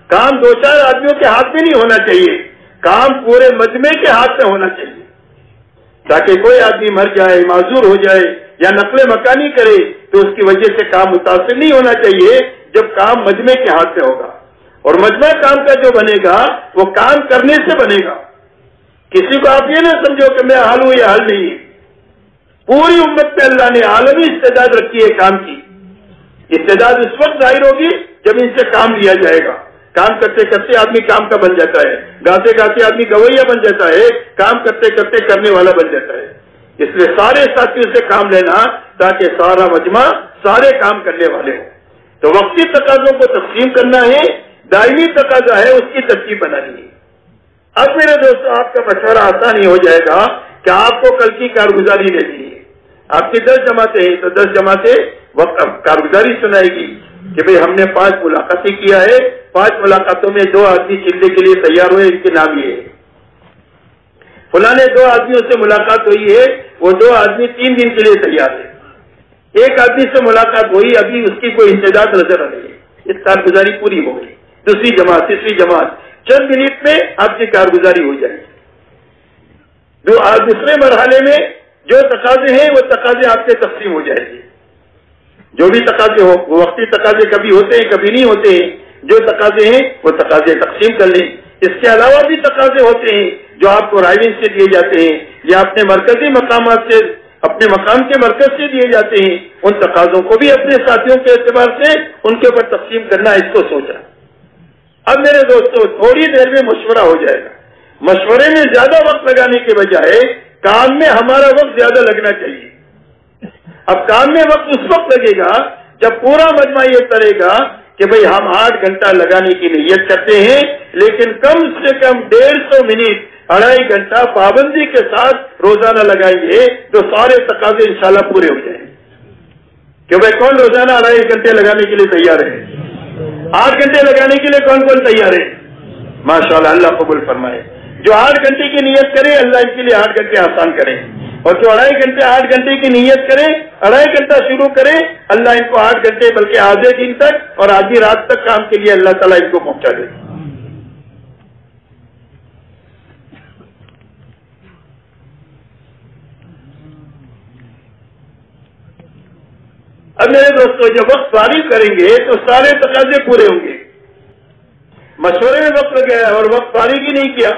کام 2-4 آدمیوں کے ہاتھ میں نہیں ہونا چاہیے، کام پورے مجمع کے ہاتھ میں ہونا چاہیے، تاکہ کوئی آدمی مر جائے معذور ہو جائے یا نقل مکانی کرے تو اس کی وجہ سے کام متاثر نہیں ہونا چاہیے جب کام مجمع کے ہاتھ میں ہوگا، اور مجمع کام کا جو بنے گا وہ کام کرنے سے بنے گا۔ کسی کو آپ یہ نہ سمجھو کہ میں حل ہوں یا حل نہیں ہے، پوری امت پہ اللہ نے عالمی استعداد رکھی ہے کام کی، استعداد اس وقت ظاہر ہوگی جب ان سے کام لیا جائے گا۔ کام کرتے کرتے آدمی کام کا بن جاتا ہے، گاتے گاتے آدمی گویا بن جاتا ہے، کام کرتے کرتے کرنے والا بن جاتا ہے۔ اس لیے سارے ساتھیوں سے کام لینا تاکہ سارا مجمع سارے کام کرنے والے ہوں۔ تو وقتی تقاضوں کو تقسیم کرنا ہے، دائمی تقاضا ہے اس کی ترتیب بنانی ہے۔ اب میرے دوستوں آپ کا مشورہ آسان ہی ہو جائے گا کہ آپ کو کل کی کارگزاری لینی ہے۔ آپ کی 10 جماعتیں ہیں تو 10 جماعتیں وقت کارگزاری سنائے گی کہ بھئی ہم نے 5 ملاقاتیں کیا ہے، 5 ملاقاتوں میں 2 آدمی چلنے کے لیے تیار ہوئے، ان کے نام یہ ہے۔ فلاں 2 آدمیوں سے ملاقات ہوئی ہے، وہ 2 آدمی 3 دن کے لیے تیار ہے۔ ایک آدمی سے ملاقات ہوئی، ابھی اس کی کوئی استعداد نظر آ رہی ہے، اس کارگزاری پوری ہو گئی۔ دوسری جماعت، تیسری جماعت، چند منٹ میں آپ کی کارگزاری ہو جائے گی۔ دوسرے مرحلے میں جو تقاضے ہیں وہ تقاضے آپ سے تقسیم ہو جائے گی۔ جو بھی تقاضے ہو، وہ وقتی تقاضے کبھی ہوتے ہیں کبھی نہیں ہوتے ہیں، جو تقاضے ہیں وہ تقاضے تقسیم کر لیں۔ اس کے علاوہ بھی تقاضے ہوتے ہیں جو آپ کو رائونگ سے دیے جاتے ہیں یا اپنے مرکزی مقامات سے، اپنے مقام کے مرکز سے دیے جاتے ہیں، ان تقاضوں کو بھی اپنے ساتھیوں کے اعتبار سے ان کے اوپر تقسیم کرنا، اس کو سوچا۔ اب میرے دوستوں تھوڑی دیر میں مشورہ ہو جائے گا. مشورے میں زیادہ وقت لگانے کے بجائے کام میں ہمارا وقت زیادہ لگنا چاہیے. اب کام میں وقت اس وقت لگے گا جب پورا مجمع یہ کرے گا کہ بھئی ہم 8 گھنٹہ لگانے کی نیت کرتے ہیں، لیکن کم سے کم 150 منٹ 2.5 گھنٹہ پابندی کے ساتھ روزانہ لگائیں گے تو سارے تقاضے انشاءاللہ پورے ہو جائیں گے. کہ بھئی کون روزانہ 2.5 گھنٹے لگانے کے لیے تیار ہے؟ 8 گھنٹے لگانے کے لیے کون کون تیار ہے؟ ماشاءاللہ، اللہ قبول فرمائے. جو 8 گھنٹے کی نیت کرے اللہ ان کے لیے 8 گھنٹے آسان کرے، اور جو 2.5 گھنٹے 8 گھنٹے کی نیت کرے 2.5 گھنٹہ شروع کرے، اللہ ان کو 8 گھنٹے بلکہ آدھے دن تک اور آدھی رات تک کام کے لیے اللہ تعالیٰ ان کو پہنچا دے. اب میرے دوستوں جب وقت فارغ کریں گے تو سارے تقاضے پورے ہوں گے. مشورے میں وقت لگا ہے اور وقت فارغ ہی نہیں کیا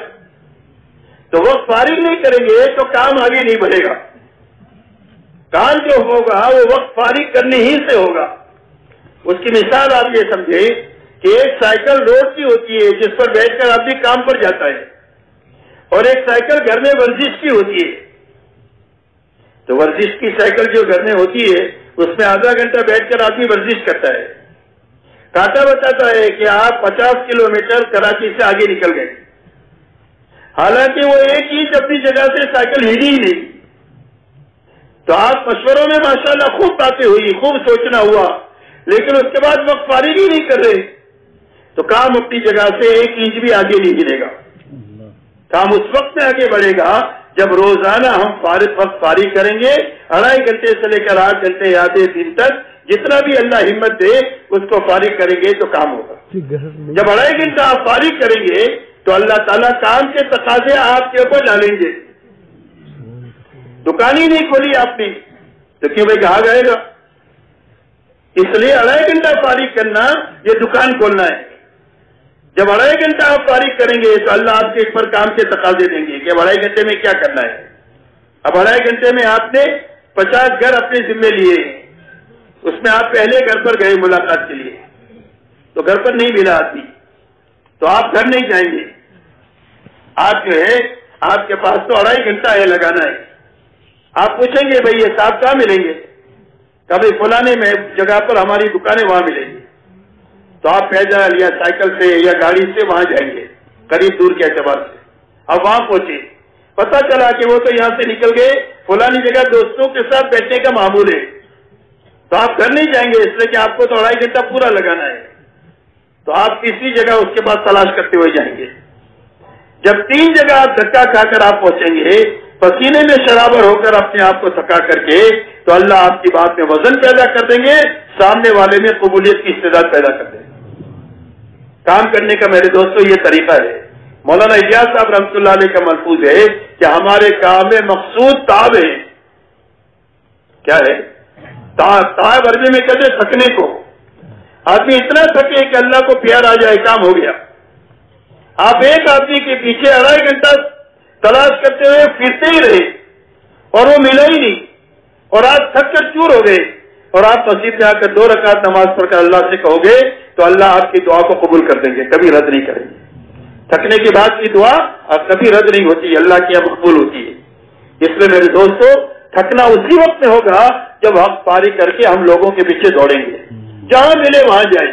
تو وقت فارغ نہیں کریں گے تو کام آگے نہیں بڑھے گا. کام جو ہوگا وہ وقت فارغ کرنے ہی سے ہوگا. اس کی مثال آپ یہ سمجھیں کہ ایک سائیکل روڈ کی ہوتی ہے جس پر بیٹھ کر آدمی کام پر جاتا ہے، اور ایک سائیکل گھر میں ورزش کی ہوتی ہے. تو ورزش کی سائیکل جو گھر میں ہوتی ہے اس میں آدھا گھنٹہ بیٹھ کر آدمی ورزش کرتا ہے. کاٹا بتاتا ہے کہ آپ 50 کلومیٹر کراچی سے آگے نکل گئے، حالانکہ وہ ایک انچ اپنی جگہ سے سائیکل ہلی ہی نہیں. تو آپ مشوروں میں ماشاءاللہ خوب باتیں ہوئی، خوب سوچنا ہوا، لیکن اس کے بعد وقت فارغ ہی نہیں کر رہے تو کام اپنی جگہ سے ایک انچ بھی آگے نہیں گرے گا. کام اس وقت میں آگے بڑھے گا جب روزانہ ہم وقت فارغ کریں گے. 2.5 گھنٹے سے لے کر 8 گھنٹے آدھے دن تک جتنا بھی اللہ ہمت دے اس کو فارغ کریں گے تو کام ہوگا. جب 2.5 گھنٹہ آپ فارغ کریں گے تو اللہ تعالیٰ کام کے تقاضے آپ کے اوپر ڈالیں گے. دکان ہی نہیں کھولی آپ نے تو کیوں بھائی کہا جائے گا؟ اس لیے 2.5 گھنٹہ فارغ کرنا یہ دکان کھولنا ہے. جب 2.5 گھنٹہ آپ فارغ کریں گے تو اللہ آپ کے اس پر کام کے تقاضے دیں گے کہ 2.5 گھنٹے میں کیا کرنا ہے. اب 2.5 گھنٹے میں آپ نے 50 گھر اپنے ذمے لیے، اس میں آپ پہلے گھر پر گئے ملاقات کے لیے تو گھر پر نہیں ملا آدمی تو آپ گھر نہیں جائیں گے. آپ جو ہے آپ کے پاس تو 2.5 گھنٹہ ہے لگانا ہے. آپ پوچھیں گے بھائی یہ صاحب کہاں ملیں گے؟ کبھی فلانے میں جگہ پر ہماری دکانیں وہاں ملیں گی. تو آپ پیدل یا سائیکل سے یا گاڑی سے وہاں جائیں گے قریب دور کے اعتبار سے. اب وہاں پہنچے پتا چلا کہ وہ تو یہاں سے نکل گئے فلانی جگہ دوستوں کے ساتھ بیٹھنے کا معمول ہے تو آپ گھر نہیں جائیں گے اس لیے کہ آپ کو تو 2.5 گھنٹہ پورا لگانا ہے. تو آپ تیسری جگہ اس کے بعد تلاش کرتے ہوئے جائیں گے. جب 3 جگہ آپ دھکا کھا کر آپ پہنچیں گے پسینے میں شرابر ہو کر اپنے آپ کو تھکا کر کے تو اللہ آپ کی بات میں وزن پیدا کر دیں گے، سامنے والے میں قبولیت کی استعداد پیدا کر دیں گے. کام کرنے کا میرے دوستوں یہ طریقہ ہے. مولانا الیاس صاحب رحمۃ اللہ علیہ کا ملفوظ ہے کہ ہمارے کام میں مقصود تعب ہے. کیا ہے تعب؟ عربی میں کہتے تھکنے کو. آدمی اتنا تھکے کہ اللہ کو پیار آ جائے کام ہو گیا. آپ ایک آدمی کے پیچھے 2.5 گھنٹہ تلاش کرتے ہوئے پھرتے ہی رہے اور وہ ملا ہی نہیں اور آپ تھک کر چور ہو گئے اور آپ مسجد میں آ کر 2 رکعت نماز پڑھ کر اللہ سے کہو گے تو اللہ آپ کی دعا کو قبول کر دیں گے، کبھی رد نہیں کریں گے. تھکنے کے بعد کی دعا کبھی رد نہیں ہوتی، اللہ کی یہاں مقبول ہوتی ہے. اس لیے میرے دوستو تھکنا اسی وقت میں ہوگا جب وقت فارغ کر کے ہم لوگوں کے پیچھے دوڑیں گے. جہاں ملے وہاں جائیں،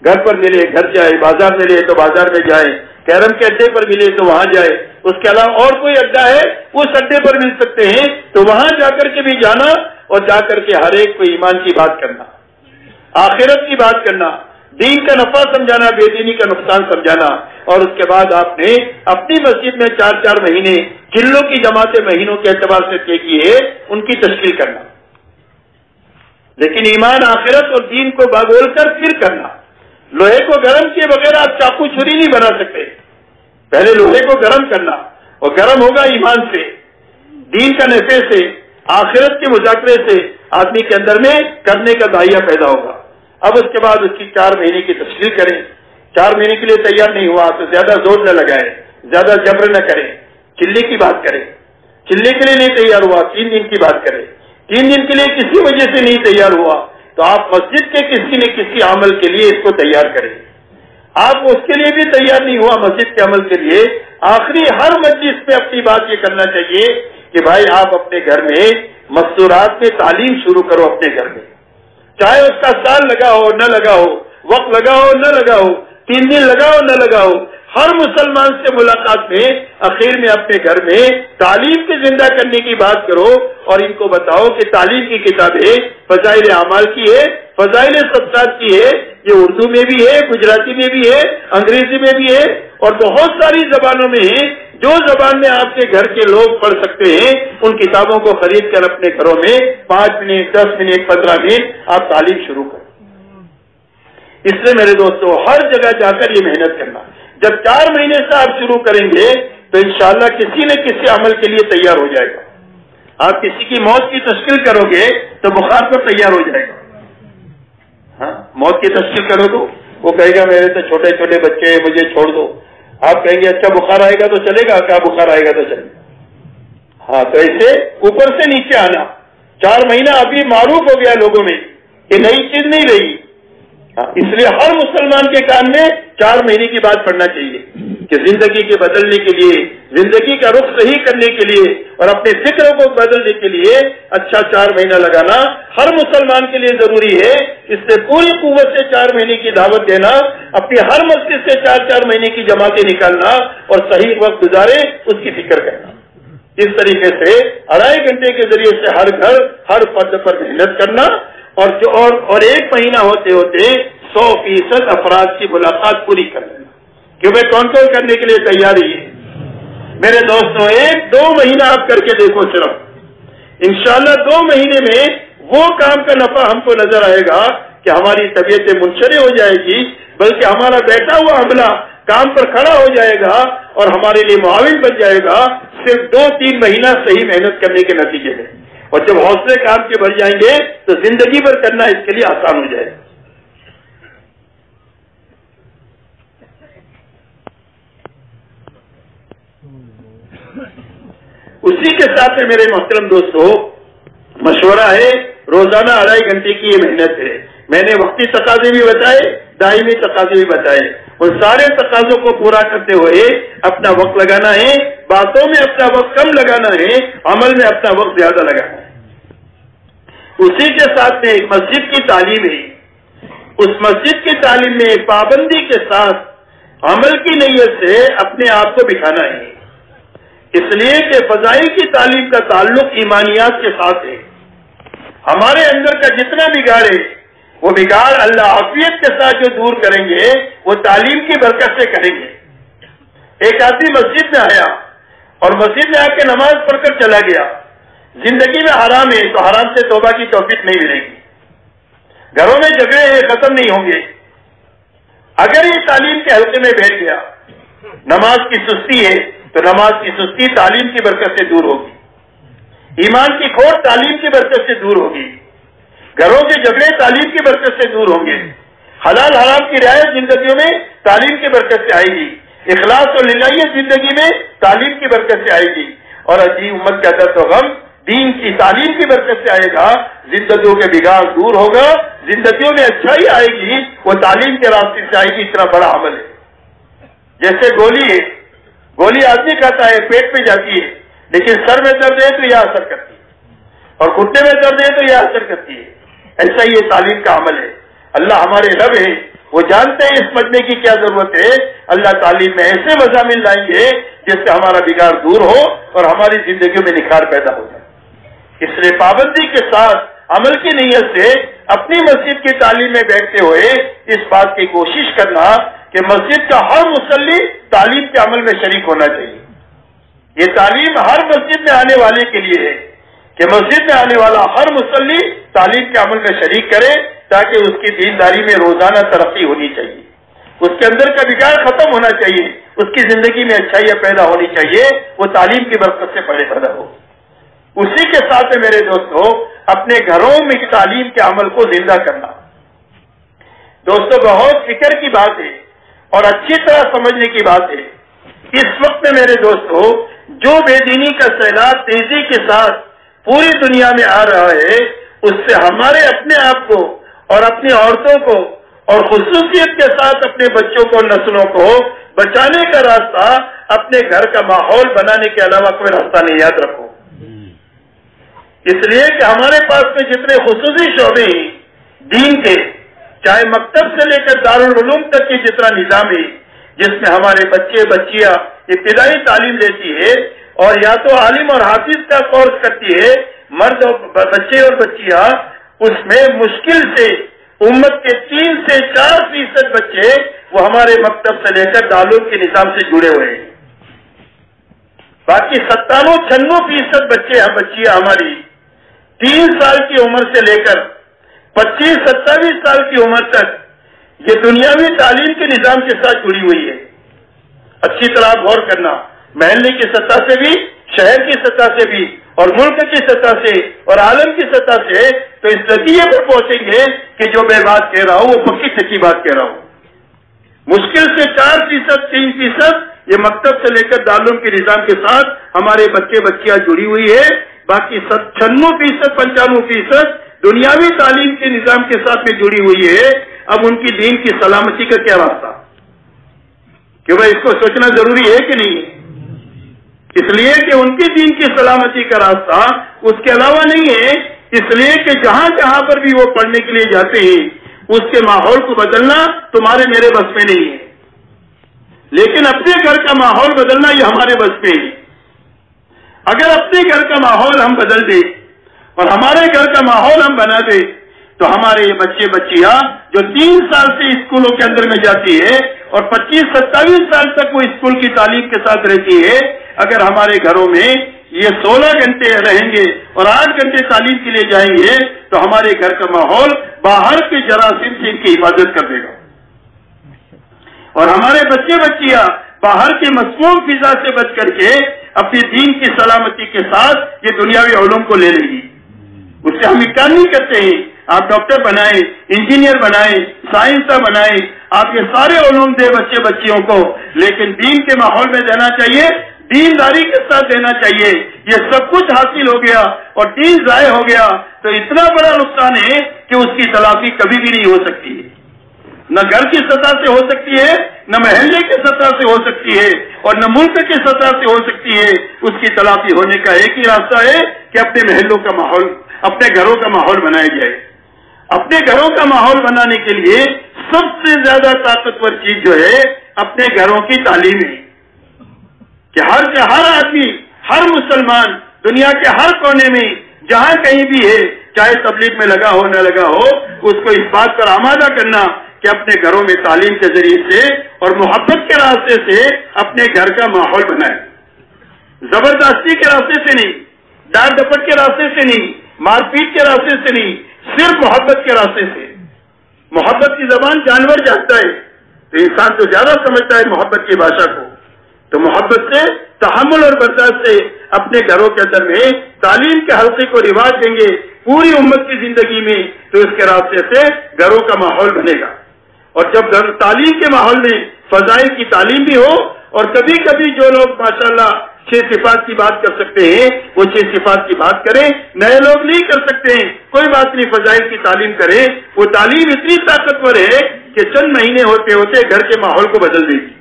گھر پر ملے گھر جائے، بازار ملے تو بازار میں جائیں، کیرم کے اڈے پر ملے تو وہاں جائے. اس کے علاوہ اور کوئی اڈا ہے اس اڈے پر مل سکتے ہیں تو وہاں جا کر کے بھی جانا اور جا کر کے ہر ایک کو ایمان کی بات کرنا، آخرت کی بات کرنا، دین کا نفع سمجھانا، بے دینی کا نقصان سمجھانا. اور اس کے بعد آپ نے اپنی مسجد میں 4-4 مہینے چلوں کی جماعتیں مہینوں کے اعتبار سے طے کی ہے ان کی تشکیل کرنا، لیکن ایمان آخرت اور دین کو باگول کر پھر کرنا. لوہے کو گرم کیے بغیر آپ چاقو چھری نہیں بنا سکتے. پہلے لوہے کو گرم کرنا اور گرم ہوگا ایمان سے، دین کا نفع سے، آخرت کے مذاکرے سے آدمی کے اندر میں کرنے کا داعیہ پیدا ہوگا. اب اس کے بعد اس کی 4 مہینے کی تشکیل کریں. 4 مہینے کے لیے تیار نہیں ہوا تو زیادہ زور نہ لگائیں، زیادہ جبر نہ کریں، چلے کی بات کریں. چلے کے لیے نہیں تیار ہوا 3 دن کی بات کریں. 3 دن کے لیے کسی وجہ سے نہیں تیار ہوا تو آپ مسجد کے کسی نہ کسی عمل کے لیے اس کو تیار کریں. آپ اس کے لیے بھی تیار نہیں ہوا مسجد کے عمل کے لیے، آخری ہر مجلس میں اپنی بات یہ کرنا چاہیے کہ بھائی آپ اپنے گھر میں مستورات میں تعلیم شروع کرو اپنے گھر میں، چاہے اس کا سال لگا ہو نہ لگا ہو، وقت لگا ہو نہ لگا ہو، 3 دن لگا ہو نہ لگا ہو، ہر مسلمان سے ملاقات میں اخیر میں اپنے گھر میں تعلیم کی زندہ کرنے کی بات کرو، اور ان کو بتاؤ کہ تعلیم کی کتابیں فضائل اعمال کی ہے، فضائل صدقات کی ہے، یہ اردو میں بھی ہے، گجراتی میں بھی ہے، انگریزی میں بھی ہے، اور بہت ساری زبانوں میں ہے۔ جو زبان میں آپ کے گھر کے لوگ پڑھ سکتے ہیں ان کتابوں کو خرید کر اپنے گھروں میں 5 منٹ 10 منٹ 15 منٹ آپ تعلیم شروع کریں۔ اس لیے میرے دوستو ہر جگہ جا کر یہ محنت کرنا، جب 4 مہینے سے آپ شروع کریں گے تو انشاءاللہ کسی نہ کسی عمل کے لیے تیار ہو جائے گا۔ آپ کسی کی موت کی تشکیل کرو گے تو بخار پر تیار ہو جائے گا۔ ہاں، موت کی تشکیل کرو تو وہ کہے گا میرے تو چھوٹے چھوٹے بچے ہیں مجھے چھوڑ دو، آپ کہیں گے اچھا بخار آئے گا تو چلے گا، کیا بخار آئے گا تو چلے گا۔ ہاں، تو ایسے اوپر سے نیچے آنا، 4 مہینہ ابھی معروف ہو گیا لوگوں میں کہ نئی چیز نہیں رہی، اس لیے ہر مسلمان کے کان میں 4 مہینے کی بات پڑھنا چاہیے کہ زندگی کے بدلنے کے لیے، زندگی کا رخ صحیح کرنے کے لیے اور اپنے فکروں کو بدلنے کے لیے اچھا 4 مہینہ لگانا ہر مسلمان کے لیے ضروری ہے۔ اس سے پوری قوت سے 4 مہینے کی دعوت دینا، اپنی ہر مسجد سے 4 مہینے کی جماعتیں نکالنا اور صحیح وقت گزارے اس کی فکر کرنا۔ اس طریقے سے 2.5 گھنٹے کے ذریعے سے ہر گھر ہر فرد پر محنت کرنا، اور 1 مہینہ ہوتے ہوتے 100% افراد کی ملاقات پوری کر لینا کہ وہ کنٹرول کرنے کے لیے تیار ہی ہے۔ میرے دوستوں 1-2 مہینہ آپ کر کے دیکھو، صرف انشاءاللہ 2 مہینے میں وہ کام کا نفع ہم کو نظر آئے گا کہ ہماری طبیعتیں منشرح ہو جائے گی، بلکہ ہمارا بیٹھا ہوا عملہ کام پر کھڑا ہو جائے گا اور ہمارے لیے معاون بن جائے گا، صرف 2-3 مہینہ صحیح محنت کرنے کے نتیجے میں۔ اور جب حوصلے کام کے بڑھ جائیں گے تو زندگی بھر کرنا اس کے لیے آسان ہو جائے گا۔ اسی کے ساتھ میں میرے محترم دوستو مشورہ ہے، روزانہ 2.5 گھنٹے کی یہ محنت ہے۔ میں نے وقتی تقاضے بھی بتائے، دائمی تقاضے بھی بتائے، ان سارے تقاضوں کو پورا کرتے ہوئے اپنا وقت لگانا ہے، باتوں میں اپنا وقت کم لگانا ہے، عمل میں اپنا وقت زیادہ لگانا ہے۔ اسی کے ساتھ میں ایک مسجد کی تعلیم ہے، اس مسجد کی تعلیم میں پابندی کے ساتھ عمل کی نیت سے اپنے آپ کو بکھانا ہے، اس لیے کہ فضائل کی تعلیم کا تعلق ایمانیات کے ساتھ ہے۔ ہمارے اندر کا جتنا بگاڑ ہے وہ بگاڑ اللہ عافیت کے ساتھ جو دور کریں گے وہ تعلیم کی برکت سے کریں گے۔ ایک آدمی مسجد میں آیا اور مسجد میں آ کے نماز پڑھ کر چلا گیا، زندگی میں حرام ہے تو حرام سے توبہ کی توفیق نہیں ملے گی، گھروں میں جھگڑے ہیں ختم نہیں ہوں گے۔ اگر یہ تعلیم کے حلقے میں بیٹھ گیا، نماز کی سستی ہے تو نماز کی سستی تعلیم کی برکت سے دور ہوگی، ایمان کی کھوٹ تعلیم کی برکت سے دور ہوگی، گھروں کے جھگڑے تعلیم کی برکت سے دور ہوں گے، حلال حرام کی رعایت زندگیوں میں تعلیم کی برکت سے آئے گی، اخلاص اور للہیت زندگی میں تعلیم کی برکت سے آئے گی، اور عجیب امت کا درد و غم دین کی تعلیم کی برکت سے آئے گا، زندگیوں کے بگاڑ دور ہوگا، زندگیوں میں اچھائی آئے گی، وہ تعلیم کے راستے سے آئے گی۔ اتنا بڑا عمل ہے، جیسے گولی ہے، گولی آدمی کھاتا ہے پیٹ میں جاتی ہے، لیکن سر میں درد ہے تو یہ اثر کرتی ہے، اور گھٹنے میں درد ہے تو یہ اثر کرتی ہے۔ ایسا ہی یہ تعلیم کا عمل ہے۔ اللہ ہمارے رب ہے، وہ جانتے ہیں اس مجمع کی کیا ضرورت ہے۔ اللہ تعلیم میں ایسے مضامین لائیں گے جس سے ہمارا بگاڑ دور ہو اور ہماری زندگیوں میں نکھار پیدا ہو جائے۔ اس لیے پابندی کے ساتھ عمل کی نیت سے اپنی مسجد کی تعلیم میں بیٹھتے ہوئے اس بات کی کوشش کرنا کہ مسجد کا ہر مصلی تعلیم کے عمل میں شریک ہونا چاہیے۔ یہ تعلیم ہر مسجد میں آنے والے کے لیے ہے کہ مسجد میں آنے والا ہر مصلی تعلیم کے عمل میں شریک کرے، تاکہ اس کی دینداری میں روزانہ ترقی ہونی چاہیے، اس کے اندر کا بگاڑ ختم ہونا چاہیے، اس کی زندگی میں اچھائیاں پیدا ہونی چاہیے، وہ تعلیم کی برکت سے پڑے پیدا ہو۔ اسی کے ساتھ میرے دوستو اپنے گھروں میں تعلیم کے عمل کو زندہ کرنا دوستو بہت فکر کی بات ہے اور اچھی طرح سمجھنے کی بات ہے۔ اس وقت میں میرے دوستو جو بے دینی کا سیلاب تیزی کے ساتھ پوری دنیا میں آ رہا ہے، اس سے ہمارے اپنے آپ کو اور اپنی عورتوں کو اور خصوصیت کے ساتھ اپنے بچوں کو نسلوں کو بچانے کا راستہ اپنے گھر کا ماحول بنانے کے علاوہ کوئی راستہ نہیں. یاد رکھو اس لیے کہ ہمارے پاس میں جتنے خصوصی شعبے ہیں دین کے, چاہے مکتب سے لے کر دارالعلوم تک کے جتنا نظام ہے جس میں ہمارے بچے بچیاں ابتدائی تعلیم لیتی ہے اور یا تو عالم اور حافظ کا کورس کرتی ہے مرد اور بچے اور بچیاں, اس میں مشکل سے امت کے 3 سے 4% بچے وہ ہمارے مکتب سے لے کر دارالعلوم کے نظام سے جڑے ہوئے ہیں. باقی 97-96% بچے بچیاں ہماری 3 سال کی عمر سے لے کر 25-27 سال کی عمر تک یہ دنیاوی تعلیم کے نظام کے ساتھ جڑی ہوئی ہے. اچھی طرح غور کرنا, محلے کی سطح سے بھی, شہر کی سطح سے بھی, اور ملک کی سطح سے اور عالم کی سطح سے, تو اس نتیجے پر پہنچیں گے کہ جو میں بات کہہ رہا ہوں وہ پکی سچی بات کہہ رہا ہوں. مشکل سے 4%, 3% یہ مکتب سے لے کر دارالعلوم کے نظام کے ساتھ ہمارے بچے بچیاں جڑی ہوئی ہے. باقی 96%, 95% دنیاوی تعلیم کے نظام کے ساتھ میں جڑی ہوئی ہے. اب ان کی دین کی سلامتی کا کیا راستہ, کہ بھائی اس کو سوچنا ضروری ہے کہ نہیں؟ اس لیے کہ ان کی دین کی سلامتی کا راستہ اس کے علاوہ نہیں ہے. اس لیے کہ جہاں جہاں پر بھی وہ پڑھنے کے لیے جاتے ہیں اس کے ماحول کو بدلنا تمہارے میرے بس میں نہیں ہے, لیکن اپنے گھر کا ماحول بدلنا یہ ہمارے بس میں ہے. اگر اپنے گھر کا ماحول ہم بدل دیں اور ہمارے گھر کا ماحول ہم بنا دیں تو ہمارے بچے بچیاں جو 3 سال سے اسکولوں کے اندر میں جاتی ہے اور 25-27 سال تک وہ اسکول کی تعلیم کے ساتھ رہتی ہے, اگر ہمارے گھروں میں یہ 16 گھنٹے رہیں گے اور 8 گھنٹے تعلیم کے لیے جائیں گے تو ہمارے گھر کا ماحول باہر کے جراثیم سے ان کی حفاظت کر دے گا, اور ہمارے بچے بچیاں باہر کی مسموم فضا سے بچ کر کے اپنی دین کی سلامتی کے ساتھ یہ دنیاوی علوم کو لے لیں گی. اس سے ہم انکار نہیں کرتے ہیں, آپ ڈاکٹر بنائیں, انجینئر بنائیں, سائنسداں بنائیں, آپ یہ سارے علوم دے بچے بچیوں کو, لیکن دین کے ماحول میں دینا چاہیے, دینداری کے ساتھ دینا چاہیے. یہ سب کچھ حاصل ہو گیا اور دین ضائع ہو گیا تو اتنا بڑا نقصان ہے کہ اس کی تلافی کبھی بھی نہیں ہو سکتی ہے. نہ گھر کی سطح سے ہو سکتی ہے, نہ محلے کی سطح سے ہو سکتی ہے, اور نہ ملک کی سطح سے ہو سکتی ہے. اس کی تلافی ہونے کا ایک ہی راستہ ہے کہ اپنے محلوں کا ماحول, اپنے گھروں کا ماحول بنایا جائے. اپنے گھروں کا ماحول بنانے کے لیے سب سے زیادہ طاقتور چیز جو ہے اپنے گھروں کی تعلیم ہے, کہ ہر آدمی, ہر مسلمان دنیا کے ہر کونے میں جہاں کہیں بھی ہے, چاہے تبلیغ میں لگا ہو نہ لگا ہو, اس کو اس بات پر آمادہ کرنا کہ اپنے گھروں میں تعلیم کے ذریعے سے اور محبت کے راستے سے اپنے گھر کا ماحول بنائے. زبردستی کے راستے سے نہیں, ڈانٹ ڈپٹ کے راستے سے نہیں, مار پیٹ کے راستے سے نہیں, صرف محبت کے راستے سے. محبت کی زبان جانور جانتا ہے تو انسان تو زیادہ سمجھتا ہے محبت کی بھاشا کو. تو محبت سے, تحمل اور برداشت سے اپنے گھروں کے اندر میں تعلیم کے حلقے کو رواج دیں گے پوری امت کی زندگی میں, تو اس کے راستے سے گھروں کا ماحول بنے گا. اور جب تعلیم کے ماحول میں فضائل کی تعلیم بھی ہو, اور کبھی کبھی جو لوگ ماشاءاللہ 6 صفات کی بات کر سکتے ہیں وہ 6 صفات کی بات کریں, نئے لوگ نہیں کر سکتے ہیں, کوئی بات نہیں, فضائل کی تعلیم کریں. وہ تعلیم اتنی طاقتور ہے کہ چند مہینے ہوتے ہوتے گھر کے ماحول کو بدل دے گی.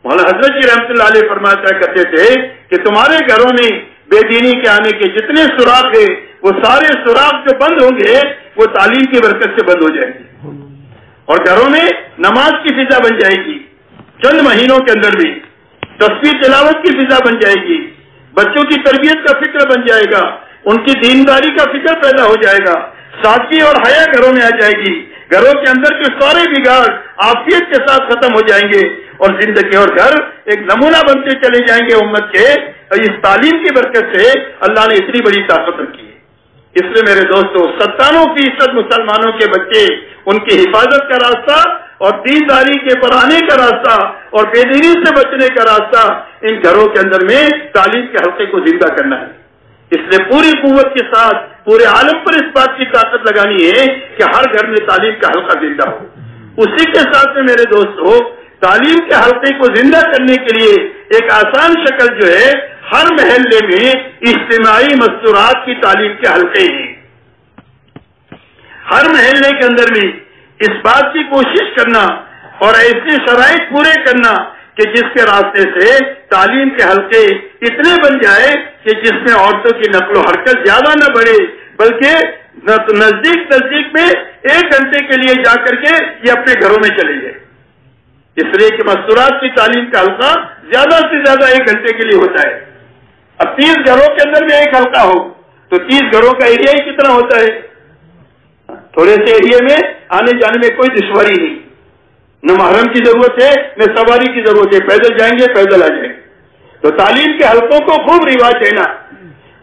مولانا حضرت جی رحمۃ اللہ علیہ فرمایا کرتے تھے کہ تمہارے گھروں میں بے دینی کے آنے کے جتنے سوراخ ہیں وہ سارے سوراخ جو بند ہوں گے وہ تعلیم کی برکت سے بند ہو جائیں گے, اور گھروں میں نماز کی فضا بن جائے گی. چند مہینوں کے اندر بھی تسبیح تلاوت کی فضا بن جائے گی, بچوں کی تربیت کا فکر بن جائے گا, ان کی دینداری کا فکر پیدا ہو جائے گا, سادگی اور حیا گھروں میں آ جائے گی. گھروں کے اندر کے سارے بگاڑ عافیت کے ساتھ ختم ہو جائیں گے, اور زندگی اور گھر ایک نمونہ بنتے چلے جائیں گے امت کے. اور اس تعلیم کی برکت سے اللہ نے اتنی بڑی طاقت رکھی ہے. اس لیے میرے دوستو 97% مسلمانوں کے بچے, ان کی حفاظت کا راستہ اور دینداری کے پڑھانے کا راستہ اور بے دینی سے بچنے کا راستہ ان گھروں کے اندر میں تعلیم کے حلقے کو زندہ کرنا ہے. اس لیے پوری قوت کے ساتھ پورے عالم پر اس بات کی طاقت لگانی ہے کہ ہر گھر میں تعلیم کا حلقہ زندہ ہو. اسی کے ساتھ میں میرے دوستو تعلیم کے حلقے کو زندہ کرنے کے لیے ایک آسان شکل جو ہے, ہر محلے میں اجتماعی مستورات کی تعلیم کے حلقے ہیں. ہر محلے کے اندر میں اس بات کی کوشش کرنا اور ایسے شرائط پورے کرنا کہ جس کے راستے سے تعلیم کے حلقے اتنے بن جائے کہ جس میں عورتوں کی نقل و حرکت زیادہ نہ بڑھے، بلکہ نزدیک میں 1 گھنٹے کے لیے جا کر کے یہ اپنے گھروں میں چلے جائے، اس لیے کہ مستورات کی تعلیم کا حلقہ زیادہ سے زیادہ 1 گھنٹے کے لیے ہوتا ہے۔ اب 30 گھروں کے اندر میں ایک حلقہ ہو تو 30 گھروں کا ایریا ہی کتنا ہوتا ہے؟ تھوڑے سے ایریا میں آنے جانے میں کوئی دشواری نہیں، نہ محرم کی ضرورت ہے نہ سواری کی ضرورت ہے، پیدل جائیں گے پیدل آ جائیں گے۔ تو تعلیم کے حلقوں کو خوب رواج دینا،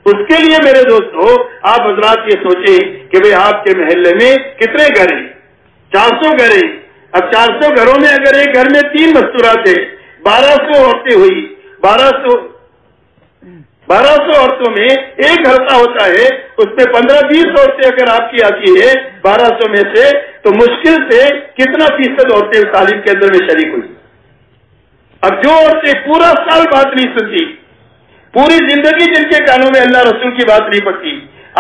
اس کے لیے میرے دوستو آپ حضرات یہ سوچیں کہ بھئی آپ کے محلے میں کتنے گھر ہیں؟ 400 گھر ہیں۔ اب 400 گھروں میں اگر ایک گھر میں 3 مستورات ہیں، 1200 عورتیں ہوئی، 1200 عورتوں میں ایک حلقہ ہوتا ہے، اس میں 15-20 عورتیں اگر آپ کی آتی ہے 1200 میں سے، تو مشکل سے کتنا فیصد عورتیں تعلیم کے اندر میں شریک ہوئی؟ اب جو عورتیں پورا سال بات نہیں سنتی، پوری زندگی جن کے کانوں میں اللہ رسول کی بات نہیں پڑتی،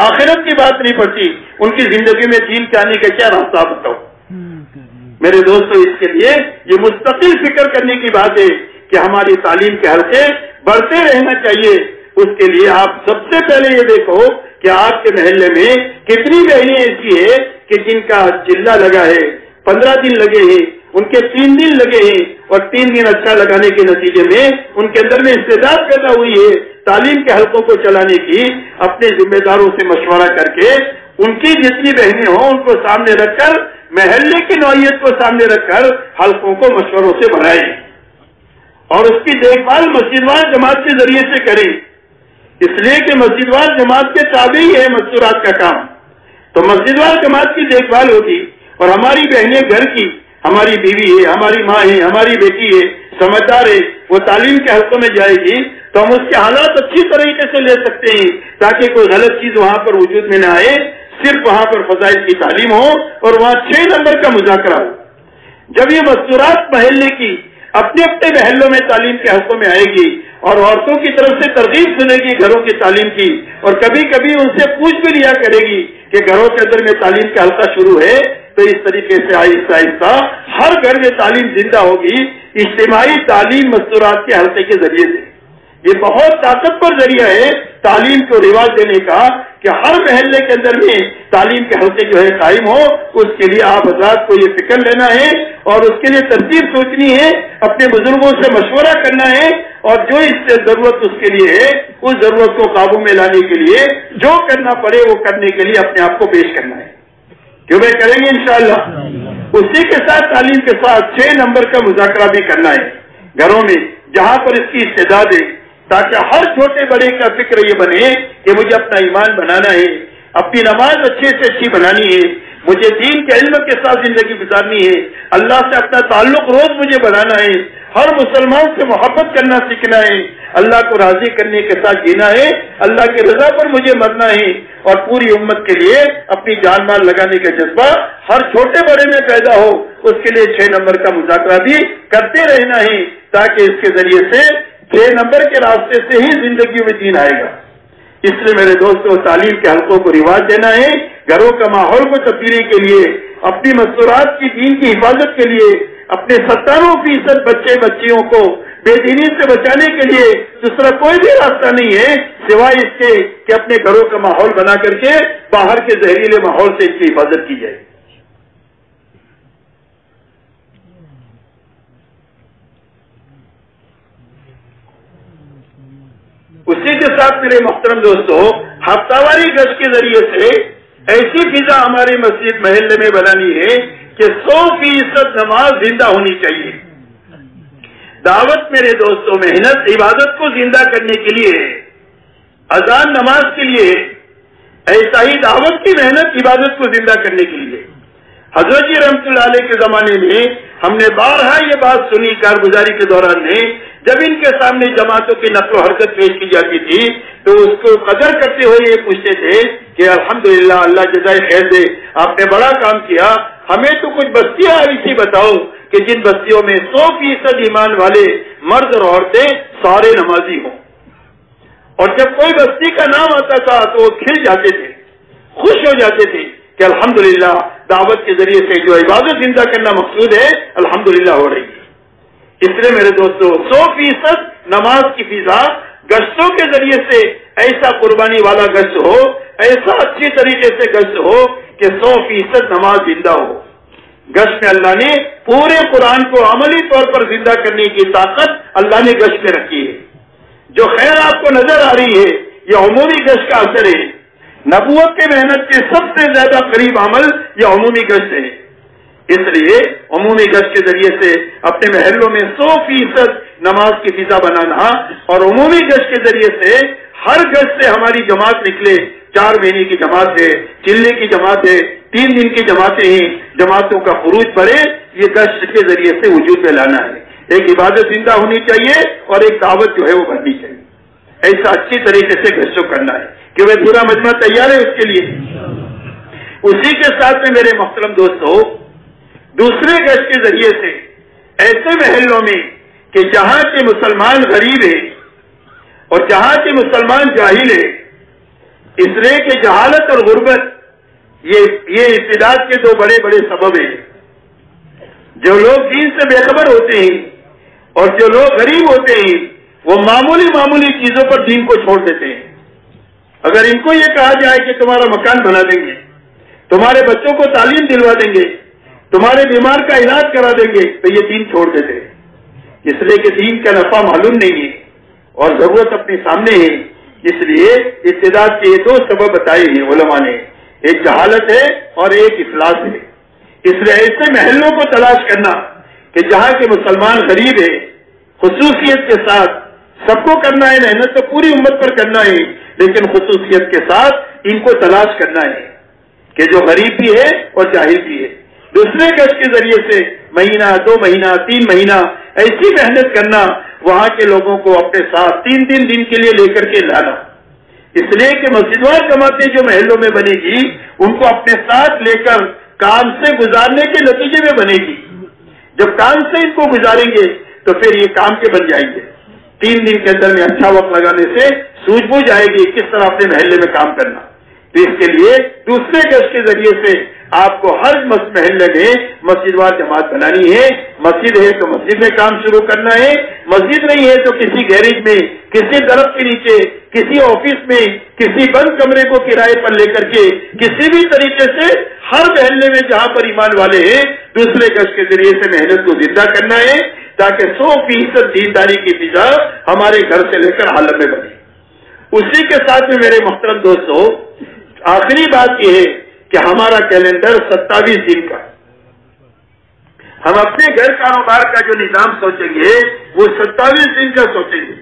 آخرت کی بات نہیں پڑتی، ان کی زندگی میں دین کے آنے کا کیا راستہ بتاؤ؟ میرے دوستو اس کے لیے یہ مستقل فکر کرنے کی بات ہے کہ ہماری تعلیم کے حلقے بڑھتے رہنا چاہیے۔ اس کے لیے آپ سب سے پہلے یہ دیکھو کہ آپ کے محلے میں کتنی بہنیں ایسی ہے کہ جن کا چلہ لگا ہے، 15 دن لگے ہیں، ان کے 3 دن لگے ہیں، اور 3 دن اچھا لگانے کے نتیجے میں ان کے اندر میں استعداد پیدا ہوئی ہے تعلیم کے حلقوں کو چلانے کی۔ اپنے ذمہ داروں سے مشورہ کر کے ان کی جتنی بہنیں ہوں ان کو سامنے رکھ کر، محلے کی نوعیت کو سامنے رکھ کر حلقوں کو مشوروں سے بڑھائیں، اور اس کی دیکھ بھال مسجد وار جماعت کے ذریعے سے کریں، اس لیے کہ مسجد وار جماعت کے تابع ہی ہے مستورات کا کام۔ تو مسجد وار جماعت کی دیکھ بھال ہوگی، اور ہماری بہنیں گھر کی، ہماری بیوی ہے، ہماری ماں ہے، ہماری بیٹی ہے، سمجھدار ہے، وہ تعلیم کے حلقوں میں جائے گی تو ہم اس کے حالات اچھی طریقے سے لے سکتے ہیں تاکہ کوئی غلط چیز وہاں پر وجود میں نہ آئے، صرف وہاں پر فضائل کی تعلیم ہو اور وہاں 6 نمبر کا مذاکرہ ہو۔ جب یہ مستورات محلے کی اپنے اپنے محلوں میں تعلیم کے حلقوں میں آئے گی اور عورتوں کی طرف سے ترغیب سنے گی گھروں کی تعلیم کی، اور کبھی کبھی ان سے پوچھ بھی لیا کرے گی کہ گھروں کے اندر میں تعلیم کا حلقہ شروع ہے، تو اس طریقے سے آہستہ آہستہ ہر گھر میں تعلیم زندہ ہوگی اجتماعی تعلیم مستورات کے حلقے کے ذریعے سے۔ یہ بہت طاقتور ذریعہ ہے تعلیم کو رواج دینے کا کہ ہر محلے کے اندر میں تعلیم کے حلقے جو ہے قائم ہو۔ اس کے لیے آپ حضرات کو یہ فکر لینا ہے اور اس کے لیے ترتیب سوچنی ہے، اپنے بزرگوں سے مشورہ کرنا ہے، اور جو اس سے ضرورت اس کے لیے ہے اس ضرورت کو قابو میں لانے کے لیے جو کرنا پڑے وہ کرنے کے لیے اپنے آپ کو پیش کرنا ہے، کیوں بھائی کریں گے انشاءاللہ۔ اسی کے ساتھ تعلیم کے ساتھ 6 نمبر کا مذاکرہ بھی کرنا ہے گھروں میں جہاں پر اس کی استعداد ہے، تاکہ ہر چھوٹے بڑے کا فکر یہ بنے کہ مجھے اپنا ایمان بنانا ہے، اپنی نماز اچھے سے اچھی بنانی ہے، مجھے دین کے علم کے ساتھ زندگی گزارنی ہے، اللہ سے اپنا تعلق روز مجھے بنانا ہے، ہر مسلمان سے محبت کرنا سیکھنا ہے، اللہ کو راضی کرنے کے ساتھ جینا ہے، اللہ کی رضا پر مجھے مرنا ہے، اور پوری امت کے لیے اپنی جان مال لگانے کا جذبہ ہر چھوٹے بڑے میں پیدا ہو۔ اس کے لیے 6 نمبر کا مذاکرہ بھی کرتے رہنا ہے تاکہ اس کے ذریعے سے 6 نمبر کے راستے سے ہی زندگی میں دین آئے گا۔ اس لیے میرے دوستوں تعلیم کے حلقوں کو رواج دینا ہے، گھروں کا ماحول کو تبدیلی کے لیے، اپنی مستورات کی دین کی حفاظت کے لیے، اپنے 97% بچے بچیوں کو بے دینی سے بچانے کے لیے دوسرا کوئی بھی راستہ نہیں ہے سوائے اس کے کہ اپنے گھروں کا ماحول بنا کر کے باہر کے زہریلے ماحول سے اس کی حفاظت کی جائے۔ اسی کے ساتھ میرے محترم دوستوں ہفتہ واری گشت کے ذریعے سے ایسی فضا ہمارے مسجد محلے میں بنانی ہے کہ 100% نماز زندہ ہونی چاہیے۔ دعوت میرے دوستوں محنت عبادت کو زندہ کرنے کے لیے، اذان نماز کے لیے، ایسا ہی دعوت کی محنت عبادت کو زندہ کرنے کے لیے۔ حضرت جی رحمۃ اللہ علیہ کے زمانے میں ہم نے بارہا یہ بات سنی کارگزاری کے دوران میں، جب ان کے سامنے جماعتوں کی نقل و حرکت پیش کی جاتی تھی تو اس کو قدر کرتے ہوئے یہ پوچھتے تھے کہ الحمدللہ اللہ جزائے خیر دے، آپ نے بڑا کام کیا، ہمیں تو کچھ بستیاں ایسی بتاؤ کہ جن بستیوں میں 100% ایمان والے مرد اور عورتیں سارے نمازی ہوں۔ اور جب کوئی بستی کا نام آتا تھا تو وہ کھل جاتے تھے، خوش ہو جاتے تھے کہ الحمدللہ دعوت کے ذریعے سے جو عبادت زندہ کرنا مقصود ہے الحمدللہ ہو رہی ہے۔ اس لیے میرے دوستو 100% نماز کی فضا گشتوں کے ذریعے سے ایسا قربانی والا گشت ہو، ایسا اچھی طریقے سے گشت ہو کہ 100% نماز زندہ ہو۔ گشت میں اللہ نے پورے قرآن کو عملی طور پر زندہ کرنے کی طاقت اللہ نے گشت میں رکھی ہے۔ جو خیر آپ کو نظر آ رہی ہے یہ عمومی گشت کا اثر ہے۔ نبوت کے محنت کے سب سے زیادہ قریب عمل یہ عمومی گشت ہے۔ اس لیے عمومی گشت کے ذریعے سے اپنے محلوں میں 100% نماز کی فضا بنانا، اور عمومی گشت کے ذریعے سے ہر گشت سے ہماری جماعت نکلے، 4 مہینے کی جماعت ہے، چلے کی جماعت ہے، 3 دن کی جماعتیں ہیں، جماعتوں کا خروج پڑے، یہ گشت کے ذریعے سے وجود میں لانا ہے۔ ایک عبادت زندہ ہونی چاہیے اور ایک دعوت جو ہے وہ بننی چاہیے۔ ایسا اچھی طریقے سے گشت کرنا ہے کہ وہ پورا مجمع تیار ہے اس کے لیے۔ اسی کے ساتھ میں میرے محترم دوستو، دوسرے گشت کے ذریعے سے ایسے محلوں میں کہ جہاں کے مسلمان غریب ہیں اور جہاں کے مسلمان جاہل ہیں، اس لیے کہ جہالت اور غربت یہ ارتداد کے 2 بڑے بڑے سبب ہیں۔ جو لوگ دین سے بے خبر ہوتے ہیں اور جو لوگ غریب ہوتے ہیں وہ معمولی چیزوں پر دین کو چھوڑ دیتے ہیں۔ اگر ان کو یہ کہا جائے کہ تمہارا مکان بنا دیں گے، تمہارے بچوں کو تعلیم دلوا دیں گے، تمہارے بیمار کا علاج کرا دیں گے، تو یہ دین چھوڑ دیتے ہیں، اس لیے کہ دین کا نفع معلوم نہیں ہے اور ضرورت اپنے سامنے ہے۔ اس لیے ارتداد کے یہ 2 سبب بتائے ہیں علماء نے، ایک جہالت ہے اور ایک افلاس ہے۔ اس لیے ایسے محلوں کو تلاش کرنا کہ جہاں کے مسلمان غریب ہے، خصوصیت کے ساتھ سب کو کرنا ہے، محنت تو پوری امت پر کرنا ہے، لیکن خصوصیت کے ساتھ ان کو تلاش کرنا ہے کہ جو غریب بھی ہے اور جاہل بھی ہے۔ دوسرے گشت کے ذریعے سے مہینہ، 2 مہینہ، 3 مہینہ ایسی محنت کرنا، وہاں کے لوگوں کو اپنے ساتھ 3 دن کے لیے لے کر کے لانا، اس لیے کہ مسجدوار جماعتیں جو محلوں میں بنے گی ان کو اپنے ساتھ لے کر کام سے گزارنے کے نتیجے میں بنے گی۔ جب کام سے ان کو گزاریں گے تو پھر یہ کام کے بن جائیں گے۔ 3 دن کے اندر میں اچھا وقت لگانے سے سوجھ بوجھ آئے گی کس طرح اپنے محلے میں کام کرنا۔ تو اس کے لیے دوسرے گشت کے ذریعے سے آپ کو ہر محلے میں مسجد وار جماعت بنانی ہے۔ مسجد ہے تو مسجد میں کام شروع کرنا ہے، مسجد نہیں ہے تو کسی گیریج میں، کسی درخت کے نیچے، کسی آفس میں، کسی بند کمرے کو کرائے پر لے کر کے کسی بھی طریقے سے ہر محلے میں جہاں پر ایمان والے ہیں دوسرے گشت کے ذریعے سے محنت کو زندہ کرنا ہے، تاکہ 100% دینداری کی فضا ہمارے گھر سے لے کر عالم میں بنے۔ اسی کے ساتھ میں میرے محترم دوستو، آخری بات یہ ہے کہ ہمارا کیلنڈر 27 دن کا، ہم اپنے گھر کاروبار کا جو نظام سوچیں گے وہ 27 دن کا سوچیں گے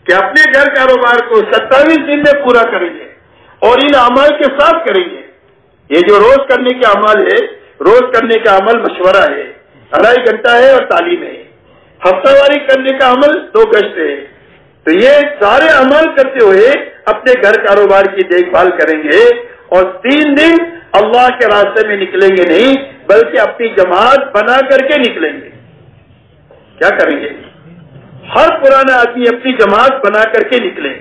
کہ اپنے گھر کاروبار کو 27 دن میں پورا کریں گے اور ان اعمال کے ساتھ کریں گے۔ یہ جو روز کرنے کے اعمال ہے، روز کرنے کا عمل مشورہ ہے، 2.5 گھنٹہ ہے اور تعلیم ہے، ہفتہ واری کرنے کا عمل 2 گشت ہے۔ تو یہ سارے عمل کرتے ہوئے اپنے گھر کاروبار کی دیکھ بھال کریں گے اور 3 دن اللہ کے راستے میں نکلیں گے نہیں بلکہ اپنی جماعت بنا کر کے نکلیں گے۔ کیا کریں گے؟ ہر پرانا آدمی اپنی جماعت بنا کر کے نکلے،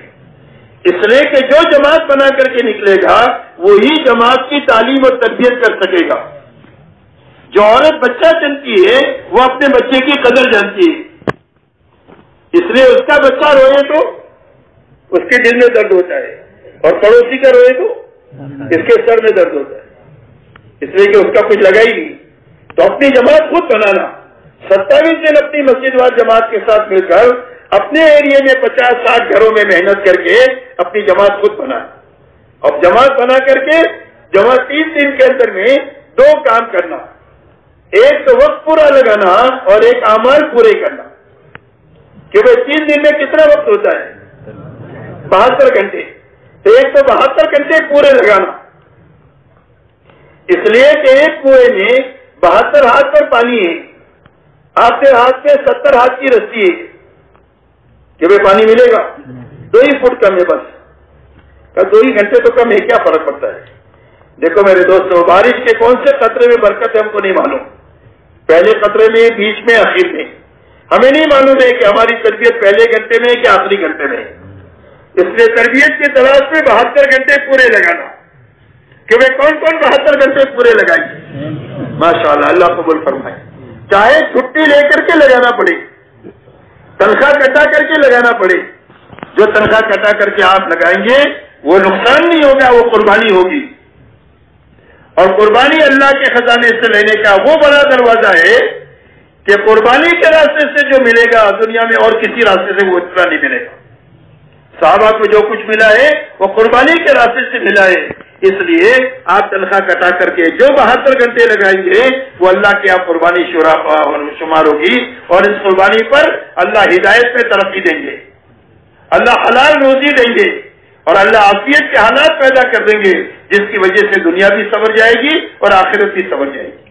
اس لیے کہ جو جماعت بنا کر کے نکلے گا وہی جماعت کی تعلیم اور تربیت کر سکے گا۔ جو عورت بچہ جنتی ہے وہ اپنے بچے کی قدر جانتی ہے، اس لیے اس کا بچہ روئے تو اس کے دل میں درد ہوتا ہے اور پڑوسی کا روئے تو اس کے سر میں درد ہوتا ہے، اس لیے کہ اس کا کچھ لگا ہی نہیں۔ تو اپنی جماعت خود بنانا، 27 دن اپنی مسجد وار جماعت کے ساتھ مل کر اپنے ایریے میں 50-60 گھروں میں محنت کر کے اپنی جماعت خود بنانا، اور جماعت بنا کر کے جماعت 3 دن کے اندر میں 2 کام کرنا، ایک تو وقت پورا لگانا اور ایک اعمال پورے کرنا۔ کہ وہ 3 دن میں کتنا وقت ہوتا ہے؟ 72 گھنٹے، تو ایک تو 72 گھنٹے پورے لگانا، اس لیے کہ ایک کنویں میں 72 ہاتھ پر پانی ہے، آپ کے ہاتھ میں 70 ہاتھ کی رسی ہے کہ وہ پانی ملے گا، 2 ہی فٹ کم ہے، بس 2 ہی گھنٹے تو کم ہے، کیا فرق پڑتا ہے؟ دیکھو میرے دوستو، بارش کے کون سے قطرے میں برکت ہے ہم کو نہیں معلوم، پہلے قطرے میں، بیچ میں، آخر میں، ہمیں نہیں معلوم ہے کہ ہماری تربیت پہلے گھنٹے میں ہے کہ آخری گھنٹے میں ہے۔ اس لیے تربیت کی تلاش میں 72 گھنٹے پورے لگانا کہ وہ کون کون 72 گھنٹے پورے لگائیں؟ ماشاءاللہ، اللہ قبول فرمائے۔ چاہے چھٹی لے کر کے لگانا پڑے، تنخواہ کٹا کر کے لگانا پڑے، جو تنخواہ کٹا کر کے آپ لگائیں گے وہ نقصان نہیں ہوگا، وہ قربانی ہوگی۔ اور قربانی اللہ کے خزانے سے لینے کا وہ بڑا دروازہ ہے کہ قربانی کے راستے سے جو ملے گا دنیا میں اور کسی راستے سے وہ اتنا نہیں ملے گا۔ صحابہ کو جو کچھ ملا ہے وہ قربانی کے راستے سے ملا ہے، اس لیے آپ تنخواہ کٹا کر کے جو 72 گھنٹے لگائیں گے وہ اللہ کے آپ قربانی شمار ہوگی، اور اس قربانی پر اللہ ہدایت میں ترقی دیں گے، اللہ حلال روزی دیں گے، اور اللہ عافیت کے حالات پیدا کر دیں گے، جس کی وجہ سے دنیا بھی سنور جائے گی اور آخرت بھی سنور جائے گی۔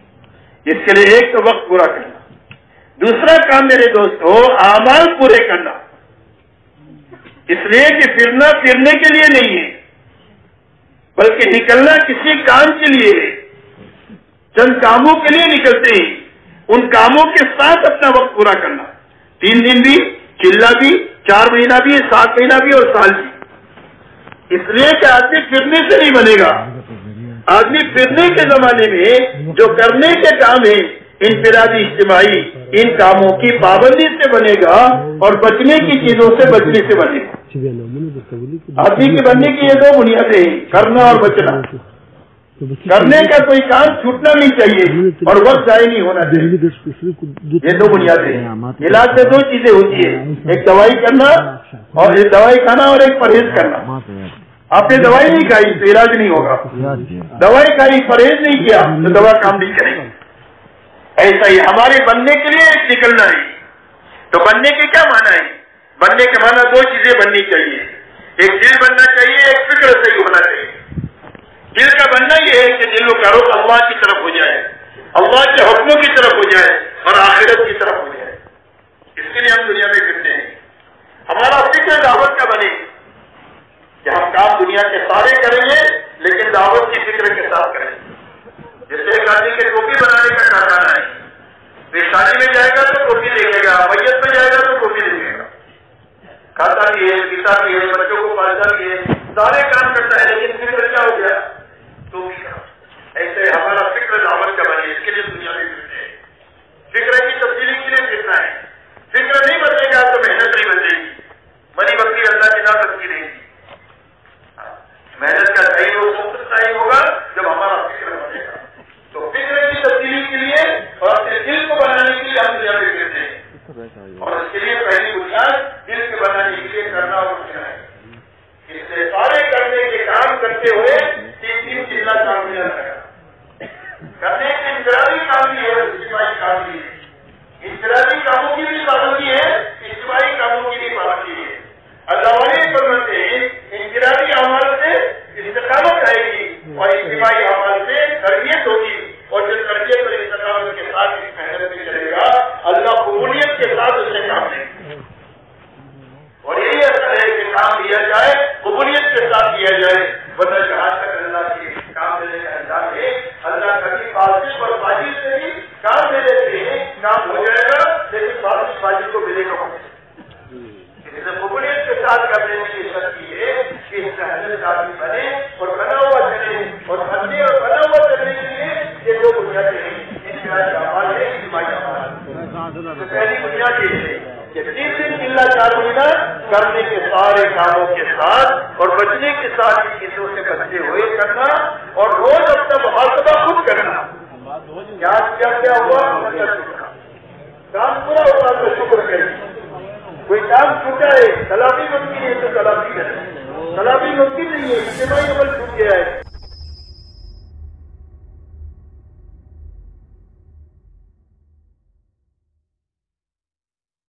اس کے لیے ایک تو وقت پورا کرنا، دوسرا کام میرے دوستو اعمال پورے کرنا، اس لیے کہ پھرنا پھرنے کے لیے نہیں ہے بلکہ نکلنا کسی کام کے لیے ہے۔ چند کاموں کے لیے نکلتے ہیں، ان کاموں کے ساتھ اپنا وقت پورا کرنا، 3 دن بھی، چلہ بھی، 4 مہینہ بھی، 7 مہینہ بھی اور سال بھی۔ اس لیے کہ آدمی پھرنے سے نہیں بنے گا، آدمی پھرنے کے زمانے میں جو کرنے کے کام ہیں انفرادی اجتماعی، ان کاموں کی پابندی سے بنے گا اور بچنے کی چیزوں سے بچنے سے بنے گا۔ آدمی کے بننے کی یہ 2 بنیادیں ہیں، کرنا اور بچنا۔ کرنے کا کوئی کام چھوٹنا نہیں چاہیے اور وقت ضائع نہیں ہونا چاہیے، یہ 2 بنیادیں ہیں۔ علاج سے 2 چیزیں ہوتی ہیں، ایک دوائی کرنا اور ایک دوائی کھانا اور ایک پرہیز کرنا۔ آپ نے دوائی نہیں کھائی تو علاج نہیں ہوگا، دوائی کھائی پرہیز نہیں کیا تو دوا کام نہیں کرے گی۔ ایسا ہی ہمارے بننے کے لیے ایک نکلنا ہے۔ تو بننے کے کیا معنی ہے؟ بننے کے معنی 2 چیزیں بننی چاہیے، ایک دل بننا چاہیے، ایک فکر صحیح ہونا چاہیے۔ دل کا بننا یہ ہے کہ دل و کا رخ اللہ کی طرف ہو جائے، اللہ کے حکموں کی طرف ہو جائے اور آخرت کی طرف ہو جائے۔ اس کے لیے ہم دنیا میں پھرتے ہیں۔ ہمارا فکر دعوت کا بنے کہ ہم کام دنیا کے سارے کریں گے لیکن دعوت کی فکر کے ساتھ کریں گے۔ جیسے ایک آدمی کے ٹوپی بنانے کا کارخانہ ہے، پھر شادی میں جائے گا تو ٹوپی دیکھے گا، میت میں جائے گا تو ٹوپی دیکھے گا، کھاتا بھی ہے، پیتا بھی ہے، بچوں کو پالتا بھی ہے، سارے کام کرتا ہے، لیکن فکر کیا ہو گیا؟ ٹوپی کا۔ ایسے ہمارا فکر دعوت کا بنے، اس کے لیے دنیا میں پھرتے ہیں۔ فکر کی تبدیلی کے لیے پھرنا ہے، فکر نہیں بدلے گا تو محنت نہیں بدلے گی، بڑی بکری اللہ کی نافرمانی رہے گی۔ محنت کا صحیح ہوگا جب ہمارا فکر بنے گا۔ تو فکر کی تبدیلی کے لیے اور اپنے دل کو بنانے کے لیے ہم دنیا میں پھرتے ہیں، اور اس کے لیے پہلی بنیاد دل کے بنانے کے لیے کرنا اور اٹھنا ہے۔ اس سے سارے کرنے کے کام کرتے ہوئے 3 چیزیں کام ملا لگا۔ کرنے کے انفرادی کام بھی ہے، اجتماعی کام بھی ہے۔ انفرادی کاموں کی بھی پابندی ہے، اجتماعی کاموں کی بھی پابندی ہے۔ اللہ والے فرماتے ہیں انفرادی اعمال سے استقامت آئے گی اور اجتماعی اعمال سے تربیت ہوگی، اور جو تربیت اور استقامت کے ساتھ اس محنت میں چلے گا اللہ قبولیت کے ساتھ اسے کام دے گا۔ اور یہی اثر ہے کہ کام دیا جائے قبولیت کے ساتھ کیا جائے، ورنہ جہاں تک اللہ کے کام دینے کا انجام ہے، اللہ کبھی فاسق اور فاجر سے بھی کام دے دیتے ہیں، کام ہو جائے گا لیکن فاسق فاجر کو ملے گا۔ قبولیت کے ساتھ کرنے کی شرط کی ہے کہ اس کا حضرت آدمی بنے اور بنا ہوا چلے، اور بننے اور بنا ہوا چلنے کے لیے یہ 2 بنیادیں ہیں، انفرادی اعمال ہے، اجتماعی اعمال۔ تو پہلی بنیاد یہ ہے کہ 3 دن چلہ 4 مہینہ کرنے کے سارے کاموں کے ساتھ اور بچنے کے ساتھ چیزوں سے بچتے ہوئے کرنا، اور روز اپنا محاسبہ خود کرنا، کیا ہوا کام پورا ہوا تو شکر کریں، کوئی کام چھوٹا ہے، سلامی ممکن ہے تو سلامی کریں، سلامی ممکن نہیں ہے، اجتماعی عمل چھوٹ گیا ہے